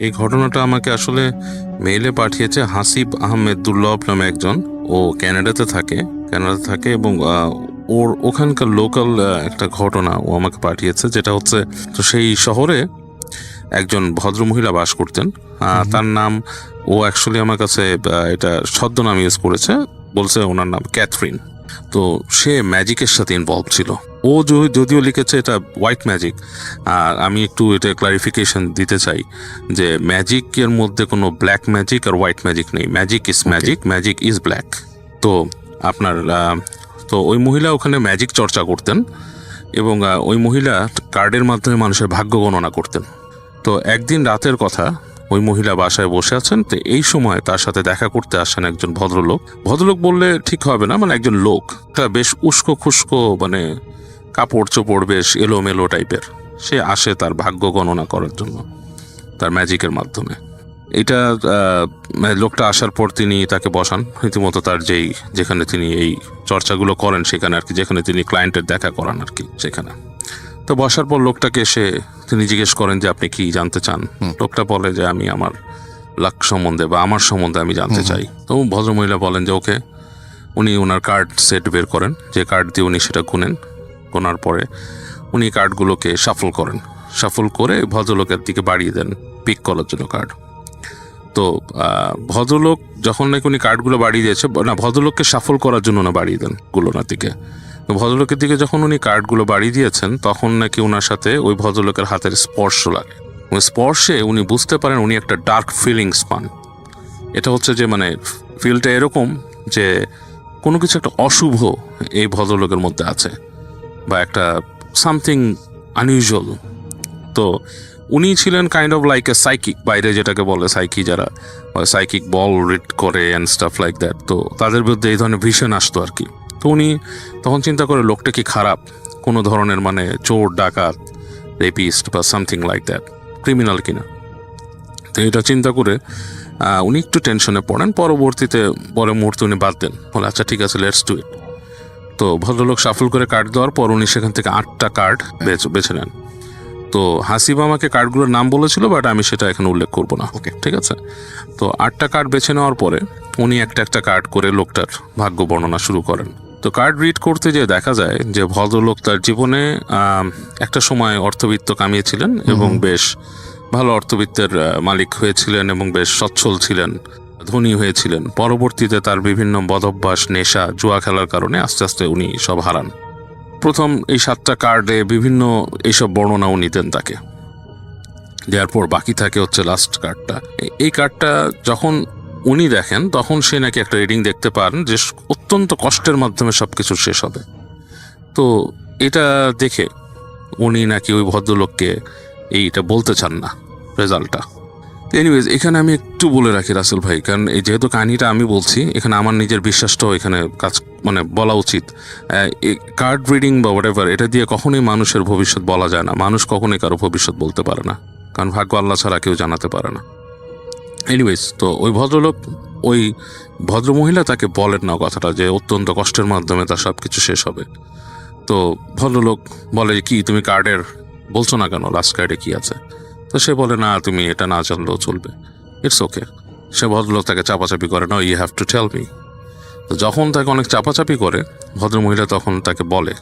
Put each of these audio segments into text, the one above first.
এই ঘটনাটা আমাকে আসলে মেইলে পাঠিয়েছে হাসিব আহমেদ দুর্লভ নামে একজন। ও কানাডাতে থাকে এবং ওর ওখানকার লোকাল একটা ঘটনা ও আমাকে পাঠিয়েছে, যেটা হচ্ছে তো সেই শহরে একজন ভদ্রমহিলা বাস করতেন। তার নাম, ও অ্যাকচুয়ালি আমার কাছে এটা ছদ্মনাম ইউজ করেছে, বলছে ওনার নাম ক্যাথরিন। তো সে ম্যাজিকের সাথে ইনভলভ ছিল। ও যদিও লিখেছে এটা হোয়াইট ম্যাজিক, আর আমি একটু এটা ক্লারিফিকেশন দিতে চাই যে ম্যাজিকের মধ্যে কোনো ব্ল্যাক ম্যাজিক আর হোয়াইট ম্যাজিক নেই। Magic is magic, magic is black. তো আপনার তো ওই মহিলা ওখানে ম্যাজিক চর্চা করতেন এবং ওই মহিলা কার্ডের মাধ্যমে মানুষের ভাগ্য গণনা করতেন। তো একদিন রাতের কথা, ওই মহিলা বাসায় বসে আছেন, তো এই সময় তার সাথে দেখা করতে আসেন একজন ভদ্রলোক বললে ঠিক হবে না, মানে একজন লোক, বেশ উস্কো খুস্কো, মানে কাপড় চোপড় বেশ এলোমেলো টাইপের। সে আসে তার ভাগ্য গণনা করার জন্য তার ম্যাজিকের মাধ্যমে। এটা লোকটা আসার পর তিনি তাকে বসান রীতিমতো তার যেখানে তিনি এই চর্চাগুলো করেন সেখানে আর কি, যেখানে তিনি ক্লায়েন্টের দেখা করান আর কি সেখানে। তো বসার পর লোকটাকে তিনি জিজ্ঞেস করেন যে আপনি কি জানতে চান। লোকটা বলে যে আমি আমার লাক সম্বন্ধে বা আমার সম্বন্ধে আমি জানতে চাই। তো ভদ্রমহিলা বলেন যে ওকে। উনি ওনার কার্ড সেট বের করেন, যে কার্ড দিয়ে উনি সেটা গোনার পরে উনি কার্ডগুলোকে শাফল করে ভদ্রলোকের দিকে বাড়িয়ে দেন পিক করার জন্য কার্ড। তো ভদ্রলোক যখন নাকি উনি কার্ডগুলো বাড়িয়ে দিয়েছে, না, ভদ্রলোককে শাফল করার জন্য না বাড়িয়ে দেন গুলোনার দিকে। তো ভদ্রলোকের দিকে যখন উনি কার্ডগুলো বাড়িয়ে দিয়েছেন, তখন নাকি ওনার সাথে ওই ভদ্রলোকের হাতের স্পর্শ লাগে। ওই স্পর্শে উনি বুঝতে পারেন উনি একটা ডার্ক ফিলিংস পান। এটা হচ্ছে যে মানে ফিলটা এরকম যে কোনো কিছু একটা অশুভ এই ভদ্রলোকের মধ্যে আছে, বা একটা সামথিং আনইউজুয়াল। তো উনি ছিলেন kind of like a psychic, বাইরে যেটাকে বলে সাইকি, যারা সাইকিক বল রিড করে অ্যান্ড স্টাফ লাইক দ্যাট। তো তাদের বিরুদ্ধে এই ধরনের ভিশন আসতো আর কি। তো উনি তখন চিন্তা করে লোকটা কি খারাপ, কোনো ধরনের মানে চোর ডাকাত, রেপিস্ট বা সামথিং লাইক দ্যাট, ক্রিমিনাল কিনা। তো এটা চিন্তা করে উনি একটু টেনশনে পড়েন। পরের মুহূর্তে উনি বাদ দেন, বলে আচ্ছা ঠিক আছে, লেটস ডু ইট। তো ভদ্রলোক শাফল করে কার্ড দেওয়ার পর উনি সেখান থেকে 8টা কার্ড বেছে নেন। তো হাসিবা আমাকে কার্ডগুলোর নাম বলেছিল, বাট আমি সেটা এখানে উল্লেখ করবো না, ঠিক আছে। তো 8টা কার্ড বেছে নেওয়ার পরে উনি একটা কার্ড করে লোকটার ভাগ্য বর্ণনা শুরু করেন। তো কার্ড রিড করতে যেয়ে দেখা যায় যে ভদ্রলোক তার জীবনে একটা সময় অর্থবিত্ত কামিয়েছিলেন এবং বেশ ভালো অর্থবিত্তের মালিক হয়েছিলেন এবং বেশ সচ্ছল ছিলেন, ধনী হয়েছিলেন। পরবর্তীতে তার বিভিন্ন বদভ্যাস, নেশা, জুয়া খেলার কারণে আস্তে আস্তে উনি সব হারান। প্রথম এই 7টা কার্ডে বিভিন্ন এইসব বর্ণনা উনি দেন তাকে, দেওয়ার পর বাকি থাকে হচ্ছে লাস্ট কার্ডটা। এই কার্ডটা যখন উনি দেখেন, তখন সে নাকি একটা রিডিং দেখতে পান যে অত্যন্ত কষ্টের মাধ্যমে সবকিছু শেষ হবে। তো এটা দেখে উনি নাকি ওই ভদ্রলোককে এইটা বলতে চান না রেজাল্টটা। এনিওয়েজ, এখানে আমি একটু বলে রাখি রাসেল ভাই, কারণ এই যেহেতু কাহিনীটা আমি বলছি, এখানে আমার নিজের বিশ্বাসটাও এখানে বলা উচিত। কার্ড রিডিং বা হোয়াটএভার, এটা দিয়ে কখনোই মানুষের ভবিষ্যৎ বলা যায় না। মানুষ কখনোই কারো ভবিষ্যৎ বলতে পারে না, কারণ ভাগ্য আল্লাহ ছাড়া কেউ জানাতে পারে না। এনিওয়েজ, তো ওই ভদ্রমহিলা তাকে বলেন না কথাটা যে অত্যন্ত কষ্টের মাধ্যমে তার সব কিছু শেষ হবে। তো ভদ্রলোক বলে, কি তুমি কার্ডের বলছো না কেন, লাস্ট কার্ডে কি আছে? তো সে বলে, না, তুমি এটা না জানলেও চলবে, ইটস ওকে। সে ভদ্রলোক তাকে চাপাচাপি করে, না, you have to tell me. তো যখন তাকে অনেক চাপাচাপি করে, ভদ্রমহিলা তখন তাকে বলে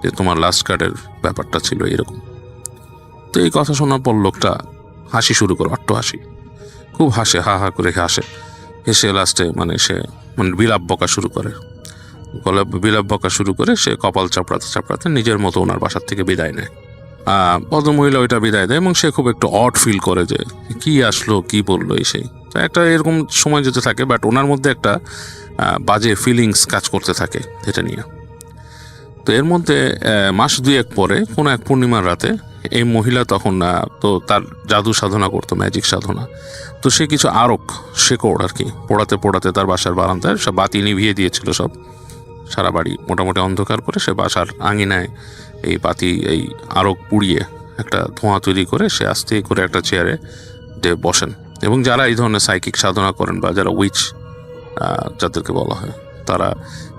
যে তোমার লাস্ট কার্ডের ব্যাপারটা ছিল এরকম। তো এই কথা শোনার পর লোকটা হাসি শুরু করে, হাসি, খুব হাসে, হা হা করে হেসে লাস্টে সে বিলাপ বকা শুরু করে সে কপাল চাপড়াতে নিজের মতো ওনার বাসার থেকে বিদায় নেয়। ভদ্রমহিলা ওইটা বিদায় দেয় এবং সে খুব একটু অড ফিল করে যে কি আসলো, কি বললো, সেই একটা এরকম সময় যেতে থাকে। বাট ওনার মধ্যে একটা বাজে ফিলিংস কাজ করতে থাকে এটা নিয়ে। তো এর মধ্যে মাস 2 পরে কোনো এক পূর্ণিমার রাতে এই মহিলা তখন তো তার জাদু সাধনা করতো, ম্যাজিক সাধনা। তো সে কিছু শেকড় আর কি পোড়াতে তার বাসার বারান্দায় সব বাতি নিভিয়ে দিয়েছিল, সব সারা বাড়ি মোটামুটি অন্ধকার করে সে বাসার আঙিনায় এই আরক পুড়িয়ে একটা ধোঁয়া তৈরি করে সে আস্তে করে একটা চেয়ারে বসেন। এবং যারা এই ধরনের সাইকিক সাধনা করেন বা যারা উইচ যাদেরকে বলা হয়, তারা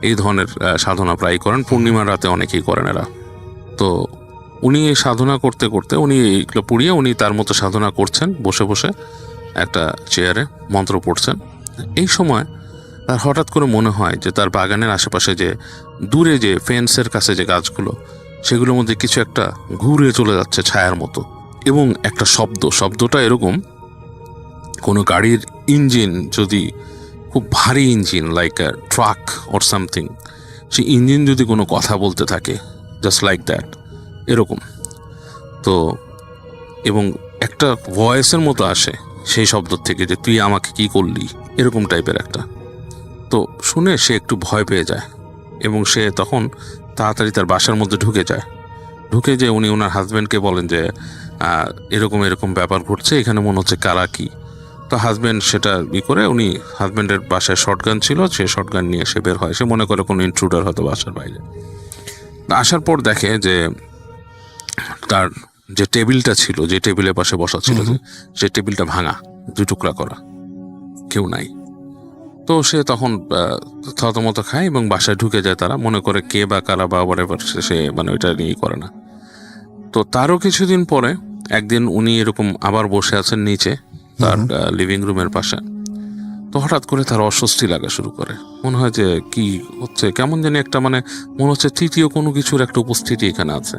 এই ধরনের সাধনা প্রায় করেন, পূর্ণিমার রাতে অনেকেই করেন এরা। তো উনি এই সাধনা করতে করতে উনি এইগুলো পুড়িয়ে উনি তার মতো সাধনা করছেন বসে বসে একটা চেয়ারে মন্ত্র পড়ছেন। এই সময় তার হঠাৎ করে মনে হয় যে তার বাগানের আশেপাশে যে দূরে যে ফেন্সের কাছে যে গাছগুলো, সেগুলোর মধ্যে কিছু একটা ঘুরে চলে যাচ্ছে ছায়ার মতো, এবং একটা শব্দটা এরকম কোনো গাড়ির ইঞ্জিন, যদি খুব ভারী engine like a truck or something, সেই ইঞ্জিন যদি কোনো কথা বলতে থাকে জাস্ট লাইক দ্যাট, এরকম। তো এবং একটা ভয়েসের মতো আসে সেই শব্দ থেকে যে তুই আমাকে কি করলি, এরকম টাইপের একটা। তো শুনে সে একটু ভয় পেয়ে যায় এবং সে তখন তাড়াতাড়ি তার বাসার মধ্যে ঢুকে যে উনি ওনার হাজব্যান্ডকে বলেন যে এরকম এরকম ব্যাপার ঘটছে, এখানে মনে হচ্ছে কারা কি। তো হাজব্যান্ড সেটা করে, উনি হাজব্যান্ডের বাসায় শটগান ছিল, সে শটগান নিয়ে সে বের হয়। সে মনে করে কোনো ইন্ট্রুডার হয়তো বাসার বাইরে। আসার পর দেখে যে তার যে টেবিলটা ছিল, যে টেবিলের পাশে বসা ছিল, সে টেবিলটা ভাঙা, 2 টুকরা করা, কেউ নাই। তো সে তখন থতমত খায় এবং বাসায় ঢুকে যায়। তারা মনে করে কে বা কারা বা whatever, সে মানে ওইটা নিয়েই করে না। তো তারও কিছুদিন পরে একদিন উনি এরকম আবার বসে আছেন নিচে তার লিভিং রুমের পাশে। তো হঠাৎ করে তার অস্বস্তি লাগা শুরু করে। মনে হয় যে কি হচ্ছে, কেমন জানি একটা, মানে মনে হচ্ছে তৃতীয় কোনো কিছুর একটা উপস্থিতি এখানে আছে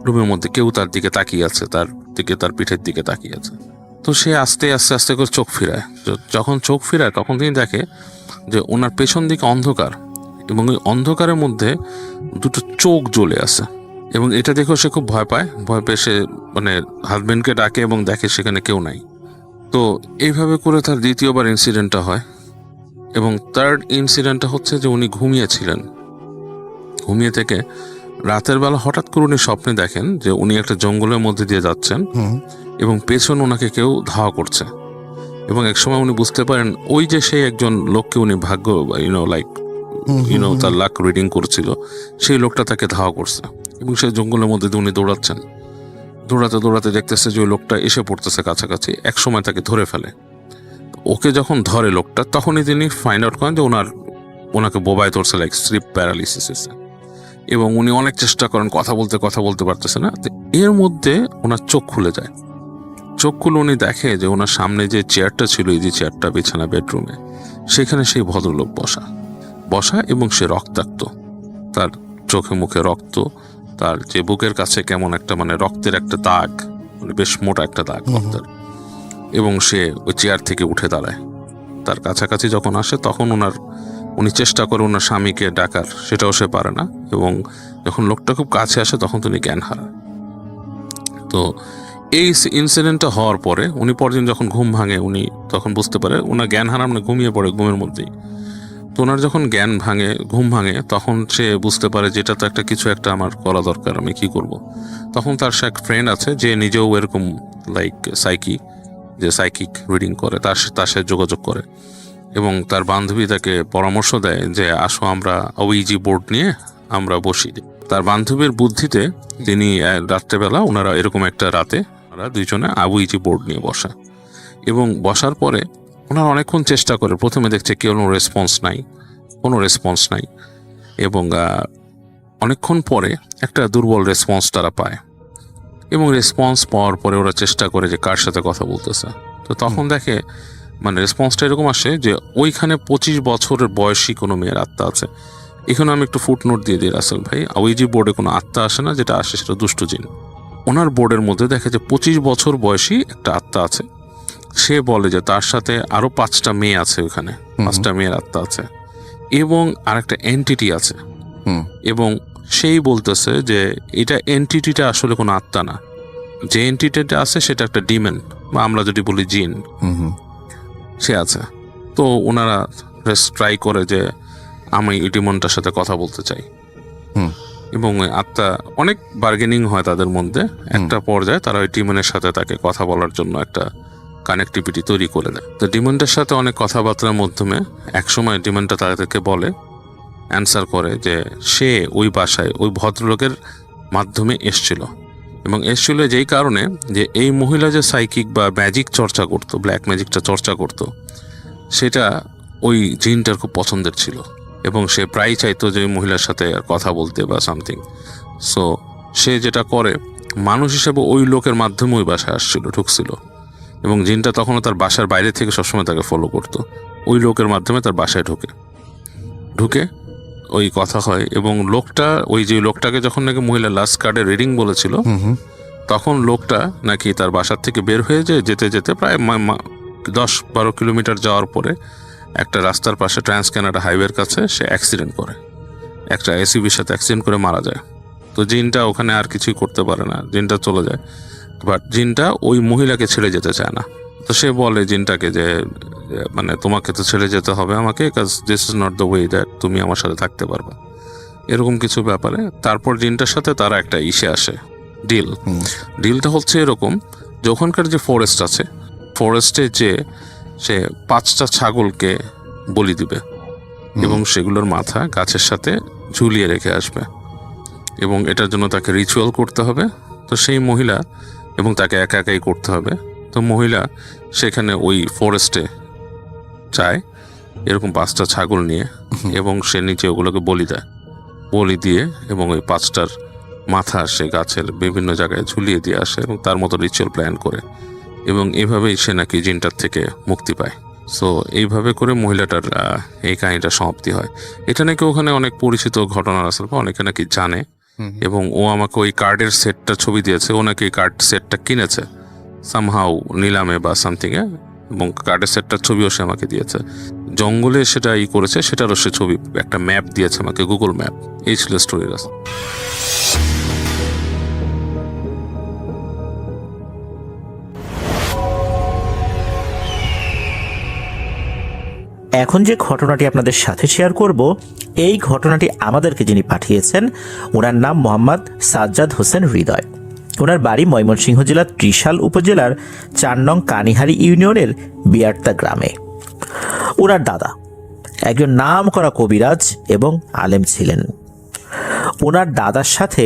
রুমের মধ্যে। কেউ তার দিকে তাকিয়ে আছে, তার পিঠের দিকে তাকিয়ে আছে। তো সে আস্তে আস্তে করে চোখ ফিরায়। যখন চোখ ফিরায় তখন তিনি দেখে যে ওনার পেছন দিকে অন্ধকার, এবং ওই অন্ধকারের মধ্যে 2টো চোখ জ্বলে আছে। এবং এটা দেখেও সে খুব ভয় পেয়ে সে মানে হাজবেন্ডকে ডাকে এবং দেখে সেখানে কেউ নাই। তো এইভাবে করে তার দ্বিতীয়বার ইনসিডেন্টটা হয়। এবং থার্ড ইনসিডেন্টটা হচ্ছে যে উনি ঘুমিয়েছিলেন। ঘুমিয়ে থেকে রাতের বেলা হঠাৎ করে উনি স্বপ্নে দেখেন যে উনি একটা জঙ্গলের মধ্যে দিয়ে যাচ্ছেন এবং পেছন ওনাকে কেউ ধাওয়া করছে। এবং একসময় উনি বুঝতে পারেন ওই যে সেই একজন লোককে উনি ভাগ্য তার লাক রিডিং করছিল, সেই লোকটা তাকে ধাওয়া করছে। এবং সেই জঙ্গলের মধ্যে দিয়ে উনি দৌড়াচ্ছেন। দৌড়াতে দেখতেছে যে ওই লোকটা এসে পড়তেছে কাছাকাছি। এক সময় তাকে ধরে ফেলে। ওকে যখন ধরে লোকটা, তখনই তিনি ফাইন্ড আউট করেন যে ওনাকে বোবায় ধরছে, লাইক স্লিপ প্যারালিসিস। এবং উনি অনেক চেষ্টা করেন, কথা বলতে পারতেছে না। এর মধ্যে ওনার চোখ খুলে যায়। চোখ খুলে উনি দেখে যে ওনার সামনে যে চেয়ারটা ছিল, এই যে চেয়ারটা বিছানা বেডরুমে, সেখানে সেই ভদ্রলোক বসা এবং সে রক্তাক্ত, তার চোখে মুখে রক্ত, তার যে বুকের কাছে কেমন একটা মানে রক্তের একটা দাগ, মানে বেশ মোটা একটা দাগ রক্তের। এবং সে ওই চেয়ার থেকে উঠে দাঁড়ায়। তার কাছাকাছি যখন আসে তখন উনি চেষ্টা করে ওনার স্বামীকে ডাকার, সেটাও সে পারে না। এবং যখন লোকটা খুব কাছে আসে তখন তিনি জ্ঞান হারান। তো এই ইনসিডেন্টটা হওয়ার পরে উনি পরদিন যখন ঘুম ভাঙে, উনি তখন বুঝতে পারে ওনার জ্ঞান হারান, মানে ঘুমিয়ে পড়ে ঘুমের মধ্যেই। তো ওনার যখন ঘুম ভাঙে তখন সে বুঝতে পারে যেটা তো কিছু একটা আমার করা দরকার, আমি কি করব। তখন তার সে এক ফ্রেন্ড আছে যে নিজেও এরকম লাইক সাইকিক রিডিং করে, তার সাথে যোগাযোগ করে। এবং তার বান্ধবী তাকে পরামর্শ দেয় যে আসো আমরা ওইজি বোর্ড নিয়ে আমরা বসি। তার বান্ধবীর বুদ্ধিতে তিনি রাত্রেবেলা ওনারা এরকম একটা রাতে ওনারা দুইজনে ওইজি বোর্ড নিয়ে বসা। এবং বসার পরে ওনারা অনেকক্ষণ চেষ্টা করে। প্রথমে দেখছে কোনো রেসপন্স নাই। এবং অনেকক্ষণ পরে একটা দুর্বল রেসপন্স তারা পায়। এবং রেসপন্স পাওয়ার পরে ওরা চেষ্টা করে যে কার সাথে কথা বলতেছে। তো তখন দেখে মানে রেসপন্সটা এরকম আসে যে ওইখানে 25 বছরের বয়সী কোনো মেয়ের আত্মা আছে। এখানে আমি একটু ফুটনোট দিয়ে দিই রাসেল ভাই, ওইজি বোর্ডে কোনো আত্মা আসে না, যেটা আসে সেটা দুষ্ট জিন। ওনার বোর্ডের মধ্যে দেখে যে 25 বছর বয়সী একটা আত্মা আছে। সে বলে যে তার সাথে আরো 5টা মেয়ে আছে, ওখানে 5টা মেয়ের আত্মা আছে এবং আরেকটা এন্টিটি আছে। এবং সেই বলতেছে যে এটা এন্টিটিটা আসলে কোনো আত্মা না, যে এন্টিটিটা আছে সেটা একটা ডিমন, বা আমরা যদি বলি জিন, সে আছে। তো ওনারা ট্রাই করে যে আমি এই ডিমনটার সাথে কথা বলতে চাই। এবং আত্মা অনেক বার্গেনিং হয় তাদের মধ্যে। একটা পর্যায়ে তারা ওই ডিমনের সাথে তাকে কথা বলার জন্য একটা কানেক্টিভিটি তৈরি করে দেয়। তো ডিমনটার সাথে অনেক কথাবার্তার মাধ্যমে একসময় ডিমনটা তাদেরকে বলে, অ্যান্সার করে যে সে ওই বাসায় ওই ভদ্রলোকের মাধ্যমে এসছিল। এবং এসছিল যেই কারণে যে এই মহিলা যে সাইকিক বা ম্যাজিক চর্চা করতো, ব্ল্যাক ম্যাজিকটা চর্চা করতো, সেটা ওই জিনটার খুব পছন্দের ছিল। এবং সে প্রায় চাইতো যে ওই মহিলার সাথে কথা বলতে বা সামথিং। সো সে যেটা করে মানুষ হিসেবে ওই লোকের মাধ্যমে ওই বাসায় আসছিল, ঢুকছিল, এবং জিনটা তখনও তার বাসার বাইরে থেকে সবসময় তাকে ফলো করতো। ওই লোকের মাধ্যমে তার বাসায় ঢুকে ওই কথা হয়, এবং লোকটা ওই যে লোকটাকে যখন নাকি মহিলা লাস্ট কার্ডে রিডিং বলেছিল, তখন লোকটা নাকি তার বাসার থেকে বের হয়ে যায়, যেতে যেতে প্রায় 10-12 কিলোমিটার যাওয়ার পরে একটা রাস্তার পাশে ট্রান্স কানাডা হাইওয়ের কাছে সে অ্যাক্সিডেন্ট করে, একটা এসইউভির সাথে অ্যাক্সিডেন্ট করে মারা যায়। তো জিনটা ওখানে আর কিছুই করতে পারে না, জিনটা চলে যায়। বাট জিনটা ওই মহিলাকে ছেড়ে যেতে চায় না। তো সে বলে জিনটাকে যে মানে তোমাকে তো ছেড়ে যেতে হবে আমাকে, কাজ this is not the way that তুমি আমার সাথে থাকতে পারবে, এরকম কিছু ব্যাপারে। তারপর জিনটার সাথে তারা একটা ইসে আসে, ডিলটা হচ্ছে এরকম যে ওখানকার যে ফরেস্ট আছে, ফরেস্টে যে সে 5টা ছাগলকে বলি দিবে এবং সেগুলোর মাথা গাছের সাথে ঝুলিয়ে রেখে আসবে, এবং এটার জন্য তাকে রিচুয়াল করতে হবে। তো সেই মহিলা, এবং তাকে একা একাই করতে হবে। তো মহিলা সেখানে ওই ফরেস্টে যায় এরকম 5টা ছাগল নিয়ে, এবং সে নিচে ওগুলোকে বলি দিয়ে এবং ওই 5টার মাথা সে গাছের বিভিন্ন জায়গায় ঝুলিয়ে দিয়ে আসে এবং তার মতো রিচুয়াল প্ল্যান করে, এবং এইভাবেই সে নাকি জিনটার থেকে মুক্তি পায়। সো এইভাবে করে মহিলাটার এই কাহিনীটা সমাপ্তি হয়। এটা নাকি ওখানে অনেক পরিচিত ঘটনা আছে, অনেকে নাকি জানে, এবং ও আমাকে ওই কার্ডের সেটটা ছবি দিয়েছে। ও নাকি এই কার্ড সেটটা কিনেছে সামহাউ নিলামে বা সামথিংয়ে, এবং কার্ডের সেটটার ছবিও সে আমাকে দিয়েছে। জঙ্গলে সেটা করেছে, সেটারও সে ছবি, একটা ম্যাপ দিয়েছে আমাকে, গুগল ম্যাপ। এই ছিল স্টোরির। এখন যে ঘটনাটি আপনাদের সাথে শেয়ার করব, এই ঘটনাটি আমাদেরকে যিনি পাঠিয়েছেন ওনার নাম মোহাম্মদ সাজ্জাদ হোসেন হৃদয়। ওনার বাড়ি ময়মনসিংহ জেলার ত্রিশাল উপজেলার 4 নং কানিহারি ইউনিয়নের বিয়ার্তা গ্রামে। ওনার দাদা একজন নামকরা কবিরাজ এবং আলেম ছিলেন। ওনার দাদার সাথে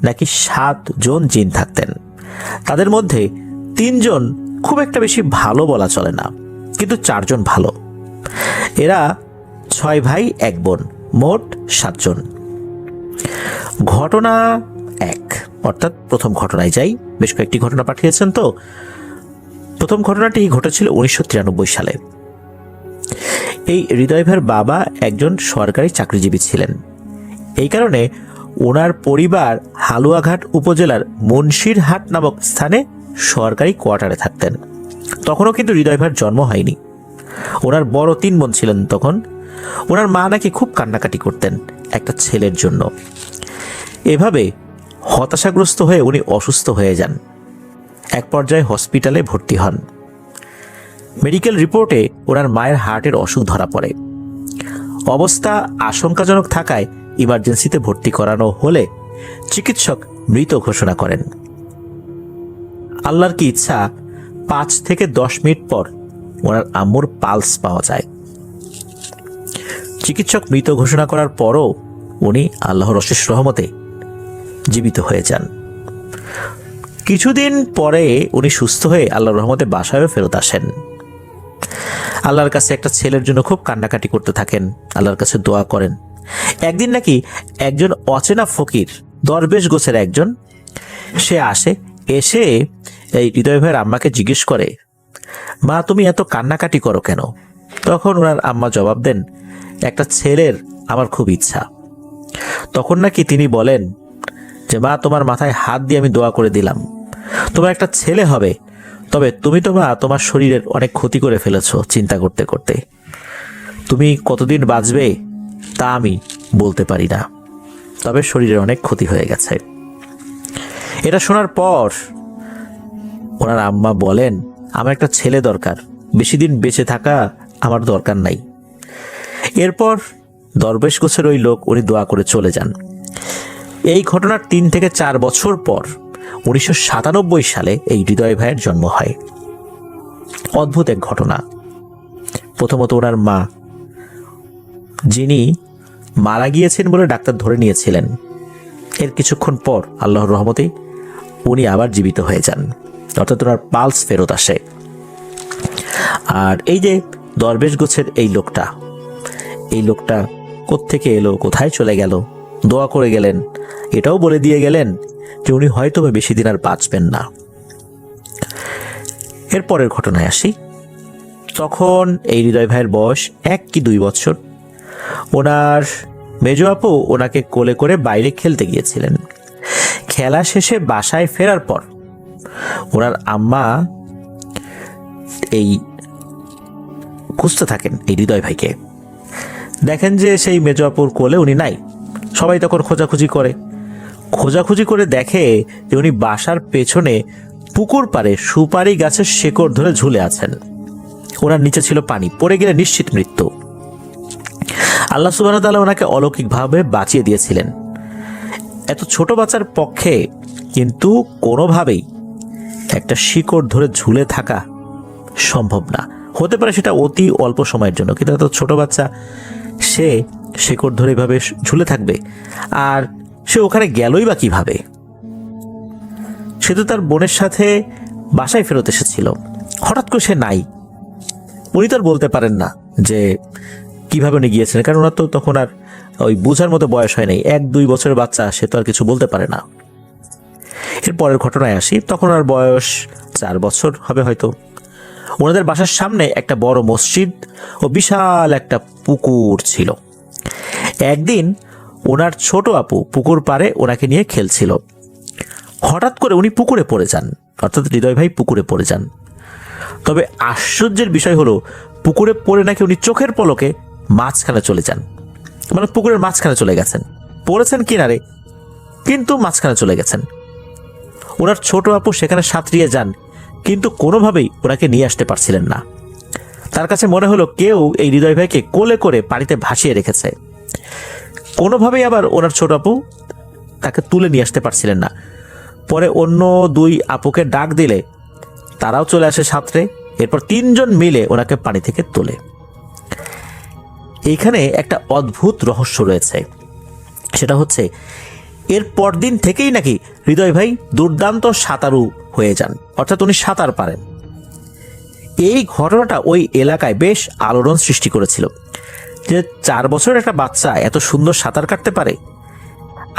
নাকি 7 জন জিন থাকতেন। তাদের মধ্যে 3 জন খুব একটা বেশি ভালো বলা চলে না, কিন্তু 4 জন ভালো। এরা 6 ভাই 1 বোন, মোট 7 জন। ঘটনা 1, অর্থাৎ প্রথম ঘটনায় যাই। বেশ কয়েকটি ঘটনা পাঠিয়েছেন, তো প্রথম ঘটনাটি ঘটেছিল 1993 সালে। এই হৃদয় ভাইয়ের বাবা একজন সরকারি চাকরিজীবী ছিলেন। এই কারণে ওনার পরিবার হালুয়াঘাট উপজেলার মুন্সিরহাট নামক স্থানে সরকারি কোয়ার্টারে থাকতেন। তখনও কিন্তু হৃদয় ভাইয়ের জন্ম হয়নি। ওনার বড় 3 বোন ছিলেন তখন। ওনার মা নাকি খুব কান্নাকাটি করতেন একটা ছেলের জন্য। এভাবে হতাশাগ্রস্ত হয়ে উনি অসুস্থ হয়ে যান। এক পর্যায়ে হসপিটালে ভর্তি হন। মেডিকেল রিপোর্টে ওনার মায়ের হার্টের অসুখ ধরা পড়ে। অবস্থা আশঙ্কাজনক থাকায় ইমার্জেন্সিতে ভর্তি করানো হলে চিকিৎসক মৃত ঘোষণা করেন। আল্লাহর কি ইচ্ছা, 5 থেকে 10 মিনিট পর ওনার আম্মুর পালস পাওয়া যায়। চিকিৎসক মৃত ঘোষণা করার পরও উনি আল্লাহর অশেষ রহমতে জীবিত হয়ে যান। কিছুদিন পরে উনি সুস্থ হয়ে আল্লাহর রহমতে বাসায়ও ফেরত আসেন। আল্লাহর কাছে একটা ছেলের জন্য খুব কান্নাকাটি করতে থাকেন, আল্লাহর কাছে দোয়া করেন। একদিন নাকি একজন অচেনা ফকির, দরবেশ গোছের একজন, সে এসে এই হৃদয় ভাইয়ের আম্মাকে জিজ্ঞেস করে, মা তুমি এত কান্নাকাটি করো কেন? তখন ওনার আম্মা জবাব দেন, একটা ছেলের আমার খুব ইচ্ছা। তখন নাকি তিনি বলেন যে মা তোমার মাথায় হাত দিয়ে আমি দোয়া করে দিলাম, তোমার একটা ছেলে হবে। তবে তুমি তো মা তোমার শরীরের অনেক ক্ষতি করে ফেলেছো চিন্তা করতে করতে। তুমি কতদিন বাঁচবে তা আমি বলতে পারি না, তবে শরীরের অনেক ক্ষতি হয়ে গেছে। এটা শোনার পর ওনার আম্মা বলেন, আমার একটা ছেলে দরকার, বেশি দিন বেঁচে থাকা আমার দরকার নাই। এরপর দরবেশ গোছের ওই লোক উনি দোয়া করে চলে যান। এই ঘটনার 3 থেকে 4 বছর পর 1997 সালে এই হৃদয় ভাইয়ের জন্ম হয়। অদ্ভুত এক ঘটনা। প্রথমত ওনার মা, যিনি মারা গিয়েছেন বলে ডাক্তার ধরে নিয়েছিলেন, এর কিছুক্ষণ পর আল্লাহর রহমতে উনি আবার জীবিত হয়ে যান, অর্থাৎ ওনার পালস ফেরত আসে। আর এই যে দরবেশ গোছের এই লোকটা কোত্থেকে এলো, কোথায় চলে গেল, দোয়া করে গেলেন, এটাও বলে দিয়ে গেলেন যে উনি হয়তো বা বেশি দিন আর বাঁচবেন না। এরপরের ঘটনায় আসি। তখন এই হৃদয় ভাইয়ের বয়স 1 কি 2 বছর। ওনার মেজো আপু ওনাকে কোলে করে বাইরে খেলতে গিয়েছিলেন। খেলা শেষে বাসায় ফেরার পর ওনার আম্মা এই খুঁজতে থাকেন এই হৃদয় ভাইকে। দেখেন যে সেই মেজো আপুর কোলে উনি নাই। সবাই তখন খোঁজাখুঁজি করে দেখে যে উনি বাসার পেছনে পুকুর পাড়ে সুপারি গাছের শেকড় ধরে ঝুলে আছেন। ওনার নিচে ছিল পানি, পড়ে গেলে নিশ্চিত মৃত্যু। আল্লাহ সুবহানাহু ওয়া তাআলা ওনাকে অলৌকিকভাবে বাঁচিয়ে দিয়েছিলেন। এত ছোট বাচ্চার পক্ষে কিন্তু কোনোভাবেই একটা শিকড় ধরে ঝুলে থাকা সম্ভব না। হতে পারে সেটা অতি অল্প সময়ের জন্য, কিন্তু এত ছোট বাচ্চা সে শিকড় ধরে এভাবে ঝুলে থাকবে, আর সে ওখানে গেলই বা কিভাবে? সে তো তার বোনের সাথে বাসায় ফেরত এসেছিল, হঠাৎ করে সে নাই। উনি তো আর বলতে পারেন না যে কিভাবে উনি গিয়েছিলেন, কারণ ওনার তো তখন আর ওই বোঝার মতো বয়স হয় নাই। 1-2 বছরের বাচ্চা, সে তো আর কিছু বলতে পারে না। এর পরের ঘটনায় আসি। তখন আর বয়স 4 বছর হবে হয়তো। ওনাদের বাসার সামনে একটা বড় মসজিদ ও বিশাল একটা পুকুর ছিল। একদিন ওনার ছোট আপু পুকুর পাড়ে ওনাকে নিয়ে খেলছিল। হঠাৎ করে উনি পুকুরে পড়ে যান, অর্থাৎ হৃদয় ভাই পুকুরে পড়ে যান। তবে আশ্চর্যের বিষয় হলো, পুকুরে পড়ে নাকি উনি চোখের পলকে মাঝখানে চলে যান। মানে পুকুরের মাঝখানে চলে গেছেন, পড়েছেন কিনারে কিন্তু মাঝখানে চলে গেছেন। ওনার ছোট আপু সেখানে সাঁতরিয়ে যান, কিন্তু কোনোভাবেই ওনাকে নিয়ে আসতে পারছিলেন না। তার কাছে মনে হলো কেউ এই হৃদয় ভাইকে কোলে করে পানিতে ভাসিয়ে রেখেছে। কোনোভাবেই আবার ওনার ছোট আপু তাকে তুলে নিয়ে আসতে পারছিলেন না। পরে অন্য 2 আপুকে ডাক দিলে তারাও চলে আসে সাঁতরে। এরপর 3 জন মিলে ওনাকে পানি থেকে তোলে। এইখানে একটা অদ্ভুত রহস্য রয়েছে, সেটা হচ্ছে এর পরদিন থেকেই নাকি হৃদয় ভাই দুর্দান্ত সাঁতারু হয়ে যান, অর্থাৎ উনি সাঁতার পারেন। এই ঘটনাটা ওই এলাকায় বেশ আলোড়ন সৃষ্টি করেছিল যে 4 বছরের একটা বাচ্চা এত সুন্দর সাঁতার কাটতে পারে,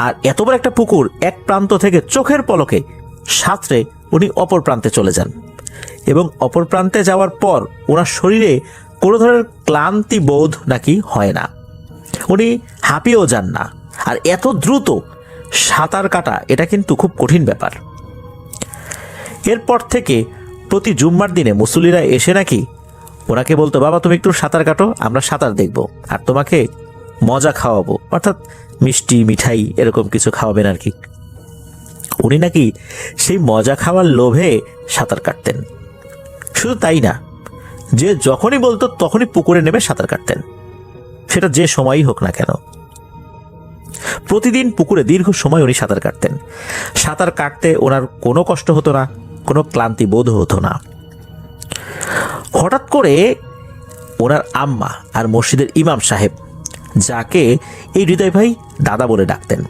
আর এত বড় একটা পুকুর এক প্রান্ত থেকে চোখের পলকে সাঁতরে উনি অপর প্রান্তে চলে যান। এবং অপর প্রান্তে যাওয়ার পর ওনার শরীরে কোনো ধরনের ক্লান্তি বোধ নাকি হয় না, উনি হাঁপিয়েও যান না। আর এত দ্রুত সাঁতার কাটা এটা কিন্তু খুব কঠিন ব্যাপার। এরপর থেকে প্রতি জুম্মার দিনে মুসল্লিরা এসে নাকি ওনাকে বলতো, বাবা তুমি একটু সাঁতার কাটো, আমরা সাঁতার দেখব, আর তোমাকে মজা খাওয়াবো, অর্থাৎ মিষ্টি মিঠাই এরকম কিছু খাওয়াবেন আর কি। উনি নাকি সেই মজা খাওয়ার লোভে সাঁতার কাটতেন। শুধু তাই না, যে যখনই বলতো তখনই পুকুরে নেমে সাঁতার কাটতেন, সেটা যে সময়ই হোক না কেন। প্রতিদিন পুকুরে দীর্ঘ সময় উনি সাঁতার কাটতেন। সাঁতার কাটতে ওনার কোনো কষ্ট হতো না, কোনো ক্লান্তি বোধ হতো না। হঠাৎ করে ওনার আম্মা আর মসজিদের ইমাম সাহেব, যাকে এই হৃদয় ভাই দাদা বলে ডাকতেন,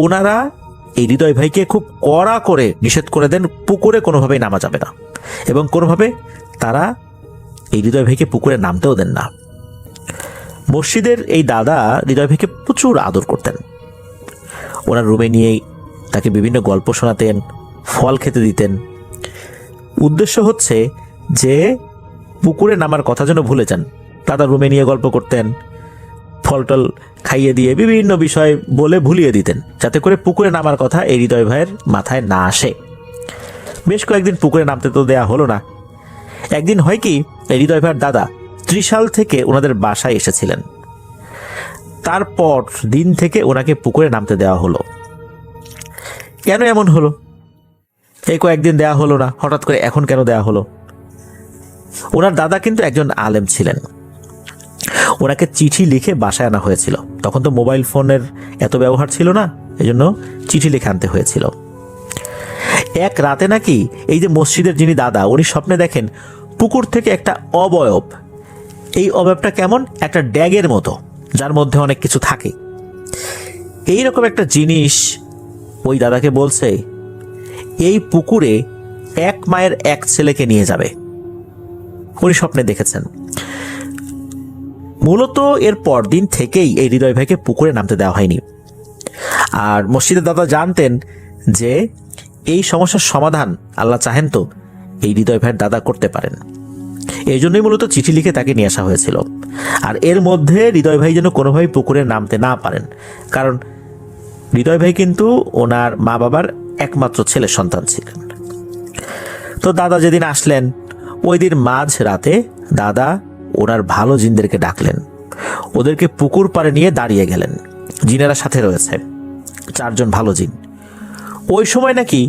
ওনারা এই হৃদয় ভাইকে খুব কড়া করে নিষেধ করে দেন পুকুরে কোনোভাবেই নামা যাবে না, এবং কোনোভাবে তারা এই হৃদয় ভাইকে পুকুরে নামতেও দেন না। মসজিদের এই দাদা হৃদয় ভাইকে প্রচুর আদর করতেন। ওনার রুমে নিয়েই তাকে বিভিন্ন গল্প শোনাতেন, ফল খেতে দিতেন। উদ্দেশ্য হচ্ছে যে পুকুরে নামার কথা যেন ভুলে যান। দাদা রুমে নিয়ে গল্প করতেন, ফল টল খাইয়ে দিয়ে বিভিন্ন বিষয় বলে ভুলিয়ে দিতেন, যাতে করে পুকুরে নামার কথা এই হৃদয় ভাইয়ের মাথায় না আসে। বেশ কয়েকদিন পুকুরে নামতে তো দেয়া হলো না। একদিন হয় কি, এই হৃদয় ভাইয়ের দাদা ত্রিশাল থেকে ওনাদের বাসায় এসেছিলেন। তারপর দিন থেকে ওনাকে পুকুরে নামতে দেওয়া হলো। কেন এমন হলো? এই কয়েকদিন দেয়া হলো না, হঠাৎ করে এখন কেন দেয়া হলো? ওনার দাদা কিন্তু একজন আলেম ছিলেন। ওনাকে চিঠি লিখে বাসায় আনা হয়েছিল। তখন তো মোবাইল ফোনের এত ব্যবহার ছিল না, এজন্য চিঠি লিখে আনতে হয়েছিল। এক রাতে নাকি এই যে মসজিদের যিনি দাদা, উনি স্বপ্নে দেখেন পুকুর থেকে একটা অবয়ব। এই অবয়বটা কেমন? একটা ড্যাগের মতো, যার মধ্যে অনেক কিছু থাকে। এইরকম একটা জিনিস ওই দাদাকে বলছে, এই পুকুরে এক মায়ের এক ছেলেকে নিয়ে যাবে। উনি স্বপ্নে দেখেছেন। মূলত এর পর দিন থেকেই এই হৃদয় ভাইকে পুকুরে নামতে দেওয়া হয়নি। আর মসজিদের দাদা জানতেন যে এই সমস্যার সমাধান আল্লাহ চাহেন তো এই হৃদয় ভাইয়ের দাদা করতে পারেন। এই জন্যই মূলত চিঠি লিখে তাকে নিয়ে আসা হয়েছিল। আর এর মধ্যে হৃদয় ভাই যেন কোনোভাবেই পুকুরে নামতে না পারেন, কারণ হৃদয় ভাই কিন্তু ওনার মা বাবার একমাত্র ছেলে সন্তান ছিলেন। তো দাদা যেদিন আসলেন, ওই দিন মাঝ রাতে দাদা ওনার ভালো জিনদেরকে ডাকলেন, ওদেরকে পুকুর পাড়ে নিয়ে দাঁড়িয়ে গেলেন। জিনেরা সাথে রয়েছে 4 জন ভালো জিন। ওই সময় নাকি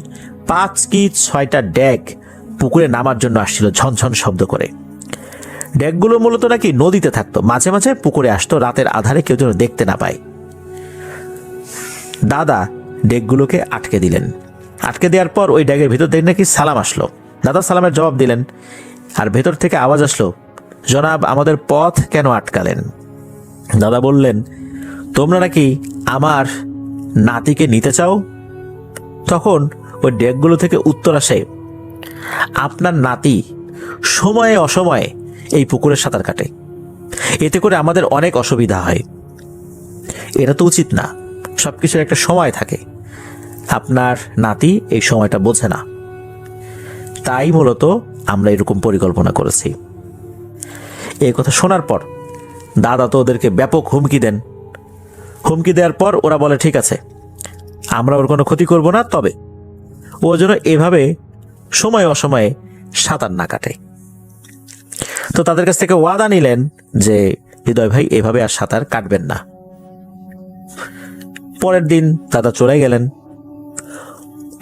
5 কি 6টা ড্যাগ পুকুরে নামার জন্য আসছিল ঝনঝন শব্দ করে। ড্যাগগুলো মূলত নাকি নদীতে থাকতো, মাঝে মাঝে পুকুরে আসতো, রাতের আধারে কেউ যেন দেখতে না পায়। দাদা ড্যাগগুলোকে আটকে দিলেন। আটকে দেওয়ার পর ওই ড্যাগের ভিতর থেকে নাকি সালাম আসলো। দাদা সালামের জবাব দিলেন, আর ভেতর থেকে আওয়াজ আসলো, জনাব আমাদের পথ কেন আটকালেন? দাদা বললেন, তোমরা নাকি আমার নাতিকে নিতে চাও? তখন ওই ড্যাগগুলো থেকে উত্তর আসে, আপনার নাতি সময়ে অসময়ে এই পুকুরে সাঁতার কাটে, এতে করে আমাদের অনেক অসুবিধা হয়। এটা তো উচিত না, সবকিছুর একটা সময় থাকে। আপনার নাতি এই সময়টা বোঝে না, তাই মূলত আমরা এরকম পরিকল্পনা করেছি। এই কথা শোনার পর দাদা তো ওদেরকে ব্যাপক হুমকি দেন। হুমকি দেওয়ার পর ওরা বলে, ঠিক আছে, আমরা ওর কোনো ক্ষতি করব না, তবে ও যেন এভাবে সময় অসময়ে সাঁতার না কাটে। তো তাদের কাছ থেকে ওয়াদা নিলেন যে হৃদয় ভাই এভাবে আর সাঁতার কাটবেন না। পরের দিন দাদা চলে গেলেন।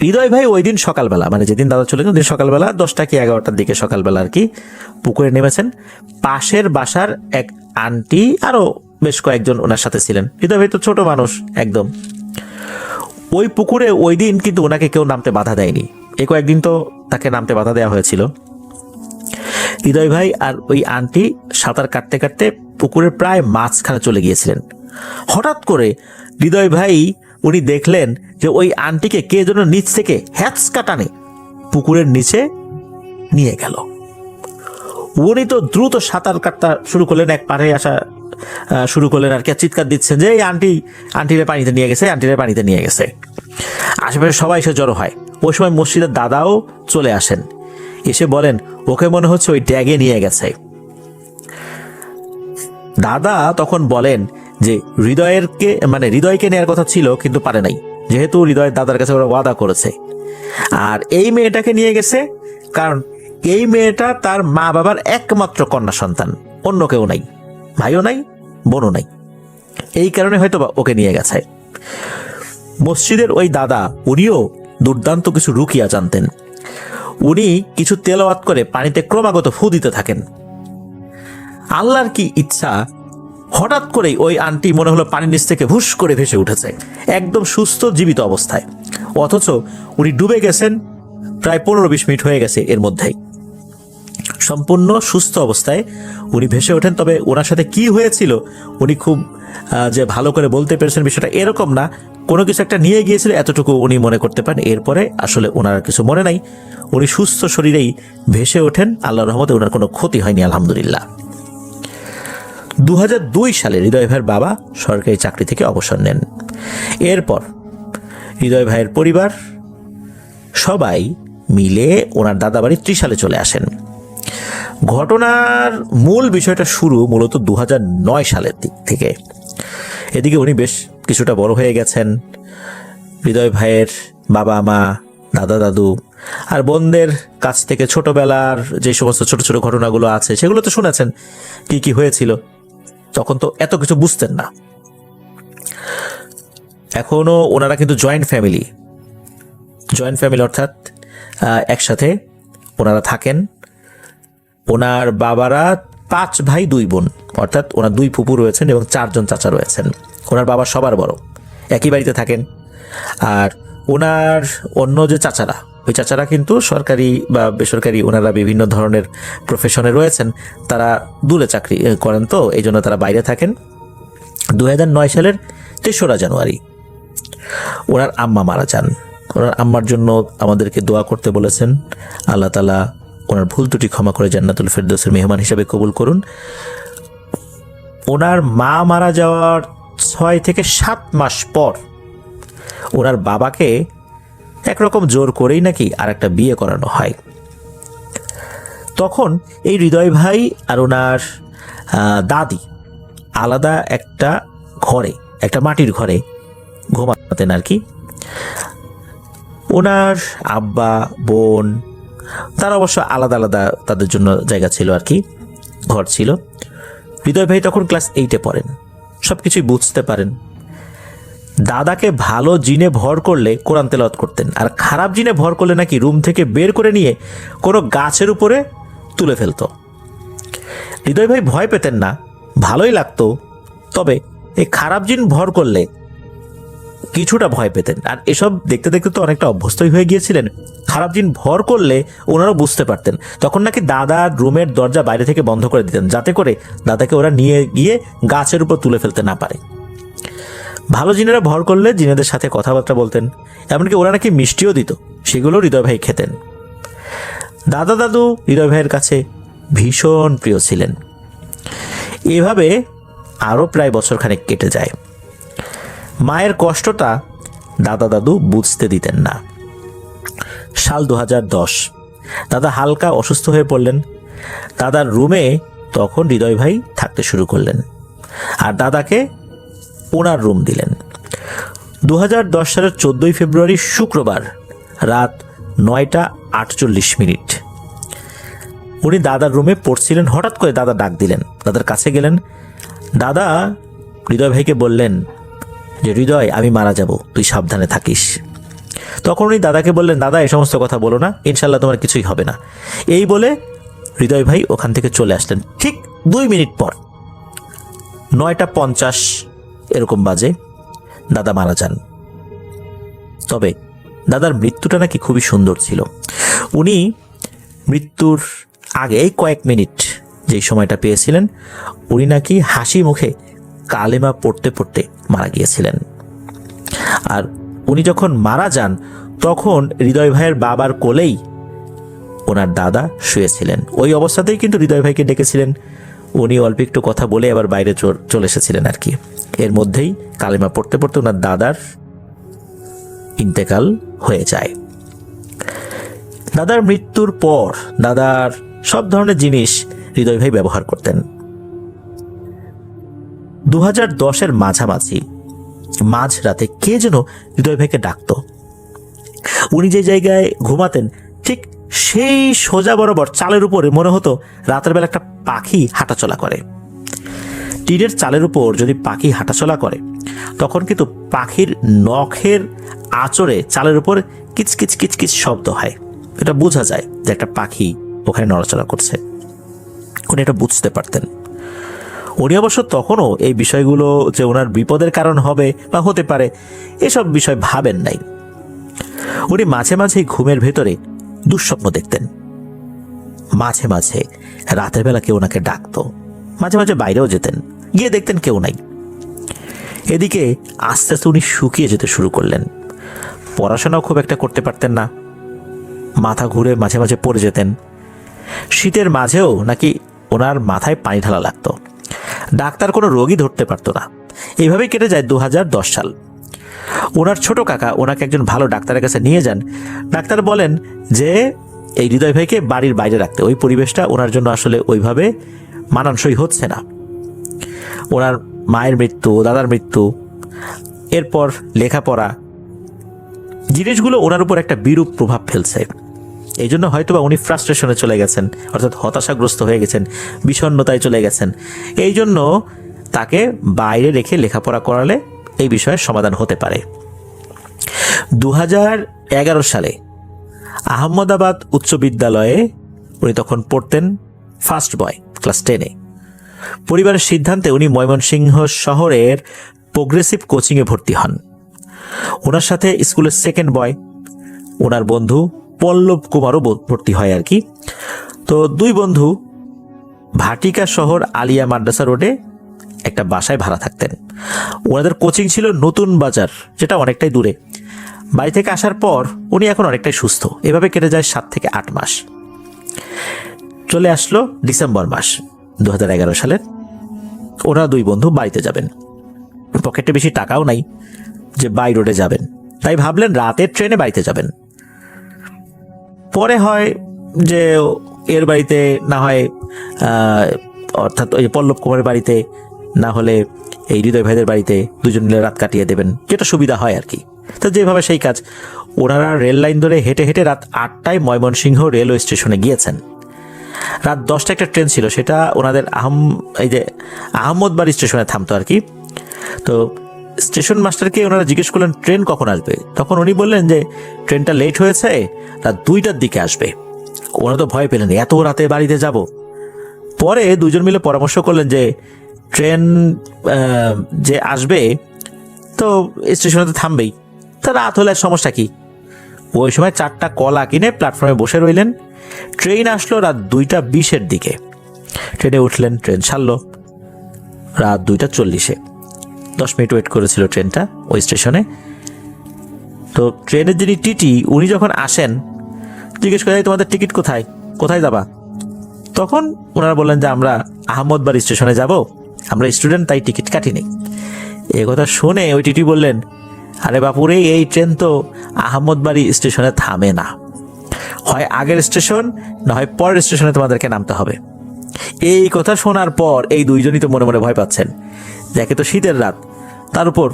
হৃদয় ভাই ওই দিন সকালবেলা, মানে যেদিন দাদা চলে গেলেন, সকালবেলা 10টা কি 11টার দিকে সকালবেলা আর কি পুকুরে নেমেছেন। পাশের বাসার এক আন্টি আরো বেশ কয়েকজন ওনার সাথে ছিলেন। হৃদয় ভাই তো ছোট মানুষ একদম। ওই পুকুরে ওই দিন কিন্তু ওনাকে কেউ নামতে বাধা দেয়নি। এই কয়েকদিন তো তাকে নামতে বাধা দেওয়া হয়েছিল। হৃদয় ভাই আর ওই আন্টি সাঁতার কাটতে কাটতে পুকুরের প্রায় মাঝখানে চলে গিয়েছিলেন। হঠাৎ করে হৃদয় ভাই উনি দেখলেন যে ওই আন্টিকে কে যেন নিচ থেকে হ্যাঁচকা টানে পুকুরের নিচে নিয়ে গেল। উনি তো দ্রুত সাঁতার কাটতে শুরু করলেন, এক পাড়ে আসা শুরু করলেন আর কি, চিৎকার দিচ্ছেন যে এই আন্টিরে পানিতে নিয়ে গেছে, আন্টিরে পানিতে নিয়ে গেছে। আশেপাশে সবাই এসে জড়ো হয়। ওই সময় মসজিদের দাদাও চলে আসেন, এসে বলেন ওকে মনে হচ্ছে ওই ড্যাগে নিয়ে গেছে। দাদা তখন বলেন যে হৃদয়কে নেওয়ার কথা ছিল কিন্তু পারে নাই, যেহেতু হৃদয়ের দাদার কাছে ওরা ওয়াদা করেছে। আর এই মেয়েটাকে নিয়ে গেছে কারণ এই মেয়েটা তার মা বাবার একমাত্র কন্যা সন্তান, অন্য কেউ নাই, ভাইও নাই, বোনও নাই। এই কারণে হয়তো ওকে নিয়ে গেছে। মসজিদের ওই দাদা উনিও দুর্দান্ত কিছু রুকিয়া জানতেন। উনি কিছু তেলাওয়াত করে পানিতে ক্রমাগত ফু দিতে থাকেন। আল্লাহর কি ইচ্ছা, হঠাৎ করেই ওই আন্টি মনে হলো পানির নিচ থেকে হুশ করে ভেসে উঠেছে, একদম সুস্থ জীবিত অবস্থায়। অথচ উনি ডুবে গেছেন প্রায় 15-20 মিনিট হয়ে গেছে, এর মধ্যেই সম্পূর্ণ সুস্থ অবস্থায় উনি ভেসে ওঠেন। তবে ওনার সাথে কি হয়েছিল উনি খুব যে ভালো করে বলতে পেরেছেন বিষয়টা এরকম না, কোনো কিছু একটা নিয়ে গিয়েছিল এতটুকু উনি মনে করতে পারেন। এরপরে আসলে ওনার কিছু মনে নাই, উনি সুস্থ শরীরেই ভেসে ওঠেন। আল্লাহর রহমতে ওনার কোনো ক্ষতি হয়নি, আলহামদুলিল্লাহ। 2002 সালে হৃদয় ভাইয়ের বাবা সরকারি চাকরি থেকে অবসর নেন। এরপর হৃদয় ভাইয়ের পরিবার সবাই মিলে ওনার দাদাবাড়ি ত্রিশালে চলে আসেন। ঘটনার মূল বিষয়টা শুরু মূলত 2009 সালের দিক থেকে। এদিকে উনি বেশ কিছুটা বড় হয়ে গেছেন। হৃদয় ভাইয়ের বাবা মা, দাদা দাদু আর বোনদের কাছ থেকে ছোটবেলার যে সমস্ত ছোট ছোট ঘটনাগুলো আছে সেগুলো তো শুনেছেন, কি কি হয়েছিল। তখন তো এত কিছু বুঝতেন না। এখনো ওনারা কিন্তু জয়েন্ট ফ্যামিলি অর্থাৎ একসাথে ওনারা থাকেন। ওনার বাবারা 5 ভাই 2 বোন, অর্থাৎ ওনার 2 ফুপু রয়েছেন এবং 4 জন চাচা রয়েছেন। ওনার বাবা সবার বড়, একই বাড়িতে থাকেন। আর ওনার অন্য যে চাচারা, ওই চাচারা কিন্তু সরকারি বা বেসরকারি ওনারা বিভিন্ন ধরনের প্রফেশনে রয়েছেন, তারা দূরে চাকরি করেন, তো এই জন্য তারা বাইরে থাকেন। 2009 সালের 3রা জানুয়ারি ওনার আম্মা মারা যান। ওনার আম্মার জন্য আমাদেরকে দোয়া করতে বলেছেন। আল্লাহ তাআলা ওনার ভুল ত্রুটি ক্ষমা করে জান্নাতুল ফেরদৌসের মেহমান হিসেবে কবুল করুন। ওনার মা মারা যাওয়ার 6 থেকে 7 মাস পর ওনার বাবাকে একরকম জোর করেই নাকি আর একটা বিয়ে করানো হয়। তখন এই হৃদয় ভাই আর ওনার দাদি আলাদা একটা ঘরে, একটা মাটির ঘরে ঘুমাতেন আর কি। ওনার আব্বা বোন তারা অবশ্য আলাদা আলাদা তাদের জন্য জায়গা ছিল আর কি, ঘর ছিল। হৃদয় ভাই তখন ক্লাস 8-এ পড়েন, সব কিছুই বুঝতে পারেন। দাদাকে ভালো জিনে ভর করলে কোরআন তেলাওয়াত করতেন, আর খারাপ জিনে ভর করলে নাকি রুম থেকে বের করে নিয়ে কোনো গাছের উপরে তুলে ফেলতো। হৃদয় ভাই ভয় পেতেন না, ভালোই লাগতো, তবে এই খারাপ জিন ভর করলে কিছুটা ভয় পেতেন। আর এসব দেখতে দেখতে তো অনেকটা অভ্যস্তই হয়ে গিয়েছিলেন। খারাপ জিন ভর করলে ওনারাও বুঝতে পারতেন। তখন নাকি দাদার রুমের দরজা বাইরে থেকে বন্ধ করে দিতেন, যাতে করে দাদাকে ওরা নিয়ে গিয়ে গাছের উপর তুলে ফেলতে না পারে। ভালো জিনেরা ভর করলে জিনেদের সাথে কথাবার্তা বলতেন, এমনকি ওরা নাকি মিষ্টিও দিত, সেগুলো হৃদয় ভাই খেতেন। দাদা দাদু হৃদয় ভাইয়ের কাছে ভীষণ প্রিয় ছিলেন। এভাবে আরও প্রায় বছরখানেক কেটে যায়। মায়ের কষ্টটা দাদা দাদু বুঝতে দিতেন না। সাল 2010, দাদা হালকা অসুস্থ হয়ে পড়লেন। দাদার রুমে তখন হৃদয় ভাই থাকতে শুরু করলেন, আর দাদাকে ওনার রুম দিলেন। 2010 সালের 14 ফেব্রুয়ারি শুক্রবার রাত 9:48 উনি দাদার রুমে পড়ছিলেন। হঠাৎ করে দাদা ডাক দিলেন, দাদার কাছে গেলেন। দাদা হৃদয় ভাইকে বললেন যে, হৃদয় আমি মারা যাব, তুই সাবধানে থাকিস। তখন উনি দাদাকে বললেন, দাদা এই সমস্ত কথা বলো না, ইনশাল্লাহ তোমার কিছুই হবে না। এই বলে হৃদয় ভাই ওখান থেকে চলে আসলেন। ঠিক 2 মিনিট পর 9:50 এরকম বাজে দাদা মারা যান। তবে দাদার মৃত্যুটা নাকি খুবই সুন্দর ছিল। উনি মৃত্যুর আগে কয়েক মিনিট যেই সময়টা পেয়েছিলেন, উনি নাকি হাসি মুখে কালেমা পড়তে পড়তে মারা গিয়েছিলেন। আর উনি যখন মারা যান তখন হৃদয় ভাইয়ের বাবার কোলেই ওনার দাদা শুয়েছিলেন। ওই অবস্থাতেই কিন্তু হৃদয় ভাইকে ডেকেছিলেন। উনি অল্প একটু কথা বলে আবার বাইরে চলে এসেছিলেন আর কি। এর মধ্যেই কালেমা পড়তে পড়তে ওনার দাদার ইন্তেকাল হয়ে যায়। দাদার মৃত্যুর পর দাদার সব ধরনের জিনিস হৃদয় ভাই ব্যবহার করতেন। 2010-এর মাঝামাঝি মাঝরাতে কে যেন হৃদয় ভাইকে ডাকতো। উনি যে জায়গায় ঘুমাতেন ঠিক সেই সোজা বরাবর চালের উপরে মনে হতো রাতের বেলা একটা পাখি হাঁটাচলা করে। টিনের চালের উপর যদি পাখি হাঁটাচলা করে তখন কিন্তু পাখির নখের আঁচড়ে চালের উপর কিচকিচ কিচকিচ শব্দ হয়। এটা বোঝা যায় যে একটা পাখি ওখানে নড়াচড়া করছে। উনি এটা বুঝতে পারতেন। উনি অবশ্য তখনও এই বিষয়গুলো যে ওনার বিপদের কারণ হবে বা হতে পারে এসব বিষয় ভাবেন নাই। উনি মাঝে মাঝেই ঘুমের ভেতরে দুঃস্বপ্ন দেখতেন। মাঝে মাঝে রাতের বেলা কেউ ওনাকে ডাকতো, মাঝে মাঝে বাইরেও যেতেন, গিয়ে দেখতেন কেউ নাই। এদিকে আস্তে আস্তে উনি শুকিয়ে যেতে শুরু করলেন। পড়াশোনাও খুব একটা করতে পারতেন না, মাথা ঘুরে মাঝে মাঝে পড়ে যেতেন। শীতের মাঝেও নাকি ওনার মাথায় পানি ঢালা লাগতো। ডাক্তার কোনো রোগী ধরতে পারতো না। এইভাবেই কেটে যায় 2010 সাল। ওনার ছোট কাকা ওনাকে একজন ভালো ডাক্তারের কাছে নিয়ে যান। ডাক্তার বলেন যে এই হৃদয় ভাইকে বাড়ির বাইরে রাখতে, ওই পরিবেশটা ওনার জন্য আসলে ওইভাবে মানানসই হচ্ছে না। ওনার মায়ের মৃত্যু, দাদার মৃত্যু, এরপর লেখাপড়া, জিনিসগুলো ওনার উপর একটা বিরূপ প্রভাব ফেলছে। এই জন্য হয়তোবা উনি ফ্রাস্ট্রেশনে চলে গেছেন, অর্থাৎ হতাশাগ্রস্ত হয়ে গেছেন, বিষণ্ণতায় চলে গেছেন। এই জন্য তাকে বাইরে রেখে লেখাপড়া করালে এই বিষয়ের সমাধান হতে পারে। 2011 সালে আহমদাবাদ উচ্চ বিদ্যালয়ে উনি তখন পড়তেন, ফার্স্ট বয়, ক্লাস 10-এ। পরিবারের সিদ্ধান্তে উনি ময়মনসিংহ শহরের প্রোগ্রেসিভ কোচিংয়ে ভর্তি হন। ওনার সাথে স্কুলের সেকেন্ড বয় ওনার বন্ধু পল্লব কুমারও ভর্তি হয় আর কি। তো দুই বন্ধু ভাটিকা শহর আলিয়া মাদ্রাসা রোডে একটা বাসায় ভাড়া থাকতেন। ওনাদের কোচিং ছিল নতুন বাজার, যেটা অনেকটাই দূরে। বাড়ি থেকে আসার পর উনি এখন অনেকটাই সুস্থ। এভাবে কেটে যায় 7 থেকে 8 মাস। চলে আসলো ডিসেম্বর মাস 2011 সালের। ওরা দুই বন্ধু বাড়িতে যাবেন। পকেটে বেশি টাকাও নাই যে বাই রোডে যাবেন। তাই ভাবলেন রাতের ট্রেনে বাড়িতে যাবেন। পরে হয় যে এর বাড়িতে না হয় অর্থাৎ ওই পল্লব কুমারের বাড়িতে, না হলে এই হৃদয় ভাইদের বাড়িতে দুজন মিলে রাত কাটিয়ে দেবেন, যেটা সুবিধা হয় আর কি। তো যেভাবে সেই কাজ, ওনারা রেল লাইন ধরে হেঁটে হেঁটে রাত 8টায় ময়মনসিংহ রেলওয়ে স্টেশনে গিয়েছেন। রাত 10টা একটা ট্রেন ছিল, সেটা ওনাদের আহমদবাড়ি স্টেশনে থামতো আর কি। তো স্টেশন মাস্টারকে ওনারা জিজ্ঞেস করলেন ট্রেন কখন আসবে। তখন উনি বললেন যে ট্রেনটা লেট হয়েছে, রাত 2টার দিকে আসবে। ওনারা তো ভয় পেলেন, এত রাতে বাড়িতে যাব। পরে দুজন মিলে পরামর্শ করলেন যে ট্রেন যে আসবে তো স্টেশনে তো থামবেই, তা রাত হলে আর সমস্যা কি। ওই সময় 4টা কলা কিনে প্ল্যাটফর্মে বসে রইলেন। ট্রেন আসলো রাত 2:20-এর দিকে। ট্রেনে উঠলেন, ট্রেন ছাড়লো রাত 2:40-এ। 10 মিনিট ওয়েট করেছিল ট্রেনটা ওই স্টেশনে। তো ট্রেনের যিনি টিটি, উনি যখন আসেন জিজ্ঞেস করে তোমাদের টিকিট কোথায়, কোথায় যাবা? তখন ওনারা বললেন যে আমরা আহমদবাড়ি স্টেশনে যাব, আমরা স্টুডেন্ট তাই টিকিট কাটিনি। এ কথা শুনে ওই টিটি বললেন, আরে বাপুরে, এই ট্রেন তো আহমদবাড়ি স্টেশনে থামে না, হয় আগের স্টেশন না হয় পরের স্টেশনে তোমাদেরকে নামতে হবে। এই কথা শোনার পর এই দুইজনই তো মনে মনে ভয় পাচ্ছেন, দেখে তো শীতের রাত, তার উপর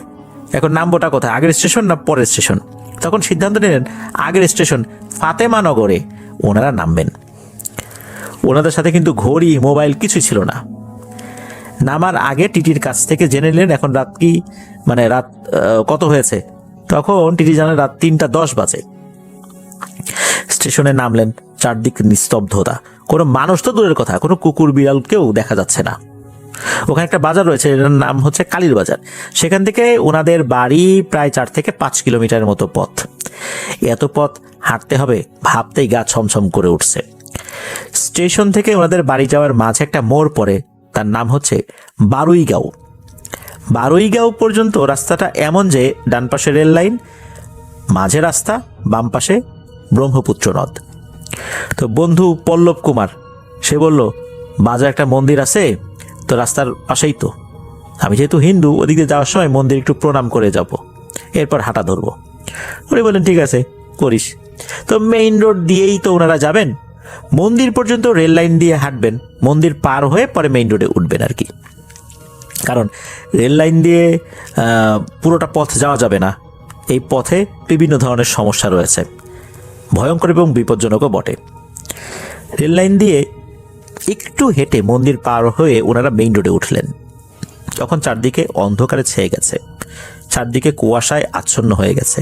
এখন নামবোটা কোথায়, আগের স্টেশন না পরের স্টেশন। তখন সিদ্ধান্ত নিলেন আগের স্টেশন ফাতেমানগরে ওনারা নামবেন। ওনাদের সাথে কিন্তু ঘড়ি মোবাইল কিছুই ছিল না। নামার আগে টিটির কাছ থেকে জেনে নিলেন এখন রাত কি, মানে রাত কত হয়েছে। তখন টিটি জানান রাত 3:10 বাজে। স্টেশনে নামলেন, চারদিক নিস্তব্ধতা, কোনো মানুষ তো দূরের কথা, কোনো কুকুর বিড়ালকেও দেখা যাচ্ছে না। ওখানে একটা বাজার রয়েছে, এটার নাম হচ্ছে কালীর বাজার। সেখান থেকে ওনাদের বাড়ি প্রায় 4 থেকে 5 কিলোমিটারের মতো পথ। এত পথ হাঁটতে হবে ভাবতেই গা ছমছম করে উঠছে। স্টেশন থেকে ওনাদের বাড়ি যাওয়ার মাঝে একটা মোড় পড়ে, তার নাম হচ্ছে বারুইগাঁও। বারুইগাঁও পর্যন্ত রাস্তাটা এমন যে ডান পাশে রেল লাইন, মাঝে রাস্তা, বাম পাশে ব্রহ্মপুত্র নদ। তো বন্ধু পল্লব কুমার সে বলল, বাজার একটা মন্দির আছে তো রাস্তার পাশেই তো, আমি যেহেতু হিন্দু ওদিকে যাওয়ার সময় মন্দির একটু প্রণাম করে যাব, এরপর হাঁটা ধরবো। উনি বললেন ঠিক আছে করিস। তো মেইন রোড দিয়েই তো ওনারা যাবেন, মন্দির পর্যন্ত রেল লাইন দিয়ে হাঁটবেন, মন্দির পার হয়ে পরে মেইন রোডে উঠবেন আর কি। কারণ রেল লাইন দিয়ে পুরোটা পথ যাওয়া যাবে না, এই পথে বিভিন্ন ধরনের সমস্যা রয়েছে, ভয়ঙ্কর এবং বিপজ্জনকও বটে। রেল লাইন দিয়ে একটু হেঁটে মন্দির পার হয়ে ওনারা মেইন রোডে উঠলেন। তখন চারদিকে অন্ধকারে ছেয়ে গেছে, চারদিকে কুয়াশায় আচ্ছন্ন হয়ে গেছে,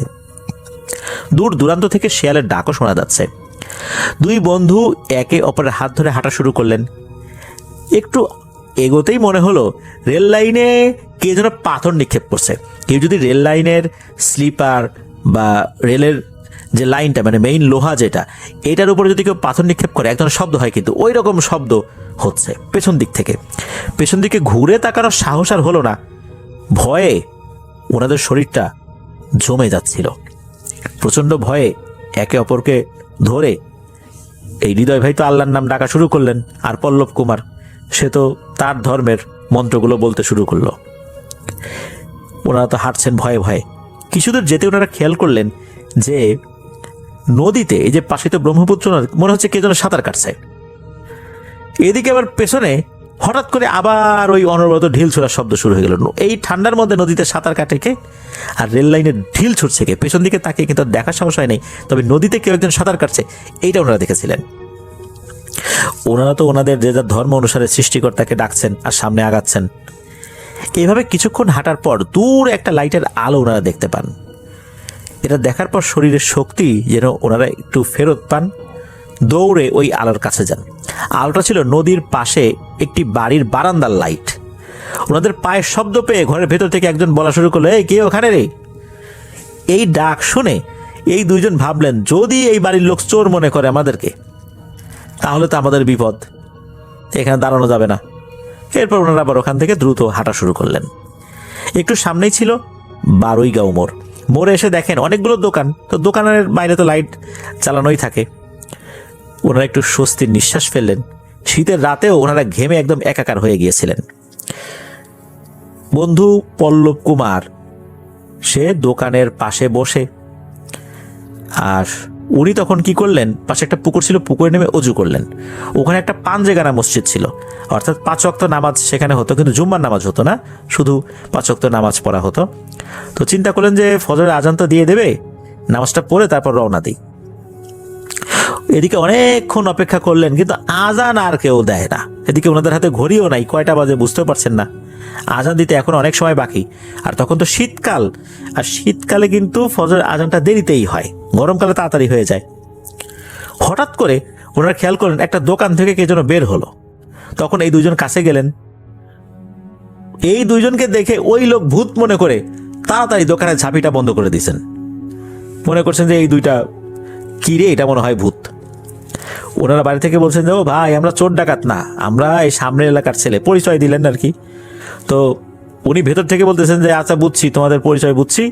দূর দূরান্ত থেকে শেয়ালের ডাকও শোনা যাচ্ছে। দুই বন্ধু একে অপরের হাত ধরে হাঁটা শুরু করলেন। একটু এগোতেই মনে হলো রেল লাইনে কে যেন পাথর নিক্ষেপ করছে। কেউ যদি রেল লাইনের স্লিপার বা রেলের যে লাইনটা, মানে মেইন লোহা যেটা, এটার উপরে যদি কেউ পাথর নিক্ষেপ করে এক ধরনের শব্দ হয়, কিন্তু ওই রকম শব্দ হচ্ছে পেছন দিক থেকে। পেছন দিকে ঘুরে তাকানোর সাহস আর হলো না, ভয়ে ওনাদের শরীরটা জমে যাচ্ছিল। প্রচণ্ড ভয়ে একে অপরকে ধরে এই হৃদয় ভাই তো আল্লাহর নাম ডাকা শুরু করলেন, আর পল্লব কুমার সে তো তার ধর্মের মন্ত্রগুলো বলতে শুরু করলো। ওনারা তো হাঁটছেন ভয়ে ভয়ে। কিছুদূর যেতে ওনারা খেয়াল করলেন যে নদীতে, এই যে পাশে তো ব্রহ্মপুত্র নদী, মনে হচ্ছে কে যেন সাঁতার কাটছে। এদিকে আবার পেছনে হঠাৎ করে আবার ওই অনবরত ঢিল ছোড়ার শব্দ শুরু হয়ে গেল। এই ঠান্ডার মধ্যে নদীতে সাঁতার কাটে কে, আর রেল লাইনে ঢিল ছুটছে কে? পেছন দিকে তাকিয়ে কিন্তু দেখার সাহস হয় নাই, তবে নদীতে কেউ একজন সাঁতার কাটছে এইটা ওনারা দেখেছিলেন। ওনারা তো ওনাদের যে যার ধর্ম অনুসারে সৃষ্টিকর্তাকে ডাকছেন আর সামনে আগাচ্ছেন। এইভাবে কিছুক্ষণ হাঁটার পর দূর একটা লাইটের আলো ওনারা দেখতে পান। এটা দেখার পর শরীরের শক্তি যেন ওনারা একটু ফেরত পান, দৌড়ে ওই আলোর কাছে যান। আলোটা ছিল নদীর পাশে একটি বাড়ির বারান্দার লাইট। ওনাদের পায়ের শব্দ পেয়ে ঘরের ভেতর থেকে একজন বলা শুরু করলো, এই কে ওখানে রে? এই ডাক শুনে এই দুইজন ভাবলেন, যদি এই বাড়ির লোক চোর মনে করে আমাদেরকে, তাহলে তো আমাদের বিপদ, এখানে দাঁড়ানো যাবে না। এরপর ওনারা আবার ওখান থেকে দ্রুত হাঁটা শুরু করলেন। একটু সামনেই ছিল বারুইগাঁও মোড়। মোড়ে এসে দেখেন অনেকগুলো দোকান, তো দোকানের বাইরে তো লাইট চালানোই থাকে। ওনারা একটু স্বস্তির নিঃশ্বাস ফেললেন। শীতের রাতেও ওনারা ঘেমে একদম একাকার হয়ে গিয়েছিলেন। বন্ধু পল্লব কুমার সে দোকানের পাশে বসে। আর উনি তখন কি করলেন, পাশে একটা পুকুর ছিল, পুকুরে নেমে অজু করলেন। ওখানে একটা পাঞ্জেগানা মসজিদ ছিল, অর্থাৎ 5 ওয়াক্ত নামাজ সেখানে হতো, কিন্তু জুম্মার নামাজ হতো না, শুধু 5 ওয়াক্ত নামাজ পড়া হতো। তো চিন্তা করলেন যে ফজরের আজান তো দিয়ে দেবে, নামাজটা পড়ে তারপর রওনা দিই। এদিকে অনেকক্ষণ অপেক্ষা করলেন, কিন্তু আজান আর কেউ দেয় না। এদিকে ওনাদের হাতে ঘড়িও নাই, কয়টা বাজে বুঝতে পারছেন না। আজান দিতে এখন অনেক সময় বাকি, আর তখন তো শীতকাল, আর শীতকালে কিন্তু ফজরের আজানটা দেরিতেই হয়, গরমকালে তাড়াতাড়ি হয়ে যায়। হঠাৎ করে ওনারা খেয়াল করেন একটা দোকান থেকে কে যেন বের হলো। তখন এই দুইজন কাছে গেলেন। এই দুইজনকে দেখে ওই লোক ভূত মনে করে তাড়াতাড়ি দোকানের ঝাঁপিটা বন্ধ করে দিয়েছেন। মনে করছেন যে এই দুইটা কি রে, এটা মনে হয় ভূত। ওনারা বাড়ি থেকে বলছেন যে ও ভাই, আমরা চোর ডাকাত না, আমরা এই সামনের এলাকার ছেলে, পরিচয় দিলেন আর কি। তো উনি ভেতর থেকে বলতেছেন যে আচ্ছা বুঝছি, তোমাদের পরিচয় বুঝছি,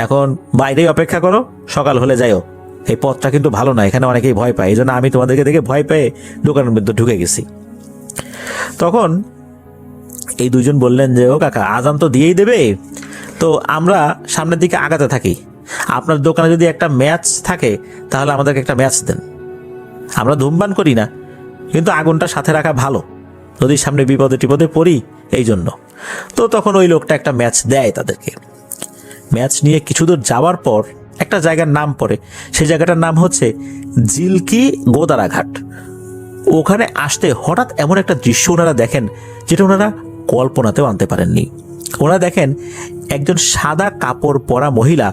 এখন বাইরেই অপেক্ষা করো, সকাল হলে যাইও। এই পথটা কিন্তু ভালো না, এখানে অনেকেই ভয় পায়, এই জন্য আমি তোমাদেরকে দেখে ভয় পেয়ে দোকানের মধ্যে ঢুকে গেছি। তখন এই দুইজন বললেন যে ও কাকা, আজান তো দিয়েই দেবে, তো আমরা সামনের দিকে আগাতে থাকি, আপনার দোকানে যদি একটা ম্যাচ থাকে তাহলে আমাদেরকে একটা ম্যাচ দেন। আমরা ধূমপান করি না, কিন্তু আগুনটা সাথে রাখা ভালো, যদি সামনে বিপদে টিপদে পড়ি, এই জন্য। তো তখন ওই লোকটা একটা ম্যাচ দেয় তাদেরকে। ম্যাচ নিয়ে কিছু দূর যাওয়ার পর একটা জায়গার নাম পড়ে, সেই জায়গাটার নাম হচ্ছে জিলকি গোদারাঘাট। ওখানে আসতে হঠাৎ এমন একটা দৃশ্য ওনারা দেখেন যেটা ওনারা কল্পনাতেও আনতে পারেননি। ওনারা দেখেন একজন সাদা কাপড় পরা মহিলা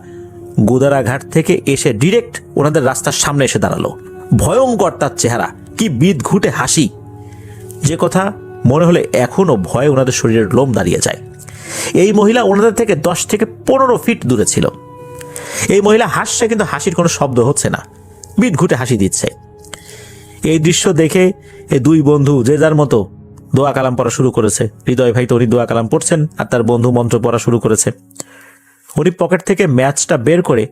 গোদারাঘাট থেকে এসে ডিরেক্ট ওনাদের রাস্তার সামনে এসে দাঁড়ালো। ভয়ঙ্কর তার চেহারা, কি বিদঘুটে হাসি, যে কথা মনে হলে এখনো ভয়ে ওনাদের শরীরের লোম দাঁড়িয়ে যায়। এই মহিলা ওনাদের থেকে 10 থেকে 15 ফিট দূরে ছিল। এই মহিলা হাসছে, কিন্তু হাসির কোনো শব্দ হচ্ছে না, বিদঘুটে হাসি দিচ্ছে। এই দৃশ্য দেখে এই দুই বন্ধু যে যার মতো দোয়া কালাম পড়া শুরু করেছে। হৃদয় ভাই তো উনি দোয়া কালাম পড়ছেন, আর তার বন্ধু মন্ত্র পড়া শুরু করেছে। উনি পকেট থেকে ম্যাচটা বের করে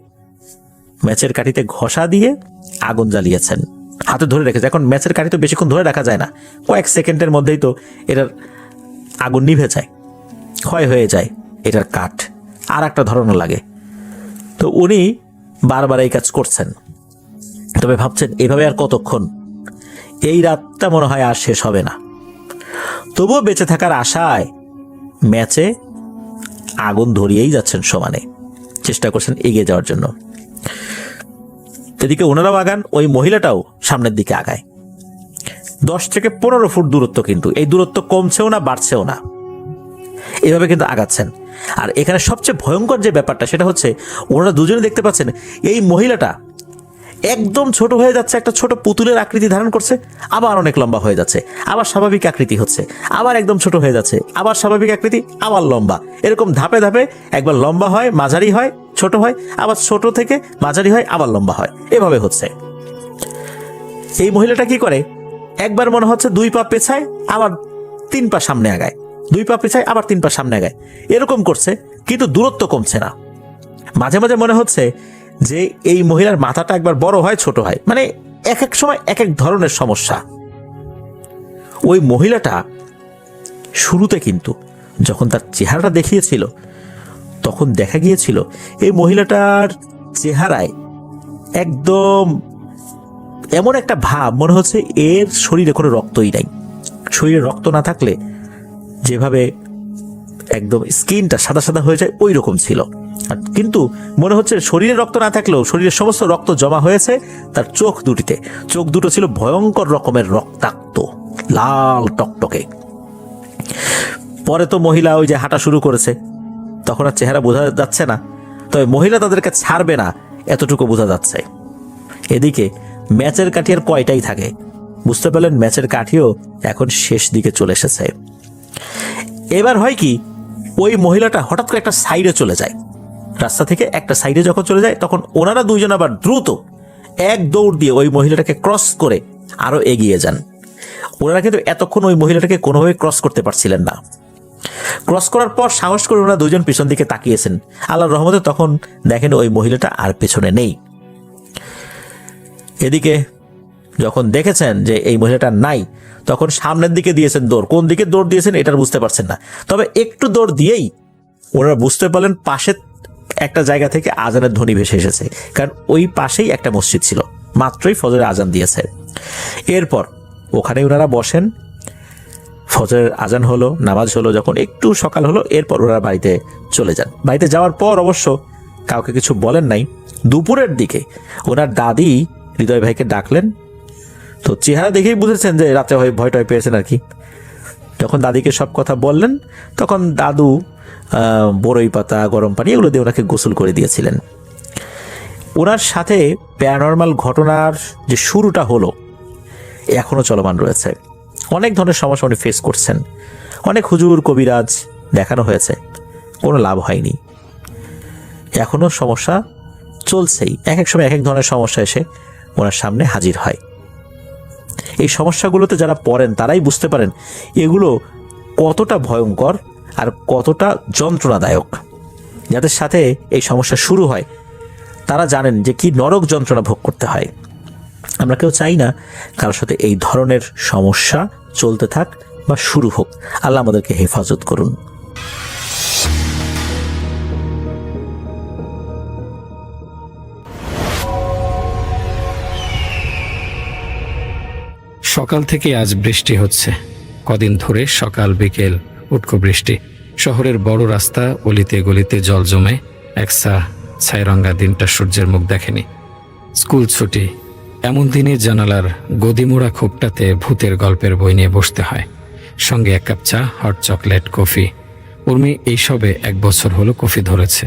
ম্যাচের কাঠিতে ঘষা দিয়ে আগুন জ্বালিয়েছেন, হাতে ধরে রেখেছে। এখন ম্যাচের কাঠি তো বেশিক্ষণ ধরে রাখা যায় না, কয়েক সেকেন্ডের মধ্যেই তো এটার আগুন নিভে যায়, ক্ষয় হয়ে যায় এটার কাঠ, আর একটা ধরনের লাগে। তো উনি বারবার এই কাজ করছেন, তবে ভাবছেন এভাবে আর কতক্ষণ, এই রাতটা মনে হয় আর শেষ হবে না। তবুও বেঁচে থাকার আশায় ম্যাচে আগুন ধরিয়েই যাচ্ছেন, সমানে চেষ্টা করছেন এগিয়ে যাওয়ার জন্য। এদিকে ওনারাও আগান, ওই মহিলাটাও সামনের দিকে আগায়। 10 থেকে 15 ফুট দূরত্ব, কিন্তু এই দূরত্ব কমছেও না বাড়ছেও না, এভাবে কিন্তু আগাচ্ছেন। আর এখানে সবচেয়ে ভয়ঙ্কর যে ব্যাপারটা সেটা হচ্ছে ওনারা দুজনে দেখতে পাচ্ছেন এই মহিলাটা একদম ছোট হয়ে যাচ্ছে, একটা ছোট পুতুলের আকৃতি ধারণ করছে, আবার অনেক লম্বা হয়ে যাচ্ছে, আবার স্বাভাবিক আকৃতি হচ্ছে, আবার একদম ছোট হয়ে যাচ্ছে, আবার স্বাভাবিক আকৃতি, আবার লম্বা, এরকম ধাপে ধাপে একবার লম্বা হয়, মাঝারি হয়, ছোট হয়, আবার ছোট থেকে মাঝারি হয়, আবার লম্বা হয়, এভাবে হচ্ছে। এই মহিলাটা কি করে, একবার মনে হচ্ছে 2 পা পেছায়, আবার 3 পা সামনে আগায়, 2 পা পেছায়, আবার 3 পা সামনে আগায়, এরকম করছে, কিন্তু দূরত্ব কমছে না। মাঝে মাঝে মনে হচ্ছে যে এই মহিলার মাথাটা একবার বড় হয়, ছোট হয়, মানে এক এক সময় এক এক ধরনের সমস্যা। ওই মহিলাটা শুরুতে কিন্তু যখন তার চেহারাটা দেখিয়েছিল, তখন দেখা গিয়েছিল এই মহিলাটার চেহারায় একদম এমন একটা ভাব, মনে হচ্ছে এর শরীরে কোনো রক্তই নাই। শরীরে রক্ত না থাকলে যেভাবে একদম স্কিনটা সাদা সাদা হয়ে যায়, ওই রকম ছিল। কিন্তু মনে হচ্ছে শরীরে রক্ত না থাকলেও শরীরের সমস্ত রক্ত জমা হয়েছে তার চোখ দুটিতে। চোখ দুটো ছিল ভয়ঙ্কর রকমের রক্তাক্ত, লাল টকটকে। পরে তো মহিলা ওই যে হাঁটা শুরু করেছে, তখন আর চেহারা বোঝা যাচ্ছে না, তবে মহিলা তাদেরকে ছাড়বে না এতটুকু বোঝা যাচ্ছে। এদিকে ম্যাচের কাঠি আর কয়টাই থাকে, বুঝতে পারলেন ম্যাচের কাঠিও এখন শেষ দিকে চলে এসেছে। এবার হয় কি, ওই মহিলাটা হঠাৎ করে একটা সাইডে চলে যায়, রাস্তা থেকে একটা সাইডে যখন চলে যায়, তখন ওনারা দুইজন আবার দ্রুত এক দৌড় দিয়ে ওই মহিলাটাকে ক্রস করে আরো এগিয়ে যান। ওনারা কিন্তু এতক্ষণ ওই মহিলাটাকে কোনোভাবে ক্রস করতে পারছিলেন না। ক্রস করার পর সাহস করে ওনারা দুজন পিছন দিকে তাকিয়েছেন। আল্লাহর রহমতে তখন দেখেন ওই মহিলাটা আর পেছনে নেই। এদিকে যখন দেখেছেন যে এই মহিলাটা নাই, তখন সামনের দিকে দিয়েছেন দৌড়। কোন দিকে দৌড় দিয়েছেন এটা বুঝতে পারছেন না, তবে একটু দৌড় দিয়েই ওনারা বুঝতে পারলেন পাশে একটা জায়গা থেকে আজানের ধ্বনি ভেসে এসেছে, কারণ ওই পাশেই একটা মসজিদ ছিল, মাত্রই ফজরের আজান দিয়েছে। এরপর ওখানে ওনারা বসেন, ফজরের আজান হলো, নামাজ হলো, যখন একটু সকাল হলো এরপর ওনারা বাড়িতে চলে যান। বাড়িতে যাওয়ার পর অবশ্য কাউকে কিছু বলেন নাই। দুপুরের দিকে ওনার দাদি হৃদয় ভাইকে ডাকলেন, তো চেহারা দেখেই বুঝেছেন যে রাতে ভয় টয় পেয়েছেন আর কি। যখন দাদিকে সব কথা বললেন তখন দাদু বড়ই পাতা, গরম পানি এগুলো দিয়ে ওনাকে গোসল করে দিয়েছিলেন। ওনার সাথে প্যারানর্মাল ঘটনার যে শুরুটা হলো এখনও চলমান রয়েছে। অনেক ধরনের সমস্যা উনি ফেস করছেন, অনেক হুজুর কবিরাজ দেখানো হয়েছে, কোনো লাভ হয়নি। এখনও সমস্যা চলছেই, এক এক সময় এক এক ধরনের সমস্যা এসে ওনার সামনে হাজির হয়। এই সমস্যাগুলোতে যারা পড়েন তারাই বুঝতে পারেন এগুলো কতটা ভয়ঙ্কর আর কতটা যন্ত্রণাদায়ক। যাদের সাথে এই সমস্যা শুরু হয় তারা জানেন যে কি নরক যন্ত্রণা ভোগ করতে হয়। আমরা কেউ চাই না কারোর সাথে এই ধরনের সমস্যা চলতে থাক বা শুরু হোক। আল্লাহ আমাদেরকে হেফাজত করুন। সকাল থেকে আজ বৃষ্টি হচ্ছে, কদিন ধরে সকাল বিকেল উটকো বৃষ্টি। শহরের বড় রাস্তা, অলিতে গলিতে জল জমে একসা ছাইরঙ্গা। দিনটা সূর্যের মুখ দেখেনি। স্কুল ছুটি। এমন দিনে জানালার গদিমোড়া খোপটাতে ভূতের গল্পের বই নিয়ে বসতে হয়, সঙ্গে এক কাপ চা, হট চকলেট, কফি। উর্মি এইসবে 1 বছর হলো কফি ধরেছে।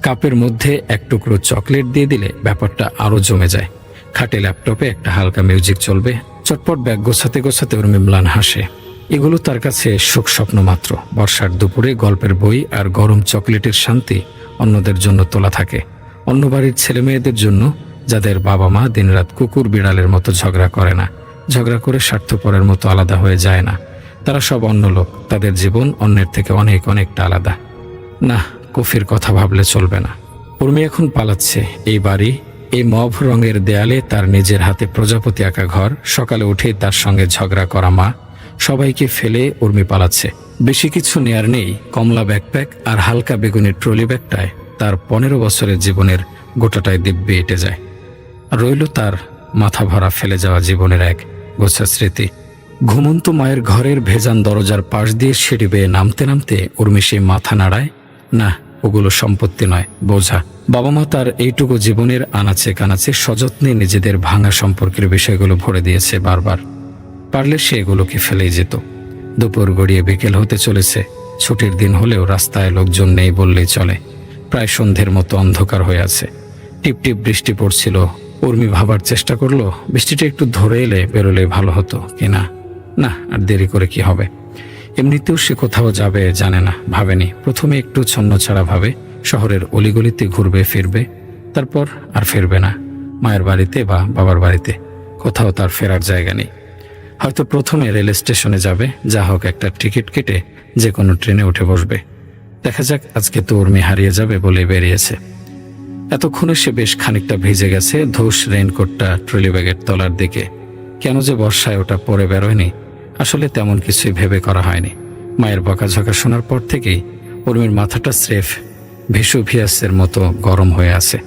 কাপের মধ্যে এক টুকরো চকলেট দিয়ে দিলে ব্যাপারটা আরও জমে যায়। খাটে ল্যাপটপে একটা হালকা মিউজিক চলবে, চটপট ব্যাগ গোছাতে গোছাতে উর্মি ম্লান হাসে। এগুলো তার কাছে সুখ স্বপ্ন মাত্র। বর্ষার দুপুরে গল্পের বই আর গরম চকলেটের শান্তি অন্যদের জন্য তোলা থাকে, অন্য বাড়ির ছেলে মেয়েদের জন্য, যাদের বাবা মা দিনরাত কুকুর বিড়ালের মতো ঝগড়া করে না, ঝগড়া করে স্বার্থপরের মতো আলাদা হয়ে যায় না। তারা সব অন্য লোক, তাদের জীবন অন্যের থেকে অনেক অনেকটা আলাদা। না, কফির কথা ভাবলে চলবে না। উর্মি এখন পালাচ্ছে। এই বাড়ি, এই মভ রঙের দেয়ালে তার নিজের হাতে প্রজাপতি আঁকা ঘর, সকালে উঠেই তার সঙ্গে ঝগড়া করা মা, সবাইকে ফেলে উর্মি পালাচ্ছে। বেশি কিছু নেয়ার নেই। কমলা ব্যাকপ্যাক আর হালকা বেগুনের ট্রলি ব্যাগটায় তার 15 বছরের জীবনের গোটাটাই দিব্যে এঁটে যায়। আর রইল তার মাথা ভরা ফেলে যাওয়া জীবনের এক গোছা স্মৃতি। ঘুমন্ত মায়ের ঘরের ভেজান দরজার পাশ দিয়ে সিঁড়ি বেয়ে নামতে নামতে উর্মি সেই মাথা নাড়ায়। না, ওগুলো সম্পত্তি নয়, বোঝা। বাবা মা তার এইটুকু জীবনের আনাচে কানাচে সযত্নে নিজেদের ভাঙা সম্পর্কের বিষয়গুলো ভরে দিয়েছে বারবার। পারলে সে এগুলোকে ফেলেই যেত। দুপুর গড়িয়ে বিকেল হতে চলেছে। ছুটির দিন হলেও রাস্তায় লোকজন নেই বললেই চলে। প্রায় সন্ধ্যের মতো অন্ধকার হয়ে আছে। টিপটিপ বৃষ্টি পড়ছিল। উর্মি ভাবার চেষ্টা করলো বৃষ্টিটা একটু ধরে এলে বেরোলে ভালো হতো কিনা। না, আর দেরি করে কি হবে। এমনিতেও সে কোথাও যাবে জানে না, ভাবেনি। প্রথমে একটু ছন্নছাড়া ভাবে শহরের অলিগলিতে ঘুরবে ফিরবে, তারপর আর ফিরবে না। মায়ের বাড়িতে বা বাবার বাড়িতে কোথাও তার ফেরার জায়গা নেই। হয়তো প্রথমে রেল স্টেশনে যাবে, যা হোক একটা টিকিট কেটে যে কোনো ট্রেনে উঠে বসবে। দেখা যাক, আজকে তো উর্মি হারিয়ে যাবে বলে বেরিয়েছে। এতক্ষণে সে বেশ খানিকটা ভিজে গেছে। ধূস রেইনকোটটা ট্রলি ব্যাগের তলার দিকে। কেন যে বর্ষায় ওটা পরে বেরোয়নি, আসলে তেমন কিছুই ভেবে করা হয়নি। মায়ের বকাঝকা শোনার পর থেকেই উর্মির মাথাটা স্রেফ ভেসুভিয়াসের মতো গরম হয়ে আছে।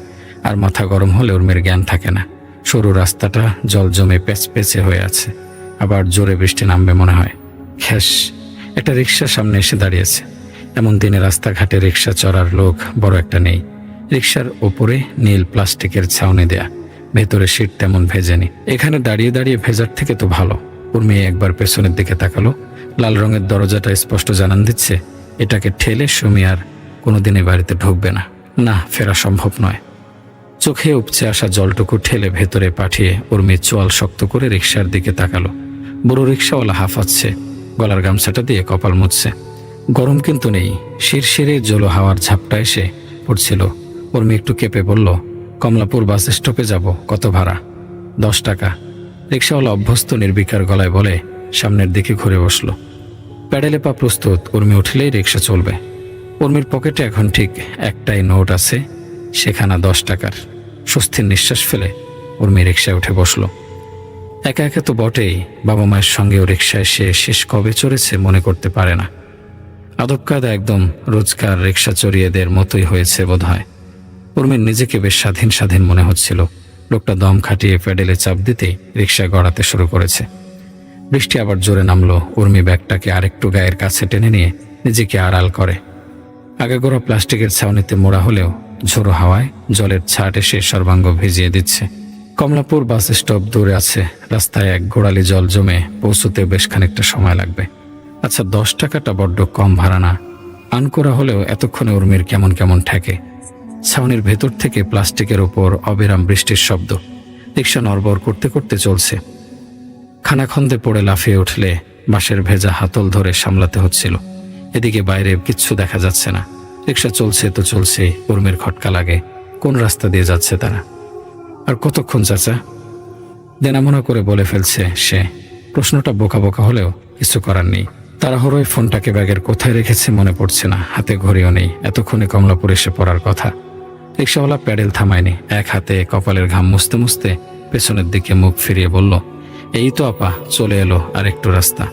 আর মাথা গরম হলে উর্মির জ্ঞান থাকে না। সরু রাস্তাটা জল জমে পেঁচপেঁচে হয়ে আছে। আবার জোরে বৃষ্টি নামবে মনে হয়। খ্যাস, একটা রিক্সা সামনে এসে দাঁড়িয়েছে। এমন দিনে রাস্তাঘাটে রিক্সা চড়ার লোক বড় একটা নেই। রিক্সার ওপরে নীল প্লাস্টিকের ছাউনি দেয়া, ভেতরে সিট তেমন ভেজেনি। এখানে দাঁড়িয়ে দাঁড়িয়ে ভেজার থেকে তো ভালো। উর্মি একবার পেছনের দিকে তাকালো। লাল রঙের দরজাটা স্পষ্ট জানান দিচ্ছে এটাকে ঠেলে সুমি আর কোনোদিনই বাড়িতে ঢুকবে না। না, ফেরা সম্ভব নয়। চোখে উপচে আসা জলটুকু ঠেলে ভেতরে পাঠিয়ে উর্মি চোয়াল শক্ত করে রিক্সার দিকে তাকালো। বুড়ো রিক্সাওয়ালা হাঁফাচ্ছে, গলার গামছাটা দিয়ে কপাল মুছছে। গরম কিন্তু নেই, শিরশিরে জলো হাওয়ার ঝাপটা এসে পড়ছিল। উর্মি একটু কেঁপে বলল, কমলাপুর বাস স্টপে যাব, কত ভাড়া? 10 টাকা। রিক্সাওয়ালা অভ্যস্ত নির্বিকার গলায় বলে সামনের দিকে ঘুরে বসলো। প্যাডেলে পা প্রস্তুত। উর্মি উঠলেই রিক্সা চলবে। উর্মির পকেটে এখন ঠিক একটাই নোট আছে, সেখানা 10 টাকার। স্বস্তির নিঃশ্বাস ফেলে উর্মি রিক্সায় উঠে বসলো। একা একা তো বটেই, বাবা মায়ের সঙ্গেও রিক্সায় সে শেষ কবে চড়েছে মনে করতে পারে না। আদব কায়দা একদম রোজকার রিক্সা চড়িয়েদের মতোই হয়েছে বোধহয়। উর্মির নিজেকে বেশ স্বাধীন স্বাধীন মনে হচ্ছিল। লোকটা দম খাটিয়ে প্যাডেলে চাপ দিতেই রিক্সা গড়াতে শুরু করেছে। বৃষ্টি আবার জোরে নামলো। উর্মি ব্যাগটাকে আরেকটু গায়ের কাছে টেনে নিয়ে নিজেকে আড়াল করে। আগাগোড়া প্লাস্টিকের ছাউনিতে মোড়া হলেও ঝোড়ো হাওয়ায় জলের ছাট এসে সর্বাঙ্গ ভিজিয়ে দিচ্ছে। কমলাপুর বাস স্টপ দূরে আছে। রাস্তায় এক গোড়ালি জল জমে পৌঁছতে বেশ খানিকটা সময় লাগবে। আচ্ছা, 10 টাকাটা বড্ড কম ভাড়া না? আনকোরা হলেও এতক্ষণে উর্মির কেমন কেমন ঠেকে। ছাউনির ভেতর থেকে প্লাস্টিকের ওপর অবিরাম বৃষ্টির শব্দ। রিক্সা নড়বড় করতে করতে চলছে। খানাখন্দে পড়ে লাফিয়ে উঠলে বাঁশের ভেজা হাতল ধরে সামলাতে হচ্ছিল। এদিকে বাইরে কিচ্ছু দেখা যাচ্ছে না। রিক্সা চলছে তো চলছে। উর্মির খটকা লাগে, কোন রাস্তা দিয়ে যাচ্ছে তারা। আর কতক্ষণ চাচা? দেনামোনা করে বলে ফেলছে সে। প্রশ্নটা বোকা বোকা হলেও কিছু করার নেই। তাড়াহুড়োয় ফোনটাকে ব্যাগের কোথায় রেখেছে মনে পড়ছে না। হাতে ঘড়িও নেই। এতক্ষণে কমলাপুর এসে পড়ার কথা। রিক্সাওয়ালা প্যাডেল থামায়নি। এক হাতে কপালের ঘাম মুছতে মুছতে পেছনের দিকে মুখ ফিরিয়ে বলল, এই তো আপা, চলে এলো আর একটু রাস্তা।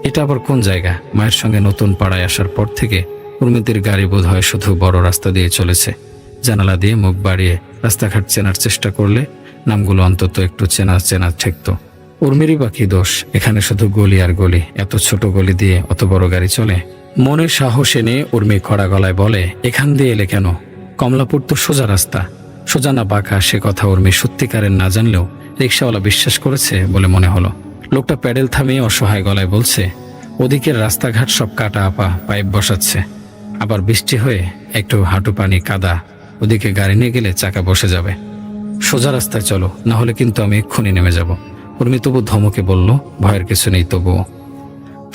এটা আবার কোন জায়গা? মায়ের সঙ্গে নতুন পাড়ায় আসার পর থেকে উর্মিদের গাড়ি বোধ হয় শুধু বড় রাস্তা দিয়ে চলেছে। জানালা দিয়ে মুখ বাড়িয়ে রাস্তাঘাট চেনার চেষ্টা করলে নামগুলো অন্তত একটু চেনা চেনা ঠেকত। উর্মিরই বা কি দোষ? এখানে শুধু গলি আর গলি। এত ছোট গলি দিয়ে অত বড় গাড়ি চলে? মনে সাহস এনে উর্মি খড়া গলায় বলে, এখান দিয়ে এলে কেন? কমলাপুর তো সোজা রাস্তা। সোজা না বাঁকা সে কথা উর্মি সত্যিকারের না জানলেও রিক্সাওয়ালা বিশ্বাস করেছে বলে মনে হলো। লোকটা প্যাডেল থামিয়ে অসহায় গলায় বলছে, ওদিকের রাস্তাঘাট সব কাটা আপা, পাইপ বসাচ্ছে। আবার বৃষ্টি হয়ে একটু হাঁটু পানি কাদা। ওদিকে গাড়ি নিয়ে গেলে চাকা বসে যাবে। সোজা রাস্তায় চলো, না হলে কিন্তু আমি এক্ষুনি নেমে যাব। উর্মি তবু ধমকে বলল, ভয়ের কিছু নেই তবুও।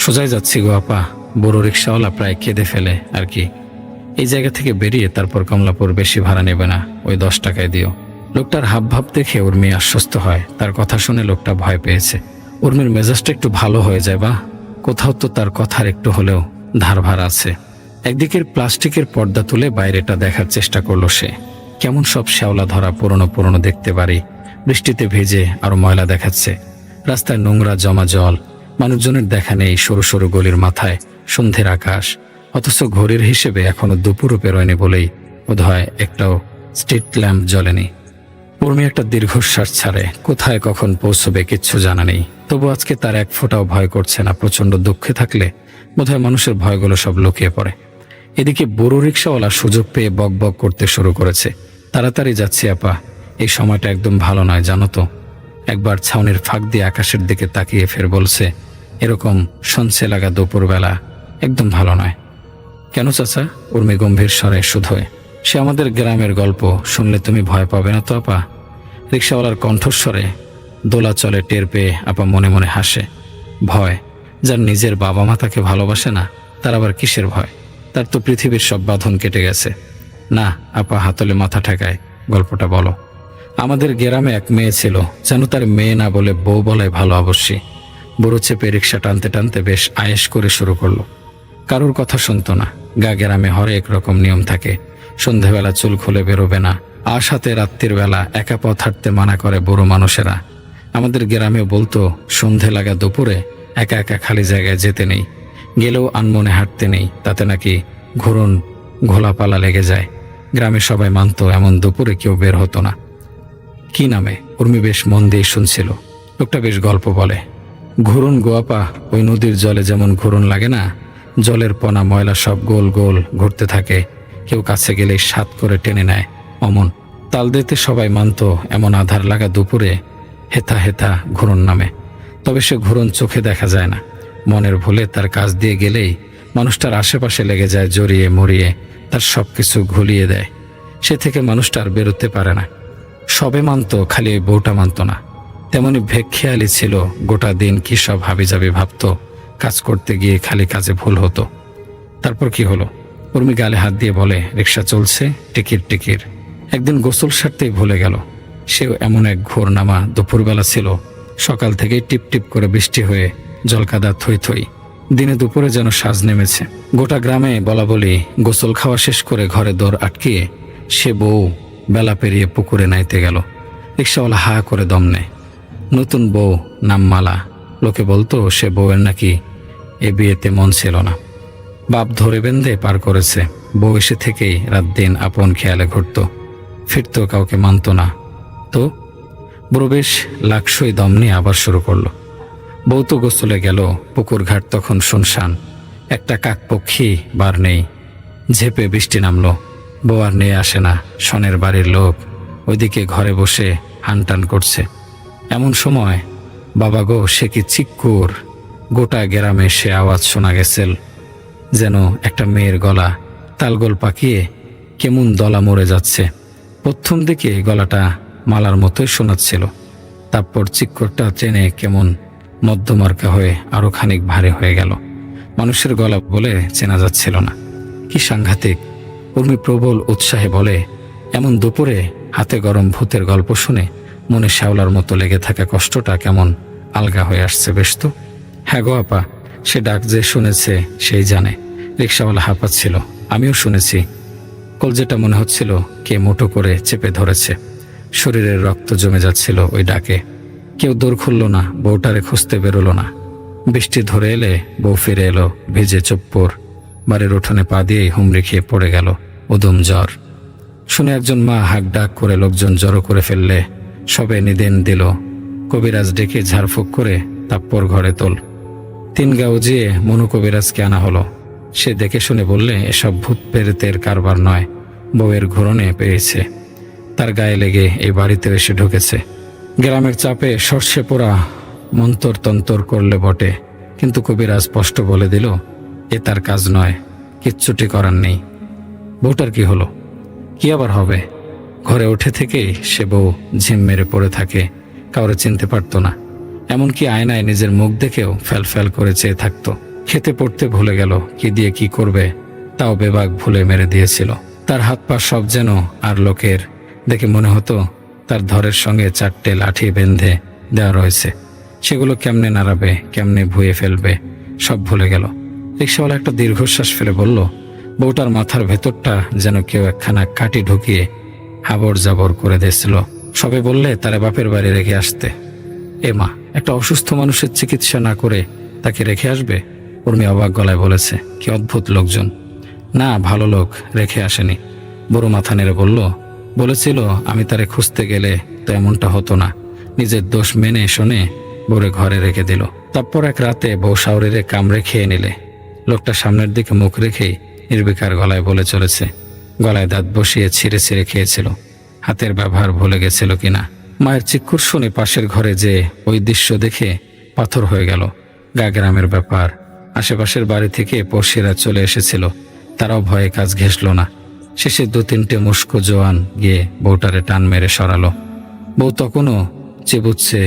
সোজাই যাচ্ছি গো আপা। বড় রিক্সাওয়ালা প্রায় কেঁদে ফেলে আর কি। এই জায়গা থেকে বেরিয়ে তারপর কমলাপুর বেশি ভাড়া নেবে না, ওই 10 টাকায় দিও। লোকটার হাবভাব দেখে উর্মি আশ্বস্ত হয়। তার কথা শুনে লোকটা ভয় পেয়েছে। উর্মির মেজাজটা একটু ভালো হয়ে যায়, বা কোথাও তো তার কথার একটু হলেও ধারভার আছে। একদিকের প্লাস্টিকের পর্দা তুলে বাইরেটা দেখার চেষ্টা করলো সে। কেমন সব শ্যাওলা ধরা পুরনো পুরনো দেখতে পারি। বৃষ্টিতে ভেজে আরো ময়লা দেখাচ্ছে। রাস্তায় নোংরা জমা জল। মানুষজনের দেখা নেই সরু সরু গলির মাথায়। সন্ধ্যের আকাশ। অথচ ঘড়ির হিসেবে এখনো দুপুরও পেরোয়নি বলেই বোধহয় একটাও স্ট্রিট ল্যাম্প জ্বলেনি। উর্মি একটা দীর্ঘশ্বাস ছাড়ে। কোথায় কখন পৌঁছবে কিচ্ছু জানা নেই। তবু আজকে তার এক ফোঁটাও ভয় করছে না। প্রচন্ড দুঃখে থাকলে বোধহয় মানুষের ভয়গুলো সব লুকিয়ে পড়ে। এদিকে বুড়ো রিক্সাওয়ালা সুযোগ পেয়ে বক বক করতে শুরু করেছে, তাড়াতাড়ি যাচ্ছি আপা, এই সময়টা একদম ভালো নয় জানো তো। একবার ছাউনির ফাঁক দিয়ে আকাশের দিকে তাকিয়ে ফের বলছে, এরকম সঞ্চে লাগা দুপুরবেলা একদম ভালো নয়। কেন চাচা? উর্মি গম্ভীর স্বরে শুধোয়, সে আমাদের গ্রামের গল্প, শুনলে তুমি ভয় পাবে না তো আপা? রিক্সাওয়ালার কণ্ঠস্বরে দোলা চলে টের পেয়ে আপা মনে মনে হাসে। ভয়? যার নিজের বাবা মা তাকে ভালোবাসে না, তার আবার কিসের ভয়? তার তো পৃথিবীর সব বাঁধন কেটে গেছে। না আপা হাতলে মাথা ঠেকায়, গল্পটা বলো। আমাদের গ্রামে এক মেয়ে ছিল, যেন তার মেয়ে না বলে বউ বলাই ভালো অবশ্যই। বুড়ো চেপে রিক্সা টানতে টানতে বেশ আয়েশ করে শুরু করলো। কারোর কথা শুনতো না। গা গ্রামে হরেক রকম নিয়ম থাকে। সন্ধেবেলা চুল খুলে বেরোবে না। আশাতে রাত্রির বেলা একা পথ হাঁটতে মানা করে বুড়ো মানুষেরা। আমাদের গ্রামেও বলতো, সন্ধে লাগা দুপুরে একা একা খালি জায়গায় যেতে নেই, গেলেও আনমনে হাঁটতে নেই, তাতে নাকি ঘুরন ঘোলাপালা লেগে যায়। গ্রামে সবাই মানত এমন দুপুরে কেউ বের হতো না। কি নামে? উর্মি বেশ মন দিয়ে শুনছিল। লোকটা বেশ গল্প বলে। ঘুরন গোয়াপা, ওই নদীর জলে যেমন ঘুরন লাগে না, জলের পনা ময়লা সব গোল গোল ঘুরতে থাকে, কেউ কাছে গেলেই সাত করে টেনে নেয় অমন। তাল দিতে সবাই মানত এমন আধার লাগা দুপুরে হেথা হেথা ঘুরন নামে। তবে সে ঘুরন চোখে দেখা যায় না। মনের ভুলে তার কাছ দিয়ে গেলেই মানুষটার আশেপাশে লেগে যায়, জড়িয়ে মরিয়ে তার সব কিছু ঘুলিয়ে দেয়। সে থেকে মানুষটা আর বেরোতে পারে না। সবে মানত, খালি ওই বউটা মানত না। তেমনি ভেক্ষেয়ালি ছিল। গোটা দিন কি সব হাবিজাবি ভাবত, কাজ করতে গিয়ে খালি কাজে ভুল হতো। তারপর কি হলো? উর্মি গালে হাত দিয়ে বলে, রিক্সা চলছে টিকির টিকির। একদিন গোসল সারতেই ভুলে গেল। সেও এমন এক ঘোর নামা দুপুরবেলা ছিল। সকাল থেকেই টিপ টিপ করে বৃষ্টি হয়ে জলকাদা থই থই। দিনে দুপুরে যেন সাজ নেমেছে। গোটা গ্রামে বলা বলি, গোসল খাওয়া শেষ করে ঘরে দৌড় আটকিয়ে সে বউ বেলা পেরিয়ে পুকুরে নাইতে গেল। রিক্সাওয়ালা হা করে দম নেয়। নতুন বউ, নাম মালা। লোকে বলতো সে বউয়ের নাকি এ বিয়েতে মন ছিল না। বাপ ধরে বেঁধে পার করেছে। বউ এসে থেকেই রাত দিন আপন খেয়ালে ঘুরত, ফিরত, কাউকে মানত না। তো বুড়ো বেশ লাকসই দম নিয়ে আবার শুরু করলো। বউ তো গোসলে গেল, পুকুর ঘাট তখন শুনশান, একটা কাকপক্ষী বার নেই। ঝেপে বৃষ্টি নামলো, বউ আর নিয়ে আসে না। শনের বাড়ির লোক ওইদিকে ঘরে বসে হানটান করছে। এমন সময় বাবা গো, সে কি চিক্কুর! গোটা গ্রামে সে আওয়াজ শোনা গেছিল, যেন একটা মেয়ের গলা তালগোল পাকিয়ে কেমন দলা মরে যাচ্ছে। প্রথম দিকে গলাটা মালার মতোই শোনাচ্ছিল, তারপর চিক্করটা ট্রেনে কেমন মধ্যমার্কা হয়ে আরো খানিক ভারী হয়ে গেল। মানুষের গলা বলে চেনা যাচ্ছিল না। কি সাংঘাতিক! উর্মি প্রবল উৎসাহে বলে, এমন দুপুরে হাতে গরম ভূতের গল্প শুনে মনে শ্যাওলার মতো লেগে থাকা কষ্টটা কেমন আলগা হয়ে আসছে। বেশ তো। হ্যাঁ গো আপা, সে ডাক যে শুনেছে সেই জানে। রিক্সাওয়ালা হাঁপাচ্ছিল, আমিও শুনেছি। কলজেটা মনে হচ্ছিল কে মুঠো করে চেপে ধরেছে। শরীরের রক্ত জমে যাচ্ছিল ওই ডাকে। কেউ দৌড় খুলল না, বউটারে খুঁজতে বেরোলো না। বৃষ্টি ধরে এলে বউ ফিরে এলো ভিজে চপ্পর। বাড়ির উঠোনে পা দিয়েই হুমড়ি খেয়ে পড়ে গেল উদম জ্বর। শুনে একজন মা হাঁক ডাক করে লোকজন জড়ো করে ফেললে সবে নিদেন দিল। কবিরাজ ডেকে ঝাড়ফুঁক করে তাপ্পর ঘরে তোল। 3 গাঁও যেয়ে মনু কবিরাজকে আনা হলো। সে দেখে শুনে বললে, এসব ভূত প্রেতের কারবার নয়, বউয়ের ঘুরনে পেয়েছে, তার গায়ে লেগে এই বাড়িতে এসে ঢুকেছে। গ্রামের চাপে সর্ষে পোড়া মন্তর তন্তর করলে বটে, কিন্তু কবিরাজ স্পষ্ট বলে দিল এ তার কাজ নয়, কিচ্ছুটি করার নেই। বউটার কি হলো? কি আবার হবে? ঘরে উঠে থেকেই সে বউ ঝিম মেরে পড়ে থাকে, কাউরে চিনতে পারত না। এমনকি আয়নায় নিজের মুখ দেখেও ফ্যাল ফ্যাল করে চেয়ে থাকতো। খেতে পড়তে ভুলে গেল, কি দিয়ে কি করবে তাও বেবাক ভুলে মেরে দিয়েছিল। তার হাত পা সব যেন আর লোকের, দেখে মনে হতো তার ধরের সঙ্গে 4টে লাঠি বেঁধে দেওয়া রয়েছে। সেগুলো কেমনে নাড়াবে, কেমনে ভুয়ে ফেলবে, সব ভুলে গেল। রিক্সাওয়ালা একটা দীর্ঘশ্বাস ফেলে বলল, বউটার মাথার ভেতরটা যেন কেউ একখানা কাঠি ঢুকিয়ে হাবড় জাবড় করে দিয়েছিল। সবে বললে তারে বাপের বাড়ি রেখে আসতে। এ মা, একটা অসুস্থ মানুষের চিকিৎসা না করে তাকে রেখে আসবে? উর্মি অবাক গলায় বলেছে। কি অদ্ভুত লোকজন! না, ভালো লোক, রেখে আসেনি। বড় মাথা নেড়ে বলল, বলেছিল আমি তারে খুঁজতে গেলে তো এমনটা হতো না। নিজের দোষ মেনে শোনে বউরে ঘরে রেখে দিল। তারপর এক রাতে বউ শাওরিরে কামড়ে খেয়ে নিলে। লোকটা সামনের দিকে মুখ রেখেই নির্বিকার গলায় বলে চলেছে, গলায় দাঁত বসিয়ে ছিঁড়ে ছিঁড়ে খেয়েছিল। হাতের ব্যবহার ভুলে গেছিল কিনা। মায়ের চিৎকার শুনে পাশের ঘরে যে ওই দৃশ্য দেখে পাথর হয়ে গেল। গ্রামের ব্যাপার, আশেপাশের বাড়ি থেকে পড়শিরা চলে এসেছিল, তারাও ভয়ে কাজ ঘেঁষল না। শেষে 2-3টে মুস্কো জোয়ান গিয়ে বউটারে টান মেরে সরালো। বউ তখনও চিবুচ্ছে,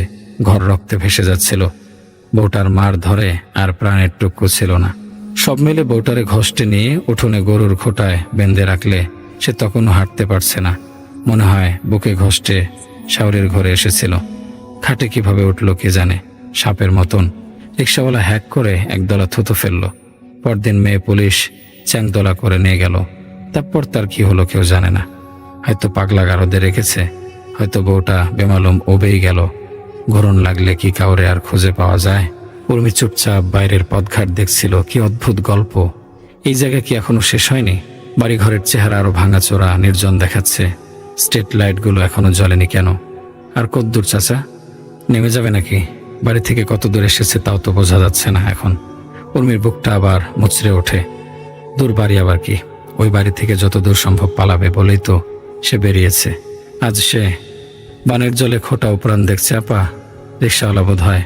ঘর রক্তে ভেসে যাচ্ছিল। বউটার মার ধরে আর প্রাণের টুকু ছিল না। সব মিলে বউটারে ঘষ্টে নিয়ে উঠোনে গরুর খোটায় বেঁধে রাখলে সে তখনও হাঁটতে পারছে না। মনে হয় বুকে ঘষ্টে শাওরির ঘরে এসেছিল। খাটে কিভাবে উঠল কে জানে, সাপের মতন। রিক্সাওয়ালা হ্যাক করে একদলা থুতু ফেলল। পরদিন মেয়ে পুলিশ চ্যাংদোলা করে নিয়ে গেল। তারপর তার কি হলো কেউ জানে না। হয়তো পাগলা গারদে রেখেছে, হয়তো বউটা বেমালুম ওবেই গেল। ঘোরন লাগলে কি কাউরে আর খুঁজে পাওয়া যায়? উর্মি চুপচাপ বাইরের পথঘাট দেখছিল। কি অদ্ভুত গল্প! এই জায়গা কি এখনো শেষ হয়নি? বাড়িঘরের চেহারা আরো ভাঙাচোরা, নির্জন দেখাচ্ছে। স্ট্রিট লাইটগুলো এখনো জ্বলেনি কেন? আর কতদূর চাচা? নেমে যাবে নাকি? বাড়ি থেকে কত দূর এসেছে তাও তো বোঝা যাচ্ছে না এখন। উর্মির বুকটা আবার মুচড়ে ওঠে। দূর বাড়ি আবার কি, ওই বাড়ি থেকে যত দূর সম্ভব পালাবে বলেই তো সে বেরিয়েছে। আজ সে বানের জলে খোটা উপরান দেখছে। আপা, রিক্সাওয়ালা বোধ হয়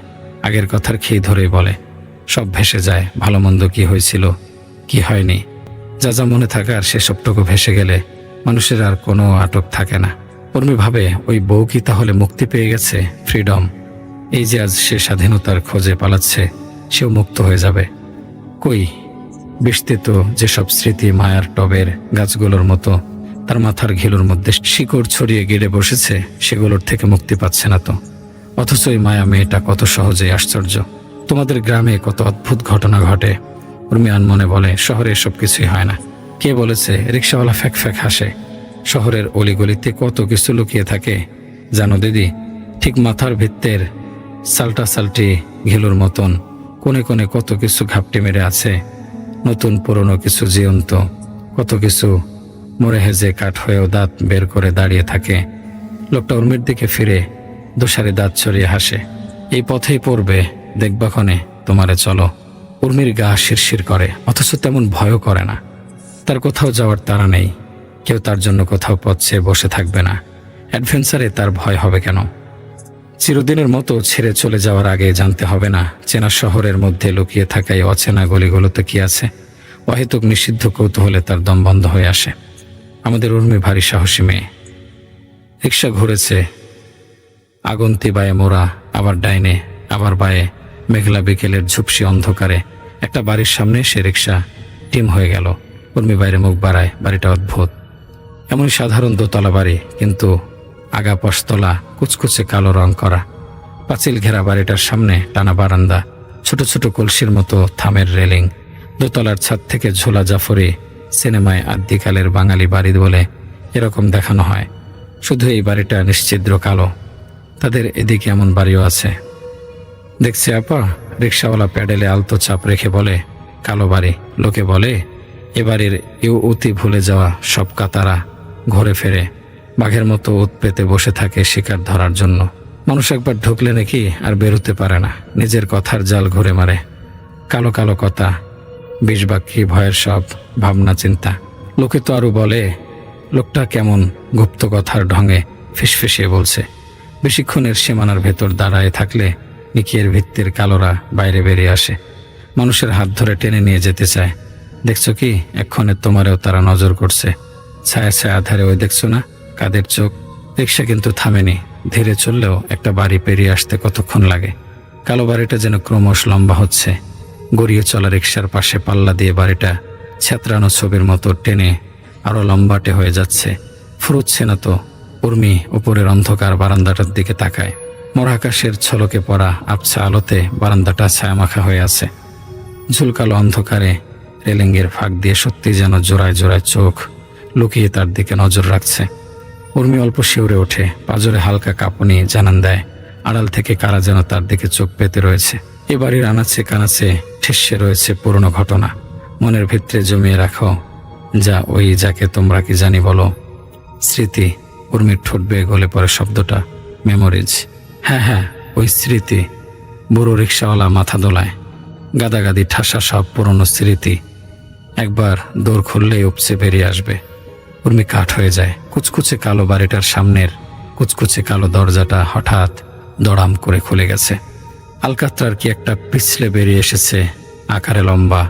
আগের কথার খেই ধরেই বলে, সব ভেসে যায়। ভালো মন্দ কি হয়েছিল, কি হয়নি, যা যা মনে থাকার সেসবটুকু ভেসে গেলে মানুষের আর কোনো আটক থাকে না। উর্মি ভাবে, ওই বউ কি তাহলে মুক্তি পেয়ে গেছে? ফ্রিডম! এই যে আজ সে স্বাধীনতার খোঁজে পালাচ্ছে, সেও মুক্ত হয়ে যাবে। কই, বিস্তৃত যেসব স্মৃতি মায়ার টবের গাছগুলোর মতো তার মাথার ঘিলুর মধ্যে শিকড় ছড়িয়ে গেড়ে বসেছে, সেগুলোর থেকে মুক্তি পাচ্ছে না তো। অথচ ওই মায়া মেয়েটা কত সহজেই আশ্চর্য। তোমাদের গ্রামে কত অদ্ভুত ঘটনা ঘটে। উর্মি আনমনে বলে, শহরে এসব কিছুই হয় না। কে বলেছে? রিক্সাওয়ালা ফ্যাক ফ্যাক হাসে। শহরের অলিগলিতে কত কিছু লুকিয়ে থাকে জানো দিদি? ঠিক মাথার ভিত্তের সাল্টা সাল্টি ঘিলুর মতন কোণে কোণে কত কিছু ঘাপটি মেরে আছে। নতুন পুরনো কিছু জীবন্ত, কত কিছু মরে হেজে কাঠ হয়েও দাঁত বের করে দাঁড়িয়ে থাকে। লোকটা উর্মির দিকে ফিরে দুসারি দাঁত ছড়িয়ে হাসে। এই পথেই পড়বে, দেখবাক্ষণে, তোমারে চলো। উর্মির গা শিরশির করে, অথচ তেমন ভয়ও করে না। তার কোথাও যাওয়ার তাড়া নেই, কেউ তার জন্য কোথাও পথ চেয়ে বসে থাকবে না। অ্যাডভেঞ্চারে তার ভয় হবে কেন? চিরদিনের মতো ছেড়ে চলে যাওয়ার আগে জানতে হবে না চেনা শহরের মধ্যে লুকিয়ে থাকা এই অচেনা গলিগুলোতে কি আছে। অহেতুক নিষিদ্ধ কৌতূহলে তার দম বন্ধ হয়ে আসে। আমাদের উর্মি ভারী সাহসী মেয়ে। রিক্সা ঘুরেছে, আগন্তি বায়ে মোড়া, আবার ডাইনে, আবার বায়ে। মেঘলা বিকেলের ঝুপসি অন্ধকারে একটা বাড়ির সামনে সে রিক্সা টিম হয়ে গেল। উর্মি বাইরে মুখ বাড়ায়। বাড়িটা অদ্ভুত, এমনই সাধারণ দোতলা বাড়ি, কিন্তু আগা পশতলা, কুচকুচে কালো রং করা। পাঁচিল ঘেরা বাড়িটার সামনে টানা বারান্দা, ছোট ছোট কলসির মতো থামের রেলিং। দোতলার ছাদ থেকে ঝোলা জাফরি। সিনেমায় আদ্যিকালের বাঙালি বাড়ি বলে এরকম দেখানো হয়। শুধু এই বাড়িটা নিশ্চিদ্র কালো। তাদের এদিকে এমন বাড়িও আছে। দেখছি আপা, রিক্সাওয়ালা প্যাডেলে আলতো চাপ রেখে বলে, কালো বাড়ি। লোকে বলে এ বাড়ির অতি ভুলে যাওয়া সব কাতারা ঘরে ফেরে বাঘের মতো উত পেতে বসে থাকে শিকার ধরার জন্য। মানুষ একবার ঢুকলে নাকি আর বেরোতে পারে না। নিজের কথার জাল ঘুরে মারে। কালো কালো কথা, বিষবাক্যি, ভয়ের সব ভাবনা চিন্তা। লোকে তো আরো বলে লোকটা কেমন গুপ্ত কথার ঢঙে ফিসফিসিয়ে বলছে। বেশিক্ষণের সীমানার ভেতর দাঁড়ায় থাকলে নিকিয়ের ভিত্তির কালোরা বাইরে বেরিয়ে আসে, মানুষের হাত ধরে টেনে নিয়ে যেতে চায়। দেখছো কি, এক্ষণে তোমারেও তারা নজর করছে। ছায়া ছায়া আধারে ওই দেখছো না কাদের চোখ। রিক্সা কিন্তু থামেনি। ধীরে চললেও একটা বাড়ি পেরিয়ে আসতে কতক্ষণ লাগে। কালো বাড়িটা যেন ক্রমশ লম্বা হচ্ছে। গড়িয়ে চলা রিক্সার পাশে পাল্লা দিয়ে বাড়িটা ছেত্রানো ছবির মতো টেনে আরো লম্বাটে হয়ে যাচ্ছে। ফুরুচ্ছে না তো। উর্মি উপরের অন্ধকার বারান্দাটার দিকে তাকায়। মরাকাশের ছলকে পড়া আবছা আলোতে বারান্দাটা ছায়ামাখা হয়ে আছে। ঝুলকালো অন্ধকারে রেলিংয়ের ফাঁক দিয়ে সত্যি যেন জোড়ায় জোড়ায় চোখ লুকিয়ে তার দিকে নজর রাখছে। উর্মি অল্প শিউরে ওঠে। পাঁজরে হালকা কাঁপুনি জানান দেয় আড়াল থেকে কারা যেন তার দিকে চোখ পেতে রয়েছে। এ বাড়ির আনাচে কানাচে ঠেসে রয়েছে পুরনো ঘটনা। মনের ভিতরে জমিয়ে রাখো যা, ওই যাকে তোমরা কি জানি বলো, স্মৃতি। উর্মির ঠোঁট বেয়ে গলে পড়ে শব্দটা, মেমোরিজ। হ্যাঁ হ্যাঁ, ওই স্মৃতি। বুড়ো রিক্সাওয়ালা মাথা দোলায়। গাদাগাদি ঠাসা সব পুরনো স্মৃতি একবার দৌড় খুললেই উপচে বেরিয়ে আসবে। উর্মি কাঠ হয়ে যায়। কুচকুচে কালো বাড়িটার সামনের কুচকুচে কালো দরজাটা হঠাৎ দড়াম করে খুলে গেছে। আলকাত্রার কি একটা পিছলে বেরিয়ে এসেছে, আকারে লম্বা,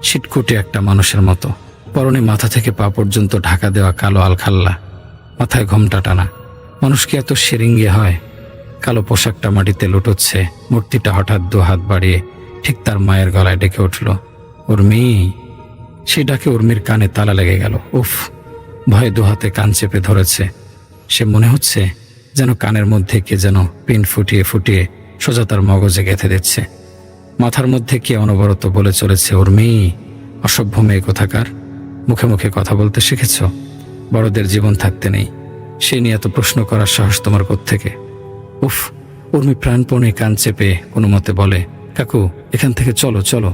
ছিটকুটে একটা মানুষের মতো। পরনে মাথা থেকে পা পর্যন্ত ঢাকা দেওয়া কালো আলখাল্লা, মাথায় ঘোমটা টানা। মানুষ কি এত সেরিঙ্গে হয়? কালো পোশাকটা মাটিতে লুটোচ্ছে। মূর্তিটা হঠাৎ দু হাত বাড়িয়ে ঠিক তার মায়ের গলায় ডেকে উঠল, উর্মি। সেই ডাকে উর্মির কানে তালা লেগে গেল। উফ! ভয়ে দু হাতে কান চেপে ধরেছে। সে মনে হচ্ছে যেন কানের মধ্যে কে যেন পিন ফুটিয়ে ফুটিয়ে সোজা তার মগজে গেঁথে দিচ্ছে। মাথার মধ্যে কে অনবরত বলে চলেছে, উর্মি, অসভ্য মেয়ে কোথাকার, মুখে মুখে কথা বলতে শিখেছ? বড়দের জীবন থাকতে নেই, সে নিয়ে এত প্রশ্ন করার সাহস তোমার কোত্থেকে? উফ! উর্মি প্রাণপণে কান চেপে কোনো মতে বলে, কাকু, এখান থেকে চলো চলো।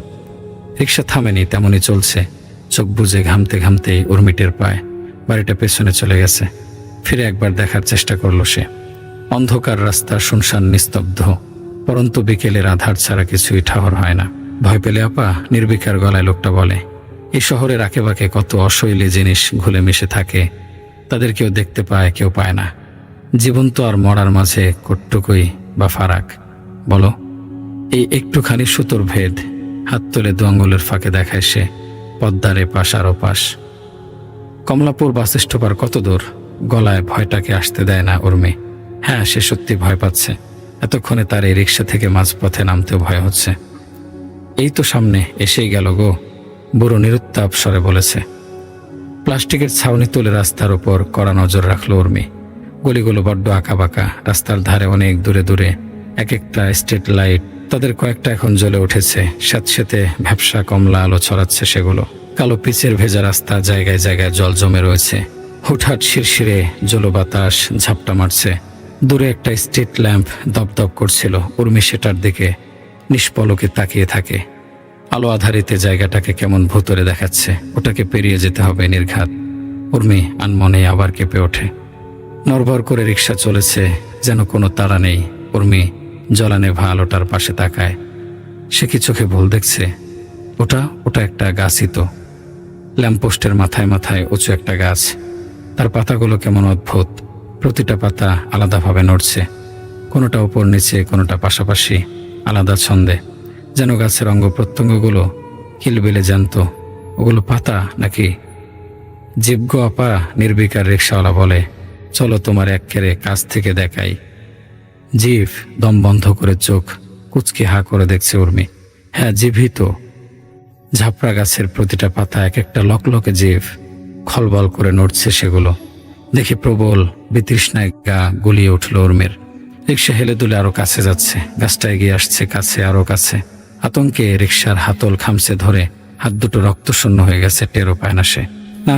রিক্সা থামেনি, তেমনই চলছে। চোখ বুজে ঘামতে ঘামতেই উর্মি টের পায় বাড়িটা পেছনে চলে গেছে। ফিরে একবার দেখার চেষ্টা করলো সে। অন্ধকার রাস্তা শুনশান নিস্তব্ধ। পরন্তু বিকেলের আধার ছাড়া কিছুই ঠাহর হয় না। ভয় পেলে আপা, নির্বিকার গলায় লোকটা বলে। এই শহরের আঁকেবাঁকে কত অশৈলী জিনিস ঘুলে মিশে থাকে। তাদের কেউ দেখতে পায়, কেউ পায় না। জীবন্ত আর মরার মাঝে কটটুকুই বা ফারাক বলো? এই একটুখানি সুতোর ভেদ। হাত তুলে দু আঙ্গুলের ফাঁকে দেখায় সে পদ্মার এপাশ আর ওপাশ। কমলাপুর বাস স্টপ আর কত দূর? গলায় ভয়টাকে আসতে দেয় না উর্মি। হ্যাঁ, সে সত্যি ভয় পাচ্ছে। এতক্ষণে তার এই রিক্সা থেকে মাঝপথে নামতেও ভয় হচ্ছে। এই তো সামনে, এসেই গেল গো, বুড়ো নিরুত্তাপ স্বরে বলেছে। প্লাস্টিকের ছাউনি তুলে রাস্তার উপর কড়া নজর রাখল উর্মি। গলিগুলো বড্ড আঁকাবাঁকা। রাস্তার ধারে অনেক দূরে দূরে এক একটা স্ট্রিট লাইট। তাদের কয়েকটা এখন জ্বলে উঠেছে। স্যাঁতসেঁতে ভ্যাপসা কমলা আলো ছড়াচ্ছে সেগুলো। কালো পিচের ভেজা রাস্তা, জায়গায় জায়গায় জল জমে রয়েছে। হুটহাট শিরশিরে জলো বাতাস ঝাপটা মারছে। দূরে একটা স্ট্রিট ল্যাম্প দপদপ করছিল। উর্মি সেটার দিকে নিষ্পলকে তাকিয়ে থাকে। আলো আধারিতে জায়গাটাকে কেমন ভুতুরে দেখাচ্ছে। ওটাকে পেরিয়ে যেতে হবে নির্ঘাত। উর্মি আনমনে আবার কেঁপে ওঠে। নড়বড় করে রিক্সা চলেছে, যেন কোনো তাড়া নেই। উর্মি জ্বলানেভা আলোটার পাশে তাকায়। সে কি চোখে ভুল দেখছে? ওটা একটা গাছই তো। ল্যাম্পপোস্টের মাথায় মাথায় উঁচু একটা গাছ। তার পাতাগুলো কেমন অদ্ভুত, প্রতিটা পাতা আলাদাভাবে নড়ছে, কোনোটা উপর নিচে, কোনোটা পাশাপাশি, আলাদা ছন্দে, যেন গাছের অঙ্গ প্রত্যঙ্গগুলো কিলবিলে জ্যান্ত। ওগুলো পাতা নাকি জীবগ? আপা, নির্বিকার রিক্সাওয়ালা বলে, চলো তোমার এক্কেরে কাছ থেকে দেখাই। জিভ দম বন্ধ করে চোখ কুচকে হা করে দেখছে উর্মি। হ্যাঁ, জিভই তো। ঝাপড়া গাছের প্রতিটা পাতা এক একটা লকলকে জিভ, খলবল করে নড়ছে সেগুলো। দেখে প্রবল বিতৃষ্ণায় গা গুলিয়ে উঠল উর্মির। রিক্সা হেলে দুলে আরো কাছে যাচ্ছে, গাছটা এগিয়ে আসছে, কাছে, আরো কাছে। আতঙ্কে রিক্সার হাতল খামছে ধরে হাত দুটো রক্তশূন্য হয়ে গেছে, টেরও পায় না সে।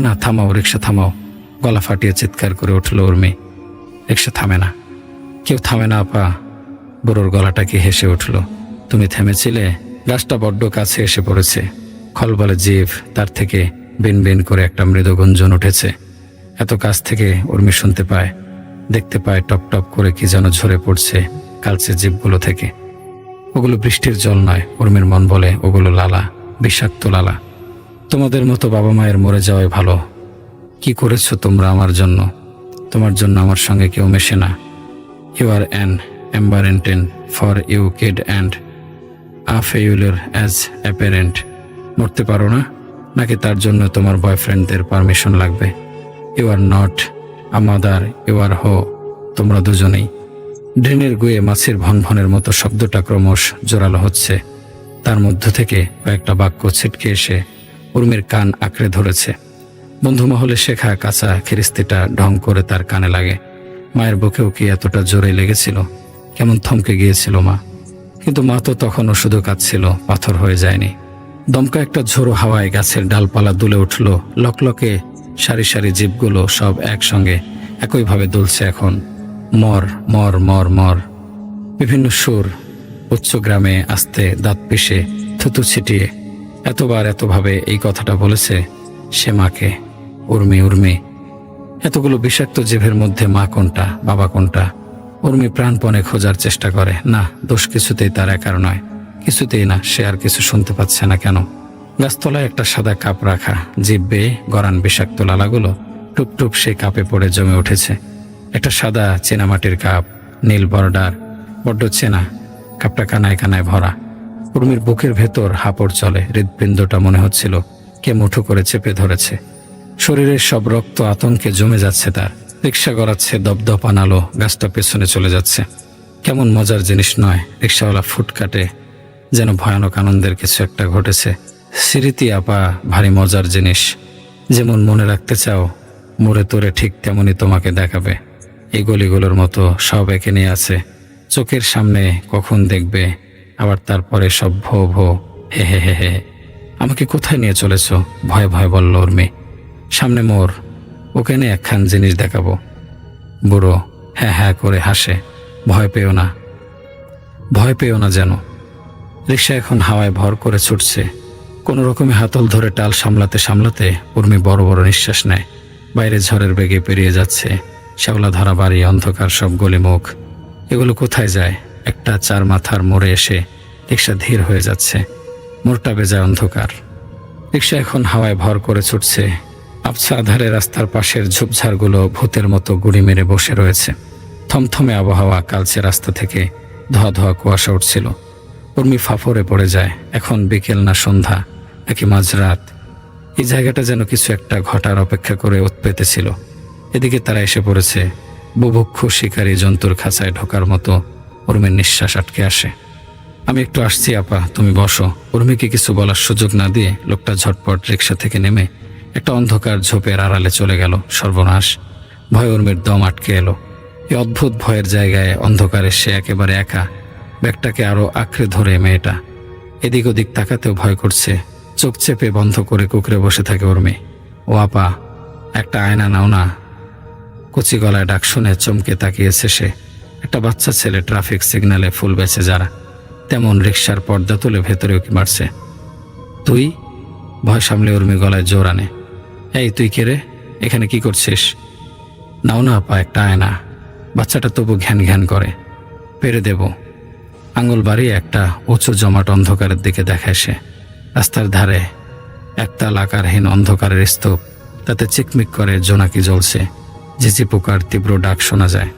না, থামাও, রিক্সা থামাও, গলা ফাটিয়ে চিৎকার করে উঠল উর্মি। রিক্সা থামে না, কেউ থামে না আপা। বুড়োর গলাটা কি হেসে উঠল। তুমি থেমেছিলে? গাছটা বড্ড কাছে এসে পড়েছে। খলবলে জিভ, তার থেকে বিন বিন করে একটা মৃদু গুঞ্জন উঠেছে। এত কাছ থেকে উর্মি শুনতে পায়, দেখতে পায় টপ টপ করে কি যেন ঝরে পড়ছে কালচে জিভগুলো থেকে। ওগুলো বৃষ্টির জল নয়, উর্মির মন বলে, ওগুলো লালা, বিষাক্ত লালা। তোমাদের মতো বাবা মায়ের মরে যাওয়াই ভালো। কি করেছো তোমরা আমার জন্য? তোমার জন্য আমার সঙ্গে কেউ মেশে না। You are an embarrassment for you kid and a failure as a parent. মরতে পারো না নাকি তার জন্য তোমার বয়ফ্রেন্ডদের পারমিশন লাগবে? You are not a mother, you are whore. তোমরা দুজনেই। ড্রেনের গুয়ে মাছের ভনভনের মতো শব্দটা ক্রমশ জোরালো হচ্ছে। তার মধ্য থেকে কয়েকটা বাক্য ছিটকে এসে উর্মির কান আঁকড়ে ধরেছে। বন্ধুমহলে শেখা কাঁচা খিরিস্তিটা ঢং করে তার কানে লাগে। মায়ের বুকেও কি এতটা জোরে লেগেছিল? কেমন থমকে গিয়েছিল মা। কিন্তু মা তো তখনও শুধু কাঁদছিল, পাথর হয়ে যায়নি। দমকা একটা ঝোড়ো হাওয়ায় গাছের ডালপালা দুলে উঠল। লকলকে সারি সারি জীবগুলো সব একসঙ্গে একইভাবে দুলছে এখন। মর মর মর মর। বিভিন্ন সুর, উচ্চ গ্রামে আস্তে দাঁত পিষে থুতু ছিটিয়ে এতবার এতভাবে এই কথাটা বলেছে সে মাকে। উর্মি, উর্মি। এতগুলো বিষাক্ত জিভের মধ্যে মা কোনটা, বাবা কোনটা? উর্মি প্রাণপণে খোঁজার চেষ্টা করে। না, দোষ কিছুতেই তার একার নয়, কিছুতেই না। সে আর কিছু শুনতে পাচ্ছে না কেন? গাছতলায় একটা সাদা কাপ রাখা, জিভ বেয়ে গড়ান বিষাক্ত লালাগুলো টুপ টুপ সেই কাপে পড়ে জমে উঠেছে। একটা সাদা চেনামাটির কাপ, নীল বর্ডার, বড্ড চেনা। কাপটা কানায় কানায় ভরা। উর্মির বুকের ভেতর হাঁপড় চলে। হৃদপিণ্ডটা মনে হচ্ছিল কে মুঠো করে চেপে ধরেছে। শরীরের সব রক্ত আতঙ্কে জমে যাচ্ছে তার। রিক্সা গড়াচ্ছে, দপদপান আলো, গাছটা পেছনে চলে যাচ্ছে। কেমন মজার জিনিস নয়? রিক্সাওয়ালা ফুট কাটে, যেন ভয়ানক আনন্দের কিছু একটা ঘটেছে। স্মৃতি আপা, ভারী মজার জিনিস। যেমন মনে রাখতে চাও, মোড়ে তোরে ঠিক তেমনই তোমাকে দেখাবে। এই গলিগুলোর মতো সব একে নিয়ে আছে চোখের সামনে। কখন দেখবে আবার তারপরে সব ভো ভো, হে হে হে হে। আমাকে কোথায় নিয়ে চলেছ? ভয়ে ভয়ে বলল উর্মি। সামনে মোর, ওখানে একখান জিনিস দেখাবো। বুড়ো হ্যাঁ হ্যাঁ করে হাসে। ভয় পেও না, ভয় পেও না যেন। রিক্সা এখন হাওয়ায় ভর করে ছুটছে। কোনো রকমে হাতল ধরে টাল সামলাতে সামলাতে উর্মি বড় বড় নিঃশ্বাস নেয়। বাইরে ঝড়ের বেগে পেরিয়ে যাচ্ছে শ্যাওলা ধরা বাড়ি, অন্ধকার সব গলি মুখ। এগুলো কোথায় যায়? একটা চার মাথার মোড়ে এসে রিক্সা ধীর হয়ে যাচ্ছে। মোড়টা বেজায় অন্ধকার। রিক্সা এখন হাওয়ায় ভর করে ছুটছে। আবছা আধারে রাস্তার পাশের ঝোপঝাড়গুলো ভূতের মতো গুড়ি মেরে বসে রয়েছে। থমথমে আবহাওয়া, কালচে রাস্তা থেকে ধোয়া ধোয়া কুয়াশা উঠছিল। উর্মি ফাফরে পড়ে যায়। এখন বিকেল না সন্ধ্যা নাকি মাঝরাত? এই জায়গাটা যেন কিছু একটা ঘটার অপেক্ষা করে উৎপেতে ছিল। এদিকে তারা এসে পড়েছে। বুভুক্ষু শিকারী জন্তুর খাঁচায় ঢোকার মতো উর্মির নিঃশ্বাস আটকে আসে। আমি একটু আসছি আপা, তুমি বসো। উর্মিকে কিছু বলার সুযোগ না দিয়ে লোকটা ঝটপট রিক্সা থেকে নেমে একটা অন্ধকার ঝোপের আড়ালে চলে গেল। সর্বনাশ! ভয় উর্মির দম আটকে এলো। এই অদ্ভুত ভয়ের জায়গায় অন্ধকারে সে একেবারে একা। ব্যাগটাকে আরো আঁকড়ে ধরে মেয়েটা। এদিক ওদিক তাকাতেও ভয় করছে। চোখ চেপে বন্ধ করে কুকড়ে বসে থাকে উর্মি। ও আপা, একটা আয়না নাও না। কচি গলায় ডাক শুনে চমকে তাকিয়েছে সে। একটা বাচ্চা ছেলে ট্রাফিক সিগন্যালে ফুল বেচে যারা, তেমন রিক্সার পর্দা তুলে ভেতরে উকি মারছে। তুই? ভয় সামলে উর্মি গলায় জোর আনে। এই তুই কে রে? এখানে কি করছিস? নাও না আপা একটা আয়না। বাচ্চাটা তবু ঘ্যান ঘ্যান করে। পেরে দেব। আঙুল বাড়িয়ে একটা উঁচু জমাট অন্ধকারের দিকে দেখায় সে। রাস্তার ধারে একতাল আকারহীন অন্ধকারের স্তূপ, তাতে চিকমিক করে জোনাকি জ্বলছে। ঝিঝি পোকার তীব্র ডাক শোনা যায়।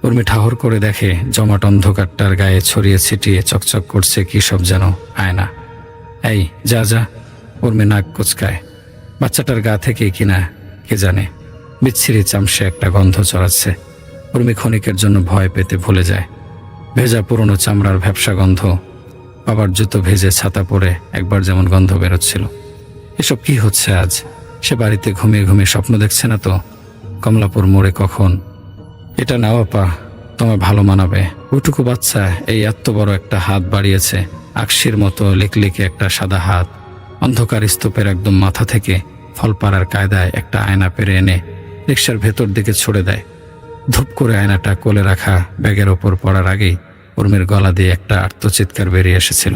উর্মি ঠাহর করে দেখে জমাট অন্ধকারটার গায়ে ছড়িয়ে ছিটিয়ে চকচক করছে কি সব যেন আয়না। এই যা যা। উর্মি নাক কুচকায়। বাচ্চাটার গা থেকে কিনা কে জানে বিচ্ছিরি চামচে একটা গন্ধ চড়াচ্ছে। উর্মি ক্ষণিকের জন্য ভয় পেতে ভুলে যায়। ভেজা পুরনো চামড়ার ভ্যাপসা গন্ধ, বাবার জুতো ভেজে ছাতা পরে একবার যেমন গন্ধ বেরোচ্ছিল। এসব কি হচ্ছে আজ? সে বাড়িতে ঘুমিয়ে ঘুমিয়ে স্বপ্ন দেখছে না তো? কমলাপুর মোড়ে কখন? এটা নাও আপা, তোমায় ভালো মানাবে। ওটুকু বাচ্চা এই এত বড় একটা হাত বাড়িয়েছে, আকশির মতো লিকলিকে একটা সাদা হাত। অন্ধকার স্তূপের একদম মাথা থেকে ফল পাড়ার কায়দায় একটা আয়না পেরে এনে রিকশার ভেতর দিকে ছুড়ে দেয়। ধূপ করে আয়নাটা কোলে রাখা ব্যাগের ওপর পড়ার আগেই উর্মির গলা দিয়ে একটা আর্তচিৎকার বেরিয়ে এসেছিল।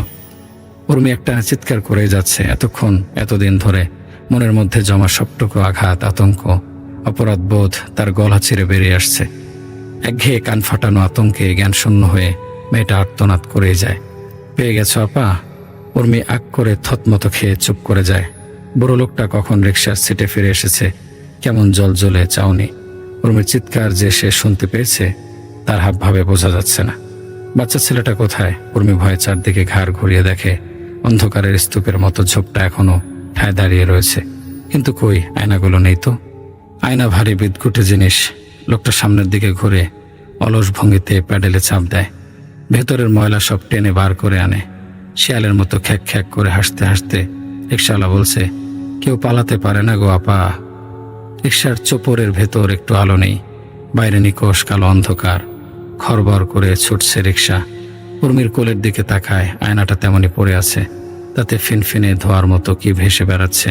উর্মি একটা চিৎকার করে যাচ্ছে। এতক্ষণ এতদিন ধরে মনের মধ্যে জমা সবটুকু আঘাত, আতঙ্ক, অপরাধবোধ তার গলা ছিঁড়ে বেরিয়ে আসছে। একঘেয়ে কান ফাটানো আতঙ্কে জ্ঞানশূন্য হয়ে মেয়েটা আর্তনাদ করেই যায়। পেয়ে গেছো আপা? উর্মি আগ করে থতমত খেয়ে চুপ করে যায়। বুড়ো লোকটা কখন রিকশার সিটে ফিরে এসেছে, কেমন জল জ্বলে চাউনি। উর্মির চিৎকার যে সে শুনতে পেয়েছে তার হাবভাবে বোঝা যাচ্ছে না। বাচ্চা ছেলেটা কোথায়? উর্মি ভয়ে চারদিকে ঘাড় ঘুরিয়ে দেখে অন্ধকারের স্তূপের মতো ঝোপটা এখনো ঠায় দাঁড়িয়ে রয়েছে, কিন্তু কই আয়নাগুলো নেই তো। আয়না ভারী বিদঘুটে জিনিস। লোকটা সামনের দিকে ঘুরে অলস ভঙ্গিতে প্যাডেলে চাপ দেয়। ভেতরের ময়লা সব টেনে বার করে আনে। শিয়ালের মতো খ্যাক খ্যাক করে হাসতে হাসতে রিকশাওয়ালা বলছে, কেউ পালাতে পারে না গো আপা। রিকশার চোপড়ের ভেতর একটু আলো নেই। বাইরে নিকষ কালো অন্ধকার। খড়বড় করে ছুটছে রিকশা। উর্মির কোলের দিকে তাকায়, আয়নাটা তেমনই পড়ে আছে। তাতে ফিনফিনে ধোয়ার মতো কি ভেসে বেড়াচ্ছে,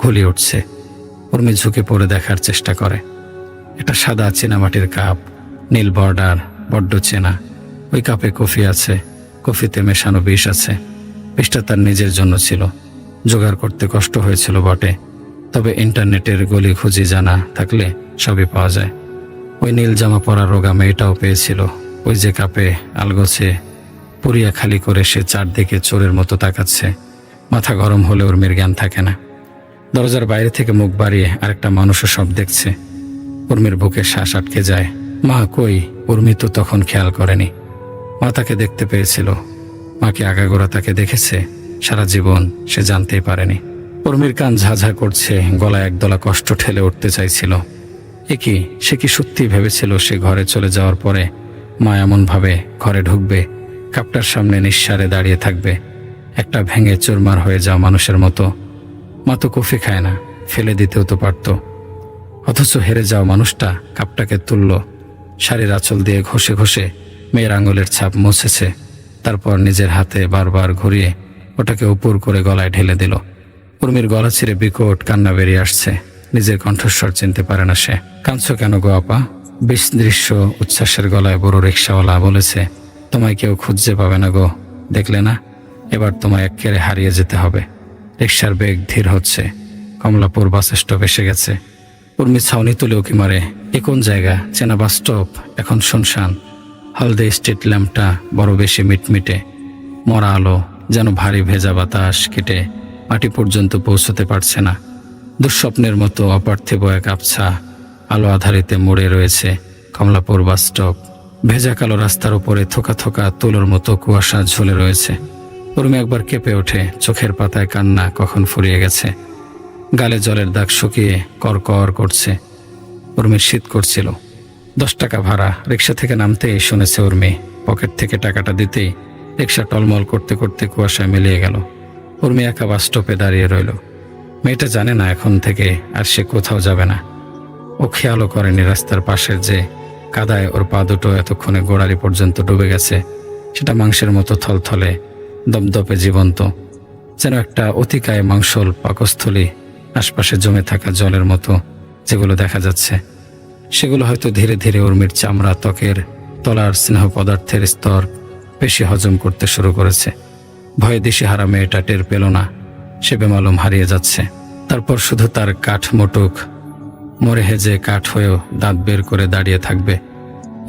ঘুলি উঠছে। উর্মি ঝুঁকে পড়ে দেখার চেষ্টা করে। একটা সাদা চীনামাটির কাপ, নীল বর্ডার, বড্ড চেনা। ওই কাপে কফি আছে, কফিতে মেশানো বিষ আছে। বিষটা তার নিজের জন্য ছিল। জোগাড় করতে কষ্ট হয়েছিল বটে, তবে ইন্টারনেটের গলি খুঁজি জানা থাকলে সবই পাওয়া যায়। ওই নীল জামা পরা রোগা মেয়েটাও পেয়েছিল ওই যে কাপে আলগোছে পুরিয়া খালি করে সে চারদিকে চোরের মতো তাকাচ্ছে। মাথা গরম হলে উর্মির জ্ঞান থাকে না। দরজার বাইরে থেকে মুখ বাড়িয়ে আরেকটা মানুষও সব দেখছে। উর্মির বুকে শ্বাস আটকে যায়। মা কই? উর্মি তো তখন খেয়াল করেনি। মা তাকে দেখতে পেয়েছিল। মাকে আগাগোড়া তাকে দেখেছে, সারা জীবন সে জানতেই পারেনি। উর্মির কান ঝাঝা করছে, গলায় একদলা কষ্ট ঠেলে উঠতে চাইছিল। সে কি সত্যি ভেবেছিল সে ঘরে চলে যাওয়ার পরে মা এমনভাবে ঘরে ঢুকবে, কাপটার সামনে নিঃসারে দাঁড়িয়ে থাকবে, একটা ভেঙে চুরমার হয়ে যাওয়া মানুষের মতো? মা তো কফি খায় না, ফেলে দিতেও তো পারত। অথচ হেরে যাওয়া মানুষটা কাপটাকে তুলল, শাড়ির আঁচল দিয়ে ঘষে ঘষে মেয়ের আঙুলের ছাপ মুছেছে। তারপর নিজের হাতে বারবার ঘুরিয়ে ওটাকে উপর করে গলায় ঢেলে দিল। উর্মির গলা ছিঁড়ে বিকট কান্না বেরিয়ে আসছে। নিজের কণ্ঠস্বর চিনতে পারে না সে। কাঁদছো কেন গো আপা? দৃশ্য উচ্ছ্বাসের গলায় বড় রিকশাওয়ালা বলেছে, তোমায় কেউ খুঁজে পাবে না গো, দেখলে না? এবার তোমায় এক্কেরে হারিয়ে যেতে হবে। রিকশার বেগ ধীর হচ্ছে। কমলাপুর বাস স্টপ এসে গেছে। উর্মি ছাউনি তুলে উকি মারে। এ কোন জায়গা? চেনা বাস স্টপ, এখন শুনশান। হলদে স্ট্রিট ল্যাম্পটা বড় বেশি মিটমিটে। মরা আলো যেন ভারী ভেজা বাতাস কেটে মাটি পর্যন্ত পৌঁছতে পারছে না। দুঃস্বপ্নের মতো অপার্থিব এক আবছা আলো আধারিতে মুড়ে রয়েছে কমলাপুর বাস স্টপ। ভেজা কালো রাস্তার উপরে থোকা থোকা তুলোর মতো কুয়াশা ঝুলে রয়েছে। উর্মি একবার কেঁপে ওঠে। চোখের পাতায় কান্না কখন ফুরিয়ে গেছে। গালে জলের দাগ শুকিয়ে করকর করছে। উর্মির শীত করছিল। 10 টাকা ভাড়া। রিকশা থেকে নামতেই শুনেছে উর্মি। পকেট থেকে টাকাটা দিতেই রিকশা টলমল করতে করতে কুয়াশায় মিলিয়ে গেল। উর্মি একা বাস স্টপে দাঁড়িয়ে রইল। মেয়েটা জানে না এখন থেকে আর সে কোথাও যাবে না। ও খেয়ালও করেনি রাস্তার পাশের যে কাদায় ওর পা দুটো এতক্ষণে গোড়ালি পর্যন্ত ডুবে গেছে, সেটা মাংসের মতো থলথলে, দপদপে জীবন্ত, যেন একটা অতিকায় মাংসল পাকস্থলী। আশপাশে জমে থাকা জলের মতো যেগুলো দেখা যাচ্ছে, সেগুলো হয়তো ধীরে ধীরে উর্মির চামড়া, ত্বকের তলার স্নেহ পদার্থের স্তর পেশি হজম করতে শুরু করেছে। ভয়ে দিশেহারা মেয়েটা টের পেল না সে বেমালুম হারিয়ে যাচ্ছে। তারপর শুধু তার কাঠ মোটুক মরে হেজে কাঠ হয়েও দাঁত বের করে দাঁড়িয়ে থাকবে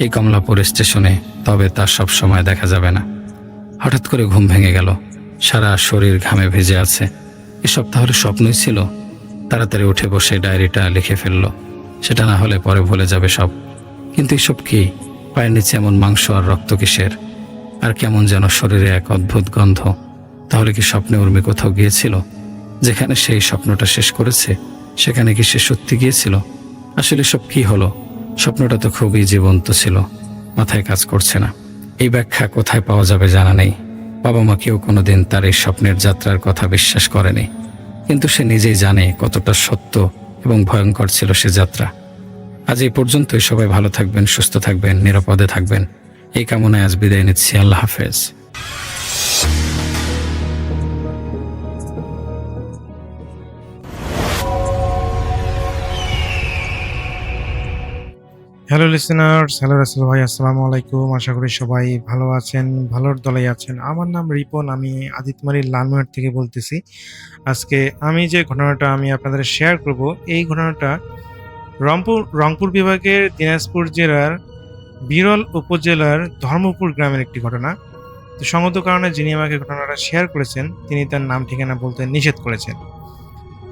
এই কমলাপুর স্টেশনে, তবে তা সব সময় দেখা যাবে না। হঠাৎ করে ঘুম ভেঙে গেল, সারা শরীর ঘামে ভেজে আছে। এসব তাহলে স্বপ্নই ছিল? তাড়াতাড়ি উঠে বসে ডায়েরিটা লিখে ফেলল, সেটা না হলে পরে ভুলে যাবে সব। কিন্তু এসব কি? পায়ের নিচে এমন মাংস আর রক্ত কিসের? আর কেমন যেন শরীরে এক অদ্ভুত গন্ধ। তাহলে কি স্বপ্নে উর্মি কোথাও গিয়েছিল? যেখানে সেই স্বপ্নটা শেষ করেছে সেখানে কি সে সত্যি গিয়েছিল? আসলে সব কি হলো? স্বপ্নটা তো খুবই জীবন্ত ছিল, মাথায় কাজ করছে না। এই ব্যাখ্যা কোথায় পাওয়া যাবে জানা নেই। বাবা মা কেউ কোনোদিন তার এই স্বপ্নের যাত্রার কথা বিশ্বাস করেনি, কিন্তু সে নিজেই জানে কতটা সত্য এবং ভয়ঙ্কর ছিল সে যাত্রা। আজ এই পর্যন্তই। সবাই ভালো থাকবেন, সুস্থ থাকবেন, নিরাপদে থাকবেন, এই কামনায় আজ বিদায় নিচ্ছি। আল্লাহ হাফেজ। হ্যালো লিসেনার্স, হ্যালো রাসেল ভাই, আসসালামু আলাইকুম। আশা করি সবাই ভালো আছেন, ভালোর দলেই আছেন। আমার নাম রিপন, আমি আদিতমারি লালমোহর থেকে বলতেছি। আজকে আমি যে ঘটনাটা আমি আপনাদের শেয়ার করব, এই ঘটনাটা রংপুর বিভাগের দিনাজপুর জেলার বিরল উপজেলার ধর্মপুর গ্রামের একটি ঘটনা। তো সঙ্গত কারণে যিনি আমাকে ঘটনাটা শেয়ার করেছেন তিনি তার নাম ঠিকানা বলতে নিষেধ করেছেন।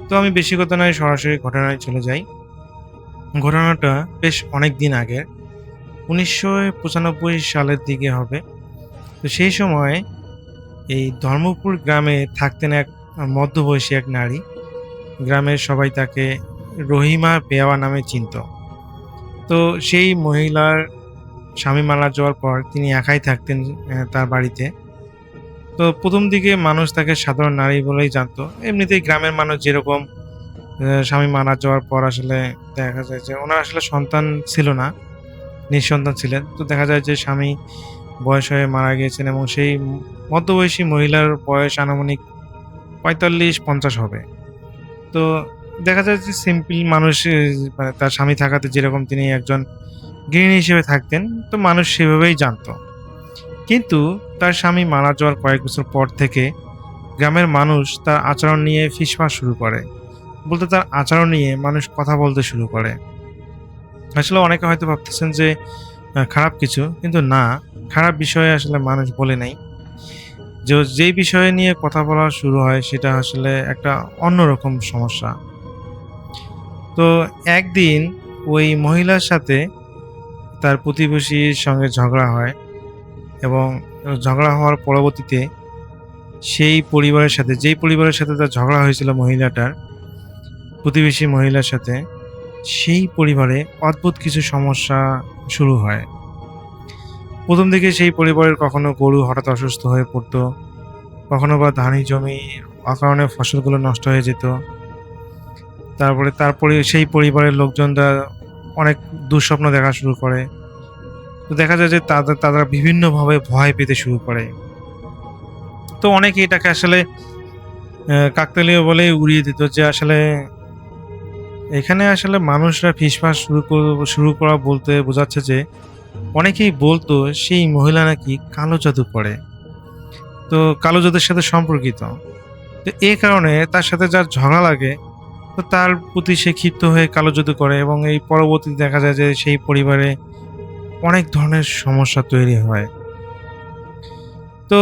তো আমি বেশি কথা নয়, সরাসরি ঘটনায় চলে যাই। ঘটনাটা বেশ অনেক দিন আগে, 1995 সালের দিকে হবে। তো সেই সময় এই ধর্মপুর গ্রামে থাকতেন এক মধ্যবয়সী এক নারী। গ্রামের সবাই তাকে রহিমা বেওয়া নামে চিনত। তো সেই মহিলার স্বামী মারা যাওয়ার পর তিনি একাই থাকতেন তার বাড়িতে। তো প্রথম দিকে মানুষ তাকে সাধারণ নারী বলেই জানতো। এমনিতেই গ্রামের মানুষ যেরকম স্বামী মারা যাওয়ার পর আসলে দেখা যায় যে ওনার আসলে সন্তান ছিল না, নিঃসন্তান ছিলেন। তো দেখা যায় যে স্বামী বয়স হয়ে মারা গিয়েছেন এবং সেই মধ্যবয়সী মহিলার বয়স আনুমানিক 45-50 হবে। তো দেখা যায় যে সিম্পল মানুষ, মানে তার স্বামী থাকাতে যেরকম তিনি একজন গৃহিণী হিসেবে থাকতেন, তো মানুষ সেভাবেই জানতো। কিন্তু তার স্বামী মারা যাওয়ার কয়েক বছর পর থেকে গ্রামের মানুষ তার আচরণ নিয়ে ফিসফাস শুরু করে, বলতে তার আচরণ নিয়ে মানুষ কথা বলতে শুরু করে। আসলে অনেকে হয়তো ভাবতেছেন যে খারাপ কিছু, কিন্তু না, খারাপ বিষয়ে আসলে মানুষ বলে নাই। যেই বিষয়ে নিয়ে কথা বলা শুরু হয় সেটা আসলে একটা অন্যরকম সমস্যা। তো একদিন ওই মহিলার সাথে তার প্রতিবেশীর সঙ্গে ঝগড়া হয় এবং ঝগড়া হওয়ার পরবর্তীতে যেই পরিবারের সাথে তার ঝগড়া হয়েছিল মহিলাটার, প্রতিবেশী মহিলার সাথে, সেই পরিবারে অদ্ভুত কিছু সমস্যা শুরু হয়। প্রথম দিকে সেই পরিবারের কখনো গরু হঠাৎ অসুস্থ হয়ে পড়তো, কখনো বা ধানি জমি অকারণে ফসলগুলো নষ্ট হয়ে যেত। তারপরে সেই পরিবারের লোকজনরা অনেক দুঃস্বপ্ন দেখা শুরু করে। তো দেখা যায় যে তারা বিভিন্নভাবে ভয় পেতে শুরু করে। তো অনেকে এটাকে আসলে কাকতালীয় বলে উড়িয়ে দিত, যে আসলে এখানে আসলে মানুষরা ফিসফাস শুরু করা বলতে বোঝাচ্ছে যে অনেকেই বলতো সেই মহিলা নাকি কালো জাদু করে, তো কালো জাদুর সাথে সম্পর্কিত। তো এই কারণে তার সাথে যার ঝগড়া লাগে, তো তার প্রতি সে ক্ষিপ্ত হয়ে কালো জাদু করে এবং এই পরবর্তীতে দেখা যায় যে সেই পরিবারে অনেক ধরনের সমস্যা তৈরি হয়। তো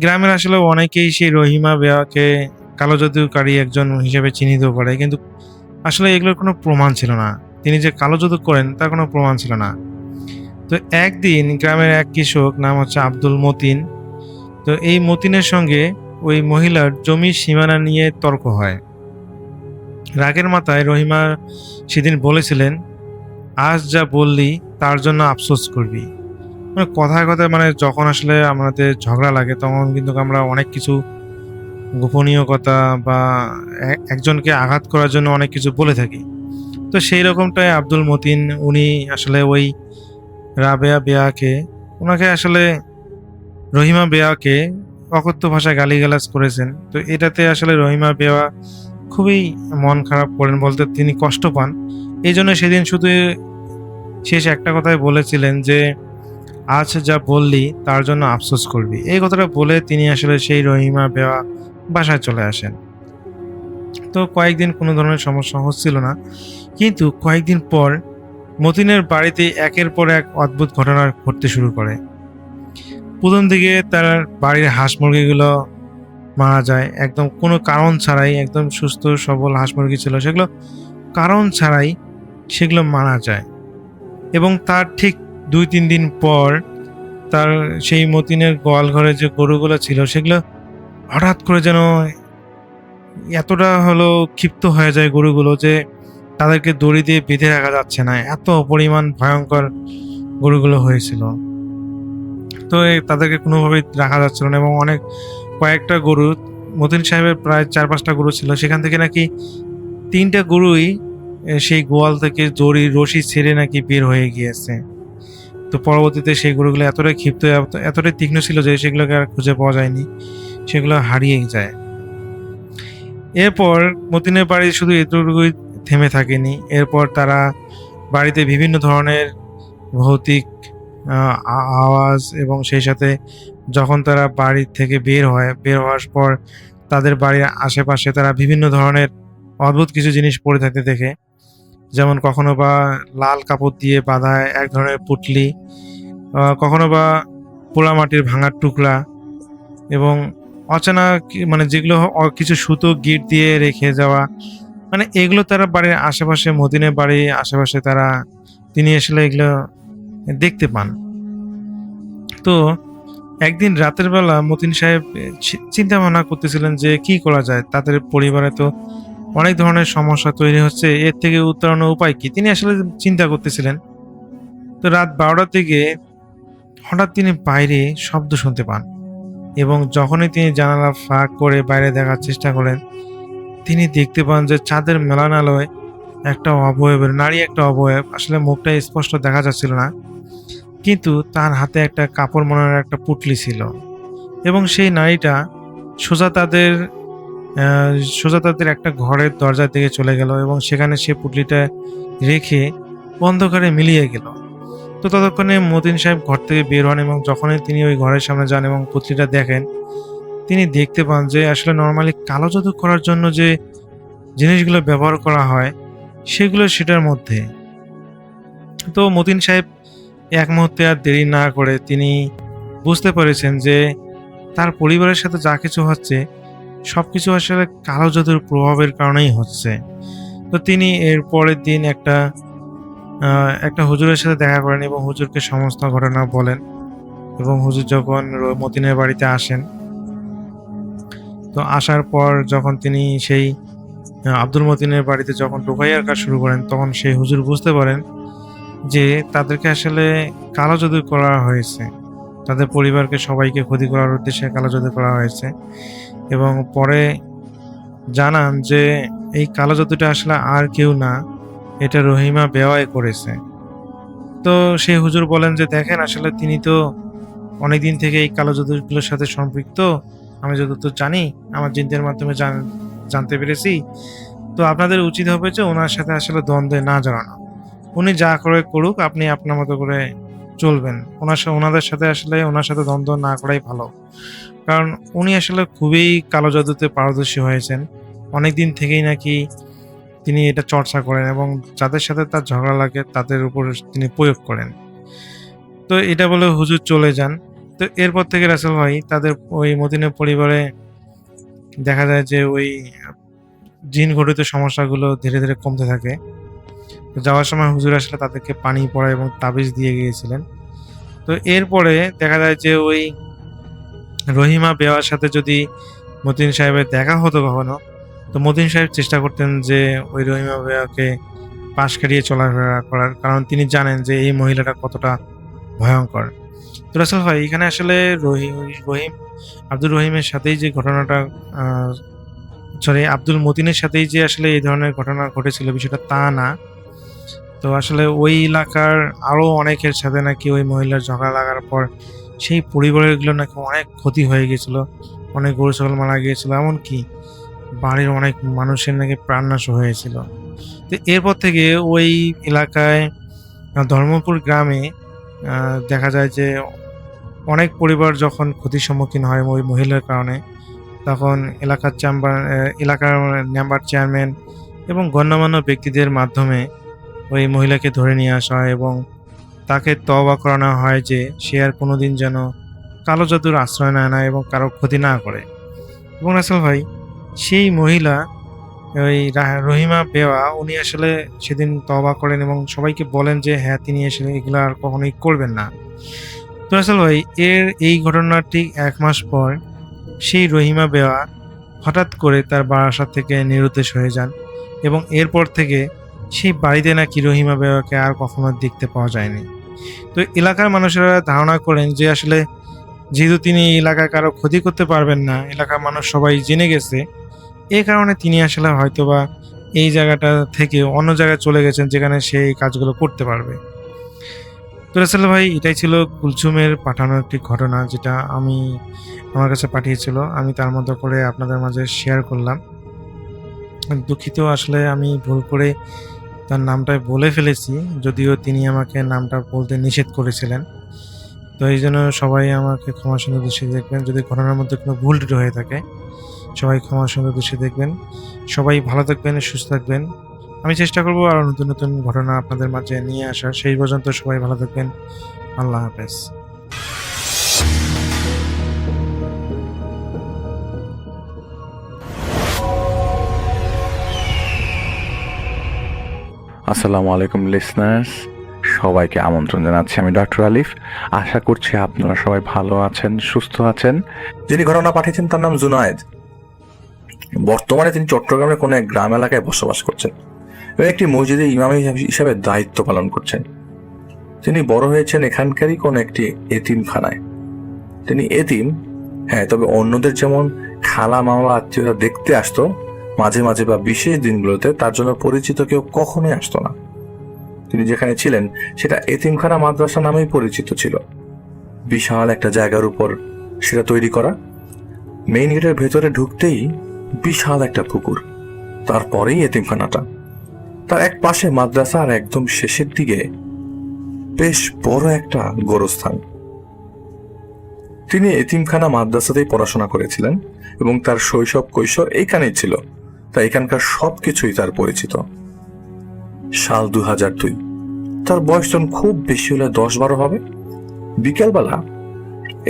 গ্রামের আসলে অনেকেই সেই রহিমা বেয়াকে কালো জাদুকারী একজন হিসেবে চিহ্নিত করে, কিন্তু আসলে এগুলোর কোনো প্রমাণ ছিল না। তিনি যে কালো জাদু করেন তার কোনো প্রমাণ ছিল না। তো একদিন গ্রামের এক কৃষক, নাম হচ্ছে আব্দুল মতিন, তো এই মতিনের সঙ্গে ওই মহিলার জমির সীমানা নিয়ে তর্ক হয়। রাগের মাথায় রহিমা সেদিন বলেছিলেন, আজ যা বললি তার জন্য আফসোস করবি। মানে কথায় কথায়, মানে যখন আসলে আমাদের ঝগড়া লাগে তখন কিন্তু আমরা অনেক কিছু গোপনীয় কথা বা একজনকে আঘাত করার জন্য অনেক কিছু বলে থাকি। তো সেই রকমটাই আব্দুল মতিন, উনি আসলে ওই ওনাকে আসলে রহিমা বেয়াকে অকথ্য ভাষায় গালিগালাজ করেছেন। তো এটাতে আসলে রহিমা বেয়া খুবই মন খারাপ করেন, বলতে তিনি কষ্ট পান। এই জন্য সেদিন শুধু শেষ একটা কথাই বলেছিলেন যে আজ যা বললি তার জন্য আফসোস করবি। এই কথাটা বলে তিনি আসলে সেই রহিমা বেয়া বাসায় চলে আসেন। তো কয়েকদিন কোনো ধরনের সমস্যা হচ্ছিল না, কিন্তু কয়েকদিন পর মতিনের বাড়িতে একের পর এক অদ্ভুত ঘটনা ঘটতে শুরু করে। প্রথম দিকে তার বাড়ির হাঁস মুরগিগুলো মারা যায় একদম কোনো কারণ ছাড়াই। একদম সুস্থ সবল হাঁস মুরগি ছিল, সেগুলো কারণ ছাড়াই সেগুলো মারা যায়। এবং তার ঠিক 2-3 দিন পর তার সেই মতিনের গোয়াল ঘরে যে গরুগুলো ছিল সেগুলো হঠাৎ করে যেন এতটা হলো ক্ষিপ্ত হয়ে যায় গরুগুলো যে তাদেরকে দড়ি দিয়ে বেঁধে রাখা যাচ্ছে না, এত পরিমাণ ভয়ঙ্কর গরুগুলো হয়েছিল। তো তাদেরকে কোনোভাবেই রাখা যাচ্ছিল না এবং কয়েকটা গরু, মতিন সাহেবের প্রায় 4-5টা গরু ছিল, সেখান থেকে নাকি 3টা গরুই সেই গোয়াল থেকে দড়ি রশি ছেড়ে নাকি বের হয়ে গিয়েছে। তো পরবর্তীতে সেই গরুগুলো এতটাই ক্ষিপ্ত, এতটাই তীক্ষ্ণ ছিল যে সেগুলোকে আর খুঁজে পাওয়া যায়নি, সেগুলো হারিয়ে যায়। এরপর মতিনের বাড়ি শুধু এতটুকুই থেমে থাকেনি। এরপর তারা বাড়িতে বিভিন্ন ধরনের ভৌতিক আওয়াজ এবং সেই সাথে যখন তারা বাড়ি থেকে বের হওয়ার পর তাদের বাড়ির আশেপাশে তারা বিভিন্ন ধরনের অদ্ভুত কিছু জিনিস পড়ে থাকতে দেখে। যেমন কখনো বা লাল কাপড় দিয়ে বাঁধা এক ধরনের পুটলি, কখনো বা পোড়া মাটির ভাঙার টুকরা এবং অচেনা মানে যেগুলো কিছু সুতো গিট দিয়ে রেখে যাওয়া, মানে এগুলো তারা বাড়ির আশেপাশে, মতিনের বাড়ির আশেপাশে তিনি আসলে এগুলো দেখতে পান। তো একদিন রাতের বেলা মতিন সাহেব চিন্তা ভাবনা করতেছিলেন যে কি করা যায়, তাদের পরিবারে তো অনেক ধরনের সমস্যা তৈরি হচ্ছে, এর থেকে উত্তরণের উপায় কি তিনি আসলে চিন্তা করতেছিলেন। তো রাত 12টার দিকে হঠাৎ তিনি বাইরে শব্দ শুনতে পান এবং যখনই তিনি জানালা ফাঁক করে বাইরে দেখার চেষ্টা করেন, তিনি দেখতে পান যে চাঁদের মেলানালয় একটা নারী একটা অবয়ব, আসলে মুখটা স্পষ্ট দেখা যাচ্ছিল না, কিন্তু তার হাতে একটা কাপড় মোড়ানোর একটা পুটলি ছিল এবং সেই নারীটা সোজা তাদের একটা ঘরের দরজার দিকে চলে গেল এবং সেখানে সে পুটলিটা রেখে অন্ধকারে মিলিয়ে গেল। তো ততক্ষণে মতিন সাহেব ঘর থেকে বের হন এবং যখনই তিনি ওই ঘরের সামনে যান এবং পুটলিটা দেখেন, তিনি দেখতে পান যে আসলে নর্মালি কালো জাদু করার জন্য যে জিনিসগুলো ব্যবহার করা হয় সেগুলো সেটার মধ্যে। তো মতিন সাহেব এক মুহূর্তে আর দেরি না করে তিনি বুঝতে পেরেছেন যে তার পরিবারের সাথে যা কিছু হচ্ছে সবকিছু আসলে কালো জাদুর প্রভাবের কারণেই হচ্ছে। তো তিনি এর পরের দিন একটা হুজুরের সাথে দেখা করেন এবং হুজুরকে সমস্ত ঘটনা বলেন এবং হুজুর যখন মতিনের বাড়িতে আসেন, তো আসার পর যখন তিনি সেই আব্দুল মতিনের বাড়িতে যখন ঢোকাইয়ার কাজ শুরু করেন, তখন সেই হুজুর বুঝতে পারেন যে তাদেরকে আসলে কালো জাদু করা হয়েছে, তাদের পরিবারকে সবাইকে ক্ষতি করার উদ্দেশ্যে কালো জাদু করা হয়েছে এবং পরে জানান যে এই কালো জাদুটা আসলে আর কেউ না, এটা রহিমা বেওয়াই করেছে। তো সেই হুজুর বলেন যে দেখেন আসলে তিনি তো অনেকদিন থেকে এই কালো জাদুগুলোর সাথে সম্পৃক্ত, আমি যতদূর জানি, আমার জিনদের মাধ্যমে জানতে পেরেছি। তো আপনাদের উচিত হবে যে ওনার সাথে আসলে দ্বন্দ্বে না জড়ানো, উনি যা করে করুক, আপনি আপনার মতো করে চলবেন, ওনার সাথে দ্বন্দ্ব না করাই ভালো। কারণ উনি আসলে খুবই কালো জাদুতে পারদর্শী হয়েছেন, অনেকদিন থেকেই নাকি তিনি এটা চর্চা করেন এবং যাদের সাথে তার ঝগড়া লাগে তাদের উপর তিনি প্রয়োগ করেন। তো এটা বলে হুজুর চলে যান। তো এরপর থেকে রাসেল ভাই তাদের ওই মদিনের পরিবারে দেখা যায় যে ওই জিন ঘটিত সমস্যাগুলো ধীরে ধীরে কমতে থাকে। তো যাওয়ার সময় হুজুর আসলে তাদেরকে পানি পড়া এবং তাবিজ দিয়ে গিয়েছিলেন। তো এরপরে দেখা যায় যে ওই রহিমা বেওয়ার সাথে যদি মতিন সাহেবের দেখা হতো কখনো, তো মতিন সাহেব চেষ্টা করতেন যে ওই রহিমা বেওয়াকে পাশ কাটিয়ে চলাফেরা করার, কারণ তিনি জানেন যে এই মহিলাটা কতটা ভয়ঙ্কর। তো রাসেল ভাই এখানে আসলে রহিম আব্দুল রহিমের সাথেই যে ঘটনাটা আব্দুল মতিনের সাথেই যে আসলে এই ধরনের ঘটনা ঘটেছিল বিষয়টা তা না। তো আসলে ওই এলাকার আরো অনেকের সাথে নাকি ওই মহিলার ঝগড়া লাগার পর সেই পরিবারগুলো নাকি অনেক ক্ষতি হয়ে গেছিল, অনেক গরু ছাগল মারা গিয়েছিল, এমনকি বাড়ির অনেক মানুষের নাকি প্রাণনাশ হয়েছিল। তো এরপর থেকে ওই এলাকায় ধর্মপুর গ্রামে দেখা যায় যে অনেক পরিবার যখন ক্ষতির সম্মুখীন হয় ওই মহিলার কারণে, তখন এলাকার মেম্বার চেয়ারম্যান এবং গণ্যমান্য ব্যক্তিদের মাধ্যমে ওই মহিলাকে ধরে নিয়ে আসা হয় এবং তাকে তওবা করানো হয় যে সে আর কোনোদিন যেন কালো জাদুর আশ্রয় নেয় না এবং কারো ক্ষতি না করে। এবং রাসেল ভাই, সেই মহিলা ওই রহিমা বেওয়া উনি আসলে সেদিন তওবা করেন এবং সবাইকে বলেন যে হ্যাঁ, তিনি আসলে এগুলো আর কখনোই করবেন না। তো রাসেল ভাই, এই ঘটনার ঠিক 1 মাস পর সেই রহিমা বেওয়া হঠাৎ করে তার বাসা থেকে নিরুদ্দেশ হয়ে যান এবং এরপর থেকে সেই বাড়িতে নাকি রহিমা বেওয়াকে আর কখনো দেখতে পাওয়া যায়নি। তো এলাকার মানুষেরা ধারণা করেন যে আসলে যেহেতু তিনি এলাকায় কারো ক্ষতি করতে পারবেন না, এলাকার মানুষ সবাই জেনে গেছে, এই কারণে তিনি আসলে হয়তোবা এই জায়গাটা থেকে অন্য জায়গায় চলে গেছেন যেখানে সে এই কাজগুলো করতে পারবে। তো রাসেল ভাই, এটাই ছিল কুলসুমের পাঠানো একটি ঘটনা, যেটা আমার কাছে পাঠিয়েছিল। আমি তার মতো করে আপনাদের মাঝে শেয়ার করলাম। দুঃখিত, আসলে আমি ভুল করে তার নামটাই বলে ফেলেছি, যদিও তিনি আমাকে নামটা বলতে নিষেধ করেছিলেন। তো এই জন্য সবাই আমাকে ক্ষমা সুন্দর দৃষ্টিতে দেখবেন। যদি ঘটনার মধ্যে কোনো ভুল ত্রুটি হয়ে থাকে, সবাই ক্ষমা সুন্দর দৃষ্টিতে দেখবেন। সবাই ভালো থাকবেন, সুস্থ থাকবেন। আমি চেষ্টা করবো আরও নতুন নতুন ঘটনা আপনাদের মাঝে নিয়ে আসার। সেই পর্যন্ত সবাই ভালো থাকবেন। আল্লাহ হাফেজ। আসসালামু আলাইকুম লিসনার্স, সবাইকে আমন্ত্রণ জানাচ্ছি। আমি ডক্টর আলিফ। আশা করছি আপনারা সবাই ভালো আছেন, সুস্থ আছেন। যিনি ঘটনা পাঠিয়েছেন তার নাম জুনায়েদ। বর্তমানে তিনি চট্টগ্রামের কোনো এক গ্রাম এলাকায় বসবাস করছেন এবং একটি মসজিদে ইমাম হিসাবে দায়িত্ব পালন করছেন। তিনি বড় হয়েছেন এখানকারই কোনো একটি এতিমখানায়। তিনি এতিম, হ্যাঁ, তবে অন্যদের যেমন খালা মামা আত্মীয়রা দেখতে আসতো মাঝে মাঝে বা বিশেষ দিনগুলোতে, তার জন্য পরিচিত কেউ কখনোই আসতো না। তিনি যেখানে ছিলেন সেটা এতিমখানা মাদ্রাসা নামেই পরিচিত ছিল। বিশাল একটা জায়গার উপর সেটা তৈরি করা। মেইন গেটের ভেতরে ঢুকতেই বিশাল একটা পুকুর, তারপরেই এতিমখানাটা। তার এক পাশে মাদ্রাসা আর একদম শেষের দিকে বেশ বড় একটা গোরস্থান। তিনি এতিমখানা মাদ্রাসাতেই পড়াশোনা করেছিলেন এবং তার শৈশব কৈশোর এইখানেই ছিল, তাই এখানকার সবকিছুই তার পরিচিত। সাল 2002। তার বয়স তখন খুব বেশি হলে 10-12 হবে। বিকেলবেলা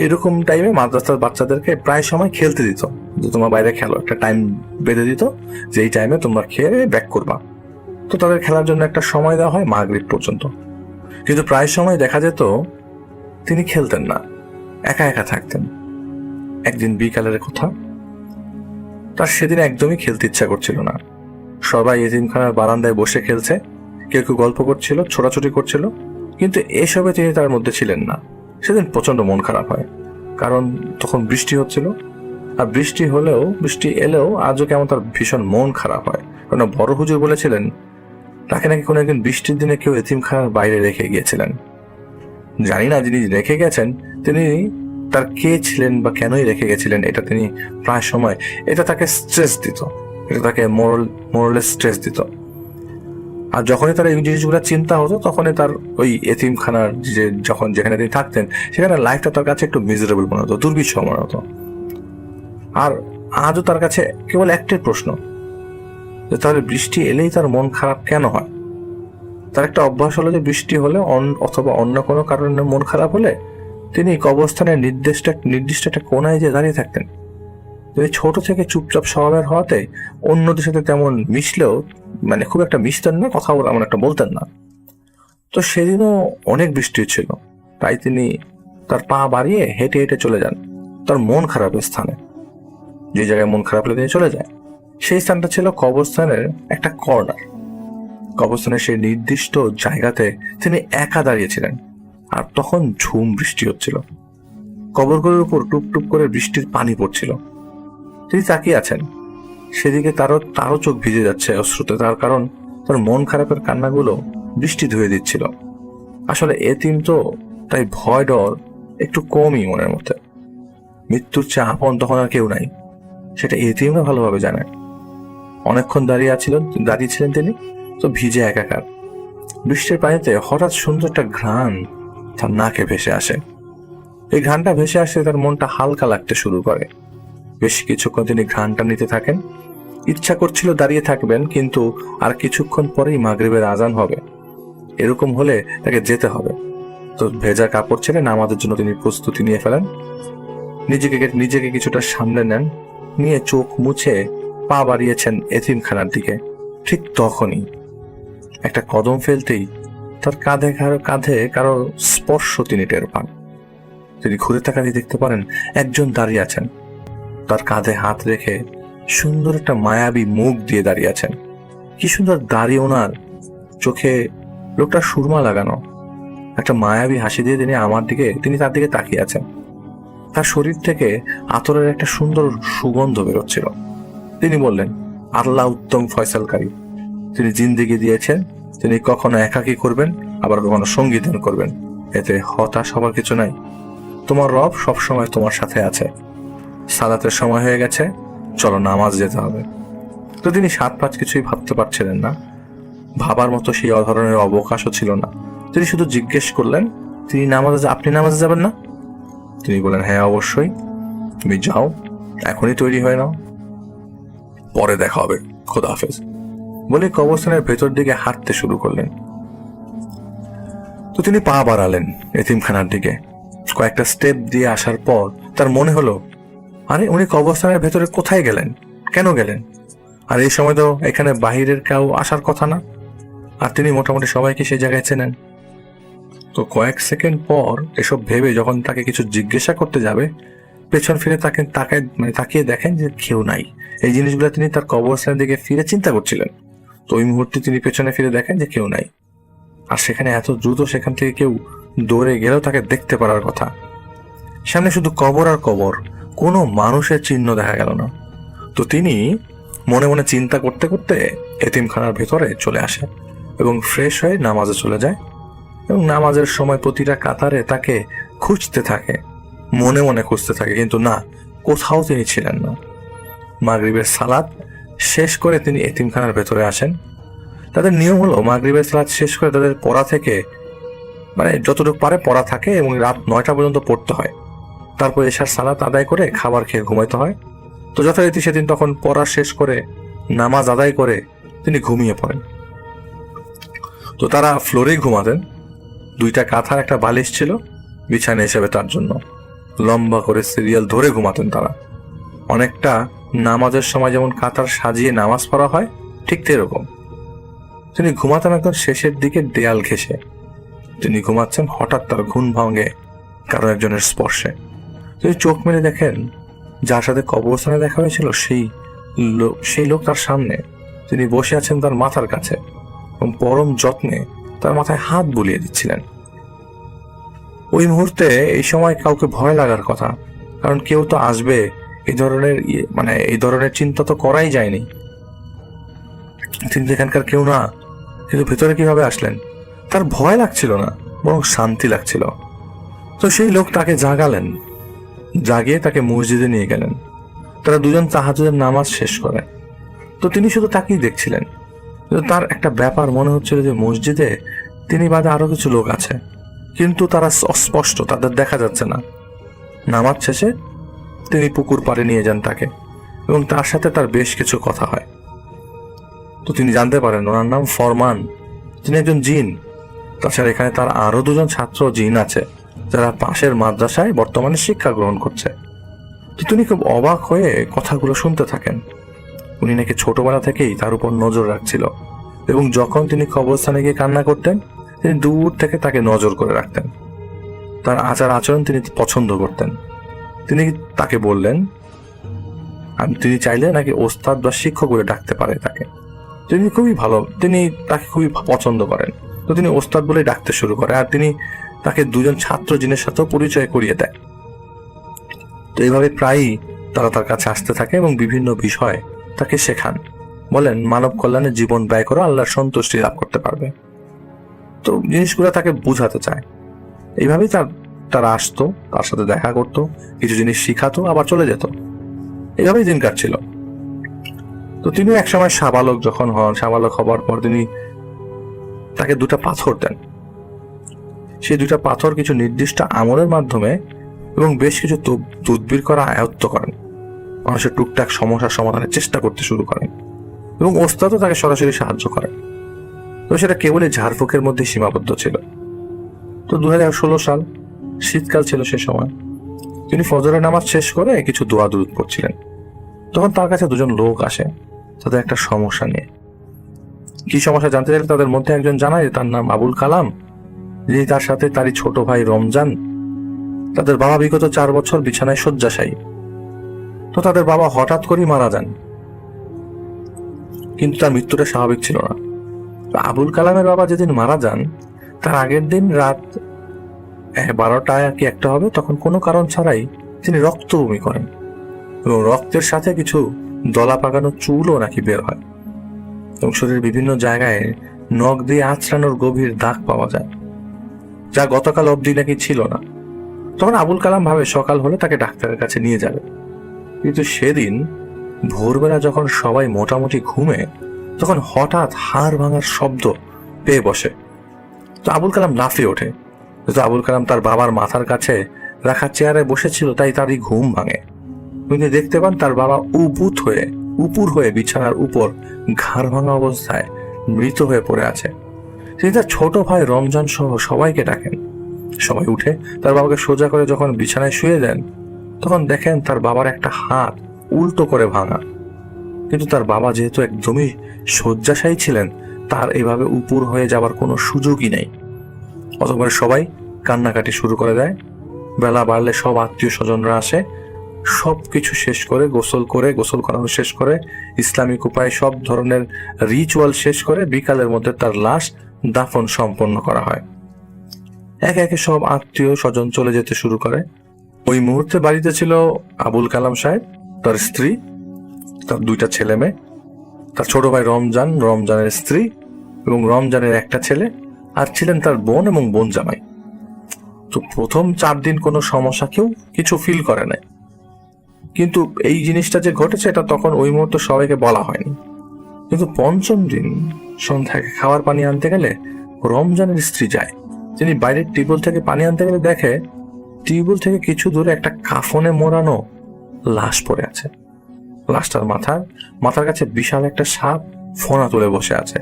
এরকম টাইমে মাদ্রাসার বাচ্চাদেরকে প্রায় সময় খেলতে দিত, যে তোমরা বাইরে খেলো, একটা টাইম বেঁধে দিত যে এই টাইমে তোমরা খেয়ে ব্যাক করবা। তো তাদের খেলার জন্য একটা সময় দেওয়া হয় মাগরিব পর্যন্ত। কিন্তু প্রায় সময় দেখা যেত তিনি খেলতেন না, একা একা থাকতেন। একদিন বিকালের কথা, তার সেদিন একদমই খেলতে ইচ্ছা করছিল না। সবাই এতিমখানার বারান্দায় বসে খেলছে, কেউ কেউ গল্প করছিল, ছোটাছুটি করছিল, কিন্তু এসবে তিনি তার মধ্যে ছিলেন না। সেদিন প্রচন্ড মন খারাপ হয়, কারণ তখন বৃষ্টি হচ্ছিল। আর বৃষ্টি এলেও আজও কেমন তার ভীষণ মন খারাপ হয়, কারণ বড় হুজুর বলেছিলেন তাকে নাকি কোনো একদিন বৃষ্টির দিনে কেউ এতিমখানার বাইরে রেখে গিয়েছিলেন। জানি না যিনি রেখে গেছেন তিনি তার কে ছিলেন বা কেনই রেখে গেছিলেন, এটা তিনি প্রায় সময় এটা তাকে স্ট্রেস দিত, এটা তাকে মোরাল স্ট্রেস দিত। আর যখনই তার এই জিনিসগুলো চিন্তা হতো তখনই তার ওই এতিমখানার যেখানে তিনি থাকতেন সেখানে লাইফটা তার কাছে একটু মিজারেবল মনে হতো, দুর্বিষহ মনে হতো। আর আজও তার কাছে কেবল একটাই প্রশ্ন, যে তাহলে বৃষ্টি এলেই তার মন খারাপ কেন হয়? তার একটা অভ্যাস হলো যে বৃষ্টি হলে অথবা অন্য কোনো কারণে মন খারাপ হলে তিনি কবরস্থানের নির্দিষ্ট একটা কোনায় যে দাঁড়িয়ে থাকতেন। তিনি ছোট থেকে চুপচাপ স্বভাবের হওয়াতে অন্যদের সাথে তেমন মিশলেও খুব একটা মিশতেন না, কথা এমন একটা বলতেন না। তো সেদিনও অনেক বৃষ্টি ছিল, তাই তিনি তার পা বাড়িয়ে হেঁটে হেঁটে চলে যান তার মন খারাপের স্থানে। যে জায়গায় মন খারাপ হলে তিনি চলে যায়, সেই স্থানটা ছিল কবরস্থানের একটা কর্নার। কবরস্থানের সেই নির্দিষ্ট জায়গাতে তিনি একা দাঁড়িয়েছিলেন, আর তখন ঝুম বৃষ্টি হচ্ছিল। কবরগুলোর উপর টুপ টুপ করে বৃষ্টির পানি পড়ছিল। তিনি তাকিয়ে আছেন, সেদিকে তারও চোখ ভিজে যাচ্ছে অশ্রুতে, তার কারণ তার মন খারাপের কান্নাগুলো বৃষ্টি ধুয়ে দিচ্ছিল। আসলে এতিম তো, তাই ভয় ডর একটু কমই মনের মধ্যে। মৃত্যুর চেয়ে আপন তখন আর কেউ নাই, সেটা এতিমরা ভালোভাবে জানে। অনেকক্ষণ দাঁড়িয়েছিলেন তিনি, তো ভিজে একাকার। বৃষ্টির পানিতে হঠাৎ সুন্দর একটা ঘ্রাণ তার নাকে ভেসে আসে। এই ঘ্রাণটা ভেসে আসে তার মনটা হালকা লাগতে শুরু করে। বেশ কিছুক্ষণ তিনি ঘ্রাণটা নিতে থাকেন। ইচ্ছা করছিল দাঁড়িয়ে থাকবেন, কিন্তু আর কিছুক্ষণ পরেই মাগরিবের আজান হবে। এরকম হলে তাকে যেতে হবে। তো ভেজা কাপড় ছেড়ে নামাজের জন্য তিনি প্রস্তুতি নিয়ে ফেলেন। নিজেকে কিছুটা সামলে নেন, নিয়ে চোখ মুছে পা বাড়িয়েছেন এতিমখানার দিকে। ঠিক তখনই একটা কদম ফেলতেই তার কাঁধে কারো স্পর্শ তিনি টের পান। তিনি ঘুরে তাকাতেই দেখতে পারেন একজন দাঁড়িয়ে আছেন, তার কাঁধে হাত রেখে সুন্দর একটা মায়াবী মুখ দিয়ে দাঁড়িয়ে আছেন। কি সুন্দর দাড়ি ওনার, চোখে লোকটা সুরমা লাগানো, একটা মায়াবী হাসি দিয়ে তিনি তার দিকে তাকিয়ে আছেন। তার শরীর থেকে আতরের একটা সুন্দর সুগন্ধ বেরোচ্ছিল। তিনি বললেন, আল্লাহ উত্তম ফয়সালকারী। তিনি জিন্দেগি দিয়েছেন, তিনি কখনো একাকী করবেন, আবার কখনো সঙ্গী দান করবেন। এতে হতাশ হবার কিছু নাই। তোমার রব সবসময় তোমার সাথে আছে। সালাতের সময় হয়ে গেছে, চলো নামাজ যেতে হবে। তো তিনি 7-5 কিছুই ভাবতে পারছিলেন না, ভাবার মতো সেই ধরনের অবকাশও ছিল না। তিনি শুধু জিজ্ঞেস করলেন, আপনি নামাজে যাবেন না? তিনি বলেন, হ্যাঁ অবশ্যই। তুমি যাও, এখনই তৈরি হয়ে নাও, পরে দেখা হবে, খোদা হাফেজ বলে কবরস্থানের ভেতর দিকে হাঁটতে শুরু করলেন। তো তিনি পা বাড়ালেন এতিমখানার দিকে। কয়েকটা স্টেপ দিয়ে আসার পর তার মনে হলো, আরে উনি কবরস্থানের ভেতরে কোথায় গেলেন, কেন গেলেন? আর এই সময় তো এখানে বাহিরের কেউ আসার কথা না, আর তিনি মোটামুটি সবাইকে সেই জায়গায় চেনেন। তো কয়েক সেকেন্ড পর এসব ভেবে যখন তাকে কিছু জিজ্ঞাসা করতে যাবে, পেছন ফিরে তাকিয়ে দেখেন যে কেউ নাই। এই জিনিসগুলো তিনি তার কবরস্থানের দিকে ফিরে চিন্তা করছিলেন। তো ওই মুহূর্তে তিনি পেছনে ফিরে দেখেন যে কেউ নাই। আর সেখানে এত দ্রুত সেখান থেকে কেউ দৌড়ে গেলেও তাকে দেখতে পারার কথা। সামনে শুধু কবর আর কবর, কোনো মানুষের চিহ্ন দেখা গেল না। তো তিনি মনে মনে চিন্তা করতে করতে এতিমখানার ভেতরে চলে আসে এবং ফ্রেশ হয়ে নামাজে চলে যায়। এবং নামাজের সময় প্রতিটা কাতারে তাকে খুঁজতে থাকে, মনে মনে খুঁজতে থাকে, কিন্তু না, কোথাও তিনি ছিলেন না। মাগরিবের সালাত শেষ করে তিনি এতিমখানার ভেতরে আসেন। তাদের নিয়ম হলো মাগরিবের সালাত শেষ করে তাদের পড়া থেকে যতটুকু পারে পড়া থাকে এবং রাত 9টা পর্যন্ত পড়তে হয়। তারপর এশার সালাত আদায় করে খাবার খেয়ে ঘুমাইতে হয়। তো যথারীতি সেদিন তখন পড়া শেষ করে নামাজ আদায় করে তিনি ঘুমিয়ে পড়েন। তো তারা ফ্লোরেই ঘুমাতেন। 2টা কাঁথার একটা বালিশ ছিল বিছানা হিসেবে তার জন্য। লম্বা করে সিরিয়াল ধরে ঘুমাতেন তারা। অনেকটা নামাজের সময় যেমন কাতার সাজিয়ে নামাজ পড়া হয়, ঠিক এরকম। তিনি ঘুমাতেন একদম শেষের দিকে দেয়াল ঘেঁষে। তিনি ঘুমাচ্ছেন, হঠাৎ তার ঘুম ভাঙে কারো একজনের স্পর্শে। তিনি চোখ মেলে দেখেন যার সাথে কবরস্থানে দেখা হয়েছিল সেই লোক তার সামনে। তিনি বসে আছেন তার মাথার কাছে এবং পরম যত্নে তার মাথায় হাত বুলিয়ে দিচ্ছিলেন। ওই মুহূর্তে এই সময় কাউকে ভয় লাগার কথা, কারণ কেউ তো আসবে, এই ধরনের চিন্তা তো করাই যায়নি। তিনি এখানকার কেউ না, কিন্তু ভেতরে কিভাবে আসলেন? তার ভয় লাগছিল না, বরং শান্তি লাগছিল। তো সেই লোক তাকে জাগালেন, জাগিয়ে তাকে মসজিদে নিয়ে গেলেন। তারা দুজন তাহাজ্জুদের নামাজ শেষ করে। তো তিনি শুধু তাকেই দেখছিলেন। তার একটা ব্যাপার মনে হচ্ছিল যে মসজিদে তিনি বাদে আরো কিছু লোক আছে, কিন্তু তারা অস্পষ্ট, তাদের দেখা যাচ্ছে না। নামাজ শেষে তিনি পুকুর পাড়ে নিয়ে যান তাকে, এবং তার সাথে তার বেশ কিছু কথা হয়। তো তিনি জানতে পারেন ওনার নাম ফরমান, তিনি একজন জিন। তাছাড়া এখানে তার আরো 2জন ছাত্র জিন আছে যারা পাশের মাদ্রাসায় বর্তমানে শিক্ষা গ্রহণ করছে। তো তিনি খুব অবাক হয়ে কথাগুলো শুনতে থাকেন। উনি নাকি ছোটবেলা থেকেই তার উপর নজর রাখছিল, এবং যখন তিনি কবরস্থানে গিয়ে কান্না করতেন তিনি দূর থেকে তাকে নজর করে রাখতেন। তার আচার আচরণ তিনি পছন্দ করতেন। তিনি তাকে বললেন তিনি চাইলে নাকি ওস্তাদ বা শিক্ষক বলে ডাকতে পারে তাকে। তিনি তাকে খুবই পছন্দ করেন। তো তিনি ওস্তাদ বলে ডাকতে শুরু করে, আর তিনি তাকে 2জন ছাত্র জিনের সাথেও পরিচয় করিয়ে দেয়। তো এইভাবে প্রায়ই তারা তার কাছে আসতে থাকে এবং বিভিন্ন বিষয় তাকে শেখান। বলেন মানব কল্যাণে জীবন ব্যয় করে আল্লাহর সন্তুষ্টি লাভ করতে পারবে। তো জিনিসগুলো তাকে বুঝাতে চায়। এইভাবেই তারা আসতো, তার সাথে দেখা করতো, কিছু জিনিস শিখাতো, আবার চলে যেত। এইভাবেই দিন কাটছিল। তো তিনি একসময় সাবালক হবার পর তিনি তাকে 2টা পাথর দেন। সেই 2টা পাথর কিছু নির্দিষ্ট আমলের মাধ্যমে এবং বেশ কিছু তদবির করা আয়ত্ত করেন। মানুষের টুকটাক সমস্যার সমাধানের চেষ্টা করতে শুরু করেন এবং ওস্তাদও তাকে সরাসরি সাহায্য করেন। তো সেটা কেবলই ঝাড়ফুঁকের মধ্যে সীমাবদ্ধ ছিল। তো 2016 সাল, শীতকাল ছিল সে সময়। তিনি ফজরের নামাজ শেষ করে কিছু দোয়া দুরূদ পড়ছিলেন। তখন তার কাছে দুজন লোক আসে তাদের একটা সমস্যা নিয়ে। কি সমস্যা জানতে চাইলে তাদের মধ্যে একজন জানায় তার নাম আবুল কালাম, যিনি তার সাথে তারই ছোট ভাই রমজান। তাদের বাবা বিগত 4 বছর বিছানায় শয্যাশায়ী। তো তাদের বাবা হঠাৎ করেই মারা যান, কিন্তু তার মৃত্যুটা স্বাভাবিক ছিল না। আবুল কালামের বাবা যেদিন মারা যান তার আগের দিন রাত 12টায় কি 1টা হবে, তখন কোনো কারণ ছাড়াই তিনি রক্ত বমি করেন এবং রক্তের সাথে কিছু দলা পাকানো চুলও নাকি বের হয় এবং শরীরের বিভিন্ন জায়গায় নখ দিয়ে আঁচড়ানোর গভীর দাগ পাওয়া যায়, যা গতকাল অবধি নাকি ছিল না। তখন আবুল কালাম ভাবে সকাল হলে তাকে ডাক্তারের কাছে নিয়ে যাবে, কিন্তু সেদিন ভোরবেলা যখন সবাই মোটামুটি ঘুমে তখন হঠাৎ হাড় ভাঙার শব্দ পেয়ে বসে। তো আবুল কালাম লাফিয়ে ওঠে। তো আবুল কালাম তার বাবার মাথার কাছে রাখা চেয়ারে বসেছিল, তাই তারই ঘুম ভাঙে। তিনি দেখতে পান তার বাবা উপুর হয়ে বিছানার উপর ঘাড় ভাঙা অবস্থায় মৃত হয়ে পড়ে আছে। তিনি তার ছোট ভাই রমজান সহ সবাইকে ডাকেন। সবাই উঠে তার বাবাকে সোজা করে যখন বিছানায় শুয়ে দেন তখন দেখেন তার বাবার একটা হাত উল্টো করে ভাঙা, কিন্তু তার বাবা যেহেতু একদমই শয্যাশায়ী ছিলেন তার এভাবে উপুর হয়ে যাবার কোনো সুযোগই নেই। অতঃপর সবাই কান্নাকাটি শুরু করে দেয়। বেলা বাড়লে সব আত্মীয় স্বজনরা আসে, সবকিছু শেষ করে গোসল করানো শেষ করে ইসলামিক উপায়ে সব ধরনের রিচুয়াল শেষ করে বিকালের মধ্যে তার লাশ দাফন সম্পন্ন করা হয়। একে একে সব আত্মীয় স্বজন চলে যেতে শুরু করে। ওই মুহূর্তে বাড়িতে ছিল আবুল কালাম সাহেব, তার স্ত্রী, তার 2টা ছেলে মেয়ে, তার ছোট ভাই রমজানের স্ত্রী এবং রমজানের একটা ছেলে, আর ছিলেন তার বোন এবং বোন জামাই। তো প্রথম 4 দিন কোনো সমস্যা কেউ কিছু ফিল করে নাই, কিন্তু এই জিনিসটা যে ঘটেছে এটা তখন ওই মুহূর্তে সবাইকে বলা হয়নি। কিন্তু 5ম দিন সন্ধ্যায় খাওয়ার পানি আনতে গেলে রমজানের স্ত্রী যায়। তিনি বাইরের টিউবওয়েল থেকে পানি আনতে গেলে দেখে টিউবওয়েল থেকে কিছু দূরে একটা কাফনে মোড়ানো লাশ পড়ে আছে। লাশটার মাথার কাছে বিশাল একটা সাপ ফোনা তুলে বসে আছে।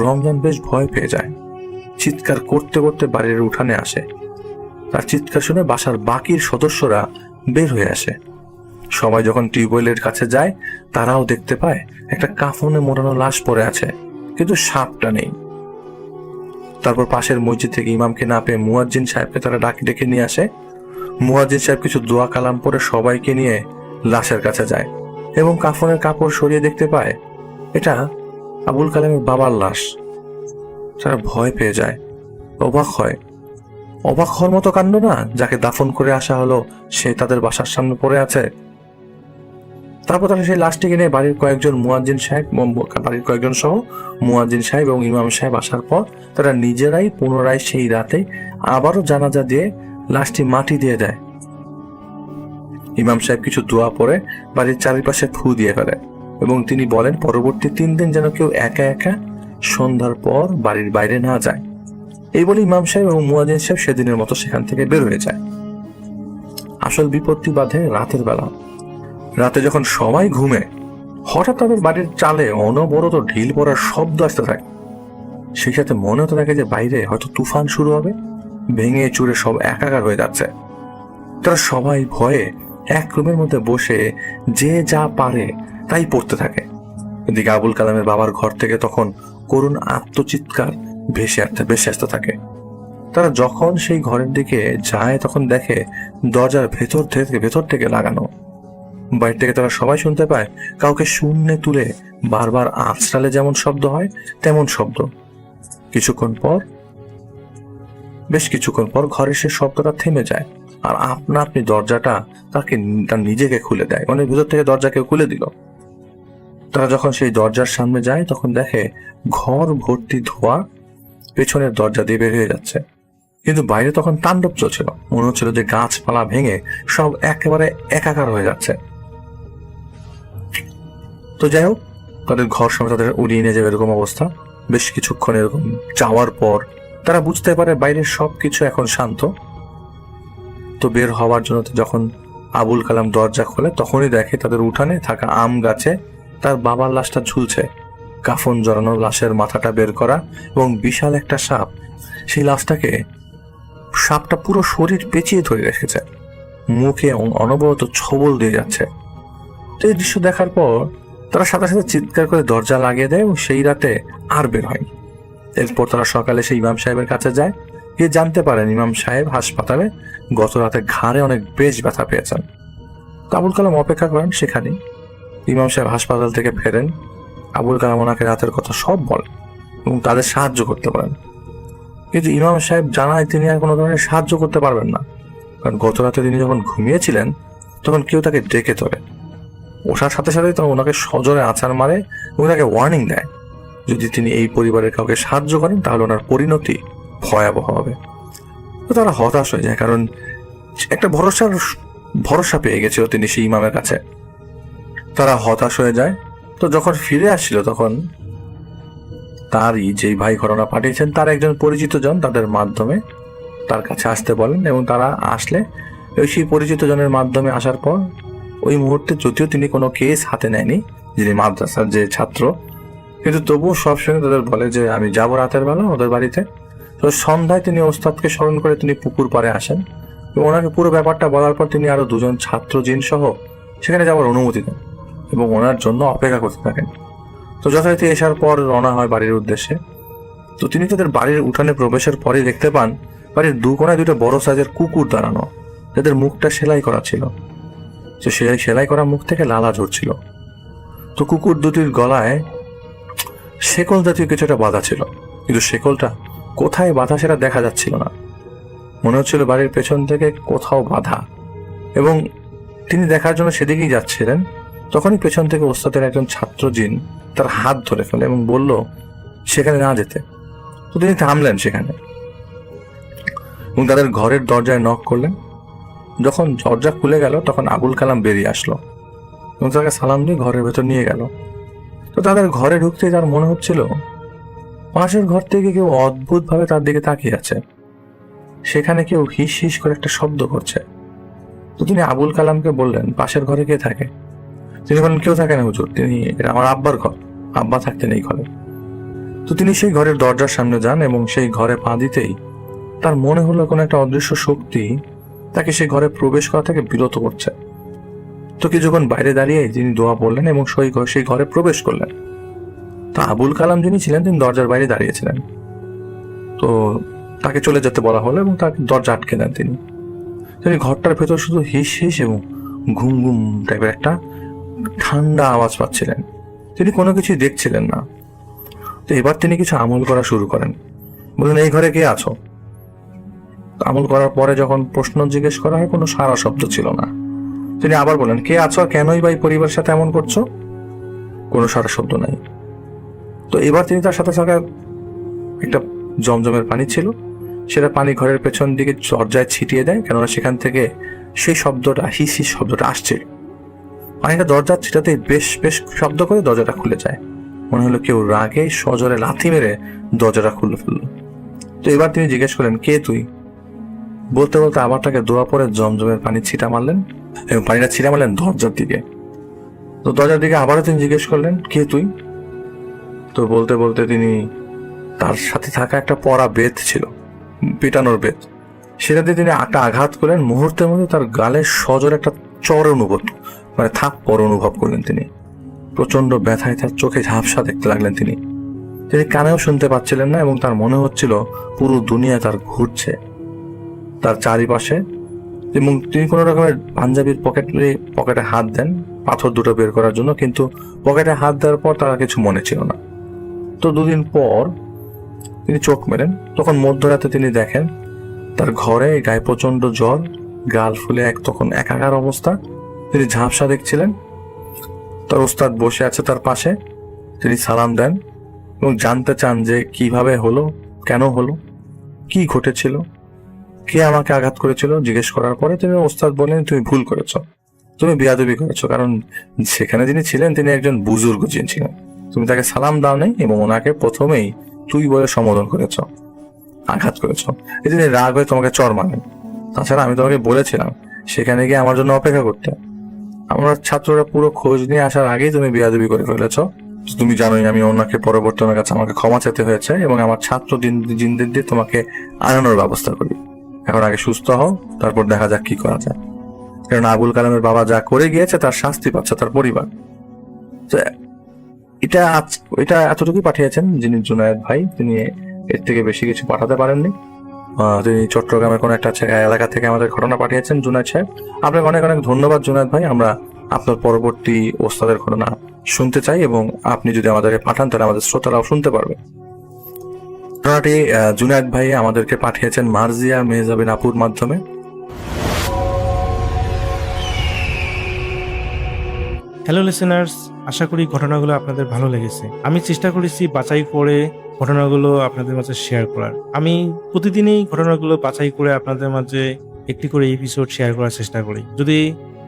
রমজান বেশ ভয় পেয়ে যায়, চিৎকার করতে করতে বাড়ির উঠানে আসে। তার চিৎকার শুনে বাসার বাকির সদস্যরা বের হয়ে আসে। সবাই যখন টিউবওয়েলের কাছে যায় তারাও দেখতে পায় একটা কাফনে মোড়ানো লাশ পড়ে আছে, কিন্তু সাপটা নেই। তারপর পাশের মসজিদ থেকে ইমামকে না পেয়ে মুয়াজ্জিন সাহেবকে তারা ডেকে নিয়ে আসে। মুয়াজ্জিন সাহেব কিছু দোয়া কালাম পরে সবাইকে নিয়ে লাশের কাছে যায় এবং কাফনের কাপড় সরিয়ে দেখতে পায় এটা আবুল কালামের বাবার লাশ। তারা ভয় পেয়ে যায়, অবাক হওয়ার মতো কাণ্ড না, যাকে দাফন করে আসা হলো সে তাদের বাসার সামনে পড়ে আছে। তারপর তারা সেই লাশটিকে নিয়ে বাড়ির কয়েকজন সহ মুয়াজ্জিন সাহেব এবং ইমাম সাহেব আসার পর তারা নিজেরাই পুনরায় সেই রাতে আবারও জানাজা দিয়ে লাশটি মাটি দিয়ে দেয়। ইমাম সাহেব কিছু দোয়া পড়ে বাড়ির চারিপাশে ফু দিয়ে ফেলে এবং তিনি বলেন পরবর্তী 3 দিন যেন কেউ একা একা সন্ধ্যার পর বাড়ির বাইরে না যায়। এই বলে ইমাম সাহেব এবং মুয়াজ্জিন সাহেব সেদিনের মতো সেখান থেকে বের হয়ে যায়। আসল বিপত্তি বাধে রাতের বেলা। রাতে যখন সবাই ঘুমে হঠাৎ তাদের বাড়ির চালে অনবরত ঢিল পড়ার শব্দ আসতে থাকে। সেই সাথে মনে হতে থাকে যে বাইরে হয়তো তুফান শুরু হবে, ভেঙে চুরে সব একাকার হয়ে যাচ্ছে। তারা সবাই ভয়ে এক রুমের মধ্যে বসে যে যা পারে তাই পড়তে থাকে। এদিকে আবুল কালামের বাবার ঘর থেকে তখন করুণ আত্মচিৎকার ভেসে আসতে থাকে। তারা যখন সেই ঘরের দিকে যায় তখন দেখে দরজার ভেতর থেকে লাগানো। বাইরে থেকে তারা সবাই শুনতে পায় কাউকে শূন্যে তুলে বারবার আঁচড়ালে যেমন শব্দ হয় তেমন শব্দ। বেশ কিছুক্ষণ পর ঘরে সে শব্দটা থেমে যায় আর আপনি দরজাটা তার নিজেকে খুলে দেয়, মানে ভেতর থেকে দরজা কেউ খুলে দিল। তারা যখন সেই দরজার সামনে যায় তখন দেখে ঘর ভর্তি ধোঁয়া পেছনের দরজা দিয়ে বের হয়ে যাচ্ছে, কিন্তু বাইরে তখন তাণ্ডব চলছিল। মনে হচ্ছিল যে গাছপালা ভেঙে সব একেবারে একাকার হয়ে যাচ্ছে। তো যাই হোক, তাদের ঘর সময় তাদের উড়িয়ে নিয়ে যাবে এরকম অবস্থা। বেশ কিছুক্ষণ এরকম যাওয়ার পর তারা বুঝতে পারে বাইরের সবকিছু এখন শান্ত। তো বের হওয়ার জন্য যখন আবুল কালাম দরজা খোলে তখনই দেখে তাদের উঠানে থাকা আম গাছে তার বাবার লাশটা ঝুলছে, কাফন জড়ানো লাশের মাথাটা বের করা এবং বিশাল একটা সাপ। সেই লাশটাকে সাপটা পুরো শরীর পেঁচিয়ে ধরে রেখেছে, মুখে অনবরত ছবল দিয়ে যাচ্ছে। তো এই দৃশ্য দেখার পর তারা সাথে সাথে চিৎকার করে দরজা লাগিয়ে দেয় এবং সেই রাতে আর বের হয়নি। এরপর তারা সকালে সেই ইমাম সাহেবের কাছে যায়, গিয়ে জানতে পারেন ইমাম সাহেব হাসপাতালে গত রাতে ঘাড়ে অনেক বেশ ব্যথা পেয়েছেন। আবুল কালাম অপেক্ষা করেন সেখানেই। ইমাম সাহেব হাসপাতাল থেকে ফেরেন। আবুল কালাম ওনাকে রাতের কথা সব বলেন এবং তাদের সাহায্য করতে পারেন, কিন্তু ইমাম সাহেব জানায় তিনি আর কোনো ধরনের সাহায্য করতে পারবেন না, কারণ গত রাতে তিনি যখন ঘুমিয়েছিলেন তখন কেউ তাকে ডেকে তোলে। ওঠার সাথে সাথে তখন ওনাকে সজোরে আছাড় মারে এবং তাকে ওয়ার্নিং দেয় যদি তিনি এই পরিবারের কাউকে সাহায্য করেন তাহলে ওনার পরিণতি ভয়াবহ হবে। তো তারা হতাশ হয়ে যায়, কারণ একটা ভরসা পেয়ে গেছিল তিনি সেই ইমামের কাছে। তারা হতাশ হয়ে যায়। তো যখন ফিরে আসছিল তখন তারই যেই ভাই ঘটনা পাঠিয়েছেন তার একজন পরিচিত জন তাদের মাধ্যমে তার কাছে আসতে বলেন এবং তারা আসলে সেই পরিচিত জনের মাধ্যমে আসার পর ওই মুহূর্তে যদিও তিনি কোনো কেস হাতে নেয়নি, যিনি মাদ্রাসার যে ছাত্র, কিন্তু তবুও সবসময় তাদের বলে যে আমি যাবো রাতের বেলা ওদের বাড়িতে। তো সন্ধ্যায় তিনি ওস্তাদকে স্মরণ করে তিনি পুকুর পাড়ে আসেন এবং ওনাকে পুরো ব্যাপারটা বলার পর তিনি আরো দুজন ছাত্র জিন সহ সেখানে যাওয়ার অনুমতি দেন এবং ওনার জন্য অপেক্ষা করতে থাকেন। তো যথারীতি আসার পর রওনা হয় বাড়ির উদ্দেশ্যে। তো তিনি তাদের বাড়ির উঠানে প্রবেশের পরেই দেখতে পান বাড়ির দু কোণায় দুটো বড় সাইজের কুকুর দাঁড়ানো, যাদের মুখটা সেলাই করা ছিল। তো সেই সেলাই করা মুখ থেকে লালা ঝরছিল। তো কুকুর দুটির গলায় শেকল জাতীয় কিছুটা বাঁধা ছিল, কিন্তু শেকলটা কোথায় বাঁধা সেটা দেখা যাচ্ছিল না, মনে হচ্ছিল বাড়ির পেছন থেকে কোথাও বাঁধা। এবং তিনি দেখার জন্য সেদিকেই যাচ্ছিলেন, তখনই পেছন থেকে ওস্তাদের একজন ছাত্র জিন তার হাত ধরে ফেলে এবং বলল সেখানে না যেতে। তো তিনি থামলেন সেখানে এবং তাদের ঘরের দরজায় নক করলেন। যখন দরজা খুলে গেল তখন আবুল কালাম বেরিয়ে আসলো এবং তাকে সালাম দিয়ে ঘরের ভেতর নিয়ে গেল। তো তাদের ঘরে ঢুকতে তার মনে হচ্ছিল পাশের ঘর থেকে কেউ অদ্ভুত ভাবে তার দিকে তাকিয়ে আছে, সেখানে কেউ হিস হিস করে একটা শব্দ করছে। তো তিনি আবুল কালামকে বললেন পাশের ঘরে কে থাকে? তিনি বলেন কেউ থাকে না হুজুর, এটা আমার আব্বার ঘর, আব্বা থাকতেন এই ঘরে। তো তিনি সেই ঘরের দরজার সামনে যান এবং সেই ঘরে পা দিতেই তার মনে হলো কোনো একটা অদৃশ্য শক্তি তাকে সেই ঘরে প্রবেশ করা থেকে বিরত করছে। তো কিছুক্ষণ বাইরে দাঁড়িয়ে তিনি দোয়া পড়লেন এবং সেই ঘরে প্রবেশ করলেন। তা আবুল কালাম যিনি ছিলেন তিনি দরজার বাইরে দাঁড়িয়েছিলেন। তো তাকে চলে যেতে বলা হলো এবং তাকে দরজা আটকে দেন তিনি ঘরটার ভেতর শুধু হিস হিস এবং ঘুম ঘুম টাইপের একটা ঠান্ডা আওয়াজ পাচ্ছিলেন। তিনি কোনো কিছুই দেখছিলেন না। তো এবার তিনি কিছু আমল করা শুরু করেন। বললেন এই ঘরে কে আছো? আমল করার পরে যখন প্রশ্ন জিজ্ঞেস করা হয় কোনো সারা শব্দ ছিল না। তিনি আবার বলেন কে আছো আর কেনই বা এই পরিবারের সাথে এমন করছো? কোনো সারা শব্দ নাই। তো এবার তিনি তার সাথে থাকা একটা জমজমের পানি ছিল, সেটা পানি ঘরের পেছন দিকে দরজায় ছিটিয়ে দেয়, কেননা সেখান থেকে সেই শব্দটা হিস হিস শব্দটা আসছিল। পানিটা দরজার ছিটাতেই বেশ বেশ শব্দ করে দরজাটা খুলে যায়। মনে হলো কেউ রাগে সজোরে লাথি মেরে দরজাটা খুলে ফেললো। তো এবার তিনি জিজ্ঞেস করলেন কে তুই? বলতে বলতে আবার তাকে দোয়া পরে জমজমের পানি ছিটা মারলেন এবং পানিটা ছিটা মারলেন দরজার দিকে। তো দরজার দিকে আবারও তিনি জিজ্ঞেস করলেন কে তুই? তো বলতে বলতে তিনি তার সাথে থাকা একটা পরা বেত ছিল, পিটানোর বেত, সেটা দিয়ে তিনি একটা আঘাত করলেন। মুহূর্তের মধ্যে তার গালে সজোরে একটা চর অনুভব থাপ্পড় অনুভব করলেন। তিনি প্রচন্ড ব্যথায় তার চোখে ঝাপসা দেখতে লাগলেন। তিনি কানেও শুনতে পাচ্ছিলেন না এবং তার মনে হচ্ছিল পুরো দুনিয়া তার ঘুরছে তার চারিপাশে। এবং তিনি কোনো রকমের পাঞ্জাবির পকেটে হাত দেন পাথর দুটো বের করার জন্য, কিন্তু পকেটে হাত দেওয়ার পর তার কিছু মনে ছিল না। তো দুদিন পর তিনি চোখ মেলেন, তখন মধ্যরাতে তিনি দেখেন তার ঘরে গায়ে প্রচন্ড জ্বর, গাল ফুলে তখন একাকার অবস্থা। তিনি ঝাপসা দেখছিলেন। তার ওস্তাদ বসে আছে তার পাশে। তিনি সালাম দেন এবং জানতে চান যে কিভাবে হলো, কেন হলো, কি ঘটেছিল, কে আমাকে আঘাত করেছিল। জিজ্ঞেস করার পরে তিনি ওস্তাদ বলেন তুমি ভুল করেছ, তুমি বেয়াদবি করেছো, কারণ সেখানে যিনি ছিলেন তিনি একজন বুজুর্গ জিন ছিলেন। তুমি তাকে সালাম দাও নাই এবং ওনাকে প্রথমেই তুই বলে সম্বোধন করেছ, আঘাত করেছ। এই তিনি রাগ হয়ে তোমাকে চর মানেন। তাছাড়া আমি তোমাকে বলেছিলাম সেখানে গিয়ে আমার জন্য অপেক্ষা করতে। আমরা ছাত্ররা পুরো খোঁজ নিয়ে আসার আগেই তুমি বেয়াদবি করে ফেলেছো। তুমি জানোই আমি ওনাকে পরবর্তী ওনার কাছে আমাকে ক্ষমা চাইতে হয়েছে এবং আমার ছাত্র জিনদের দিয়ে তোমাকে আনানোর ব্যবস্থা করি। এখন আগে সুস্থ হও, তারপর দেখা যাক কি করা যায়। কারণ আবুল কালামের বাবা যা করে গিয়েছে তার শাস্তি পাচ্ছে তার পরিবার। তো এটা এতটুকুই পাঠিয়েছেন যিনি জুনায়েদ ভাই, তিনি এর থেকে বেশি কিছু পাঠাতে পারেননি। তিনি চট্টগ্রামের কোন একটা এলাকা থেকে আমাদের ঘটনা পাঠিয়েছেন জুনায়েদ সাহেব। আপনাকে অনেক অনেক ধন্যবাদ জুনায়েদ ভাই। আমরা আপনার পরবর্তী ওস্তাদের ঘটনা শুনতে চাই এবং আপনি যদি আমাদেরকে পাঠান তাহলে আমাদের শ্রোতারাও শুনতে পারবে। ঘটনাটি জুনায়েদ ভাই আমাদেরকে পাঠিয়েছেন মার্জিয়া মেহজাবিন আপুর মাধ্যমে। হ্যালো লিসেনার্স, আশা করি ঘটনাগুলো আপনাদের ভালো লেগেছে। আমি চেষ্টা করেছি বাছাই করে ঘটনাগুলো আপনাদের মাঝে শেয়ার করার। আমি প্রতিদিনই ঘটনাগুলো বাছাই করে আপনাদের মাঝে একটি করে এপিসোড শেয়ার করার চেষ্টা করি। যদি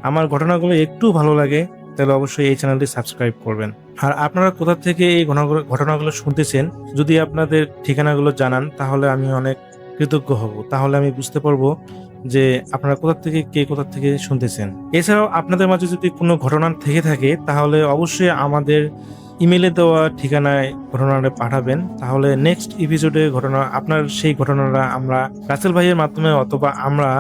আমার ঘটনাগুলো একটু ভালো লাগে তাহলে অবশ্যই এই চ্যানেলটি সাবস্ক্রাইব করবেন। আর আপনারা কোথা থেকে এই ঘটনাগুলো শুনতেছেন যদি আপনাদের ঠিকানাগুলো জানান তাহলে আমি অনেক কৃতজ্ঞ হব। তাহলে আমি বুঝতে পারবো যে আপনারা কোথা থেকে শুনতেছেন। এছাড়াও আপনাদের মাঝে যদি কোনো ঘটনা থেকে থাকে তাহলে অবশ্যই আমাদের ইমেলে দেওয়া ঠিকানায় ঘটনাটা পাঠাবেন। তাহলে নেক্সট এপিসোডে আপনার সেই ঘটনাটা আমরা রাসেল ভাইয়ের মাধ্যমে অথবা আমরা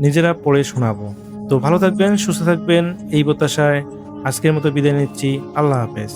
নিজেরা পড়ে শোনাবো। তো ভালো থাকবেন, সুস্থ থাকবেন এই প্রত্যাশায় আজকের মতো বিদায় নিচ্ছি। আল্লাহ হাফেজ।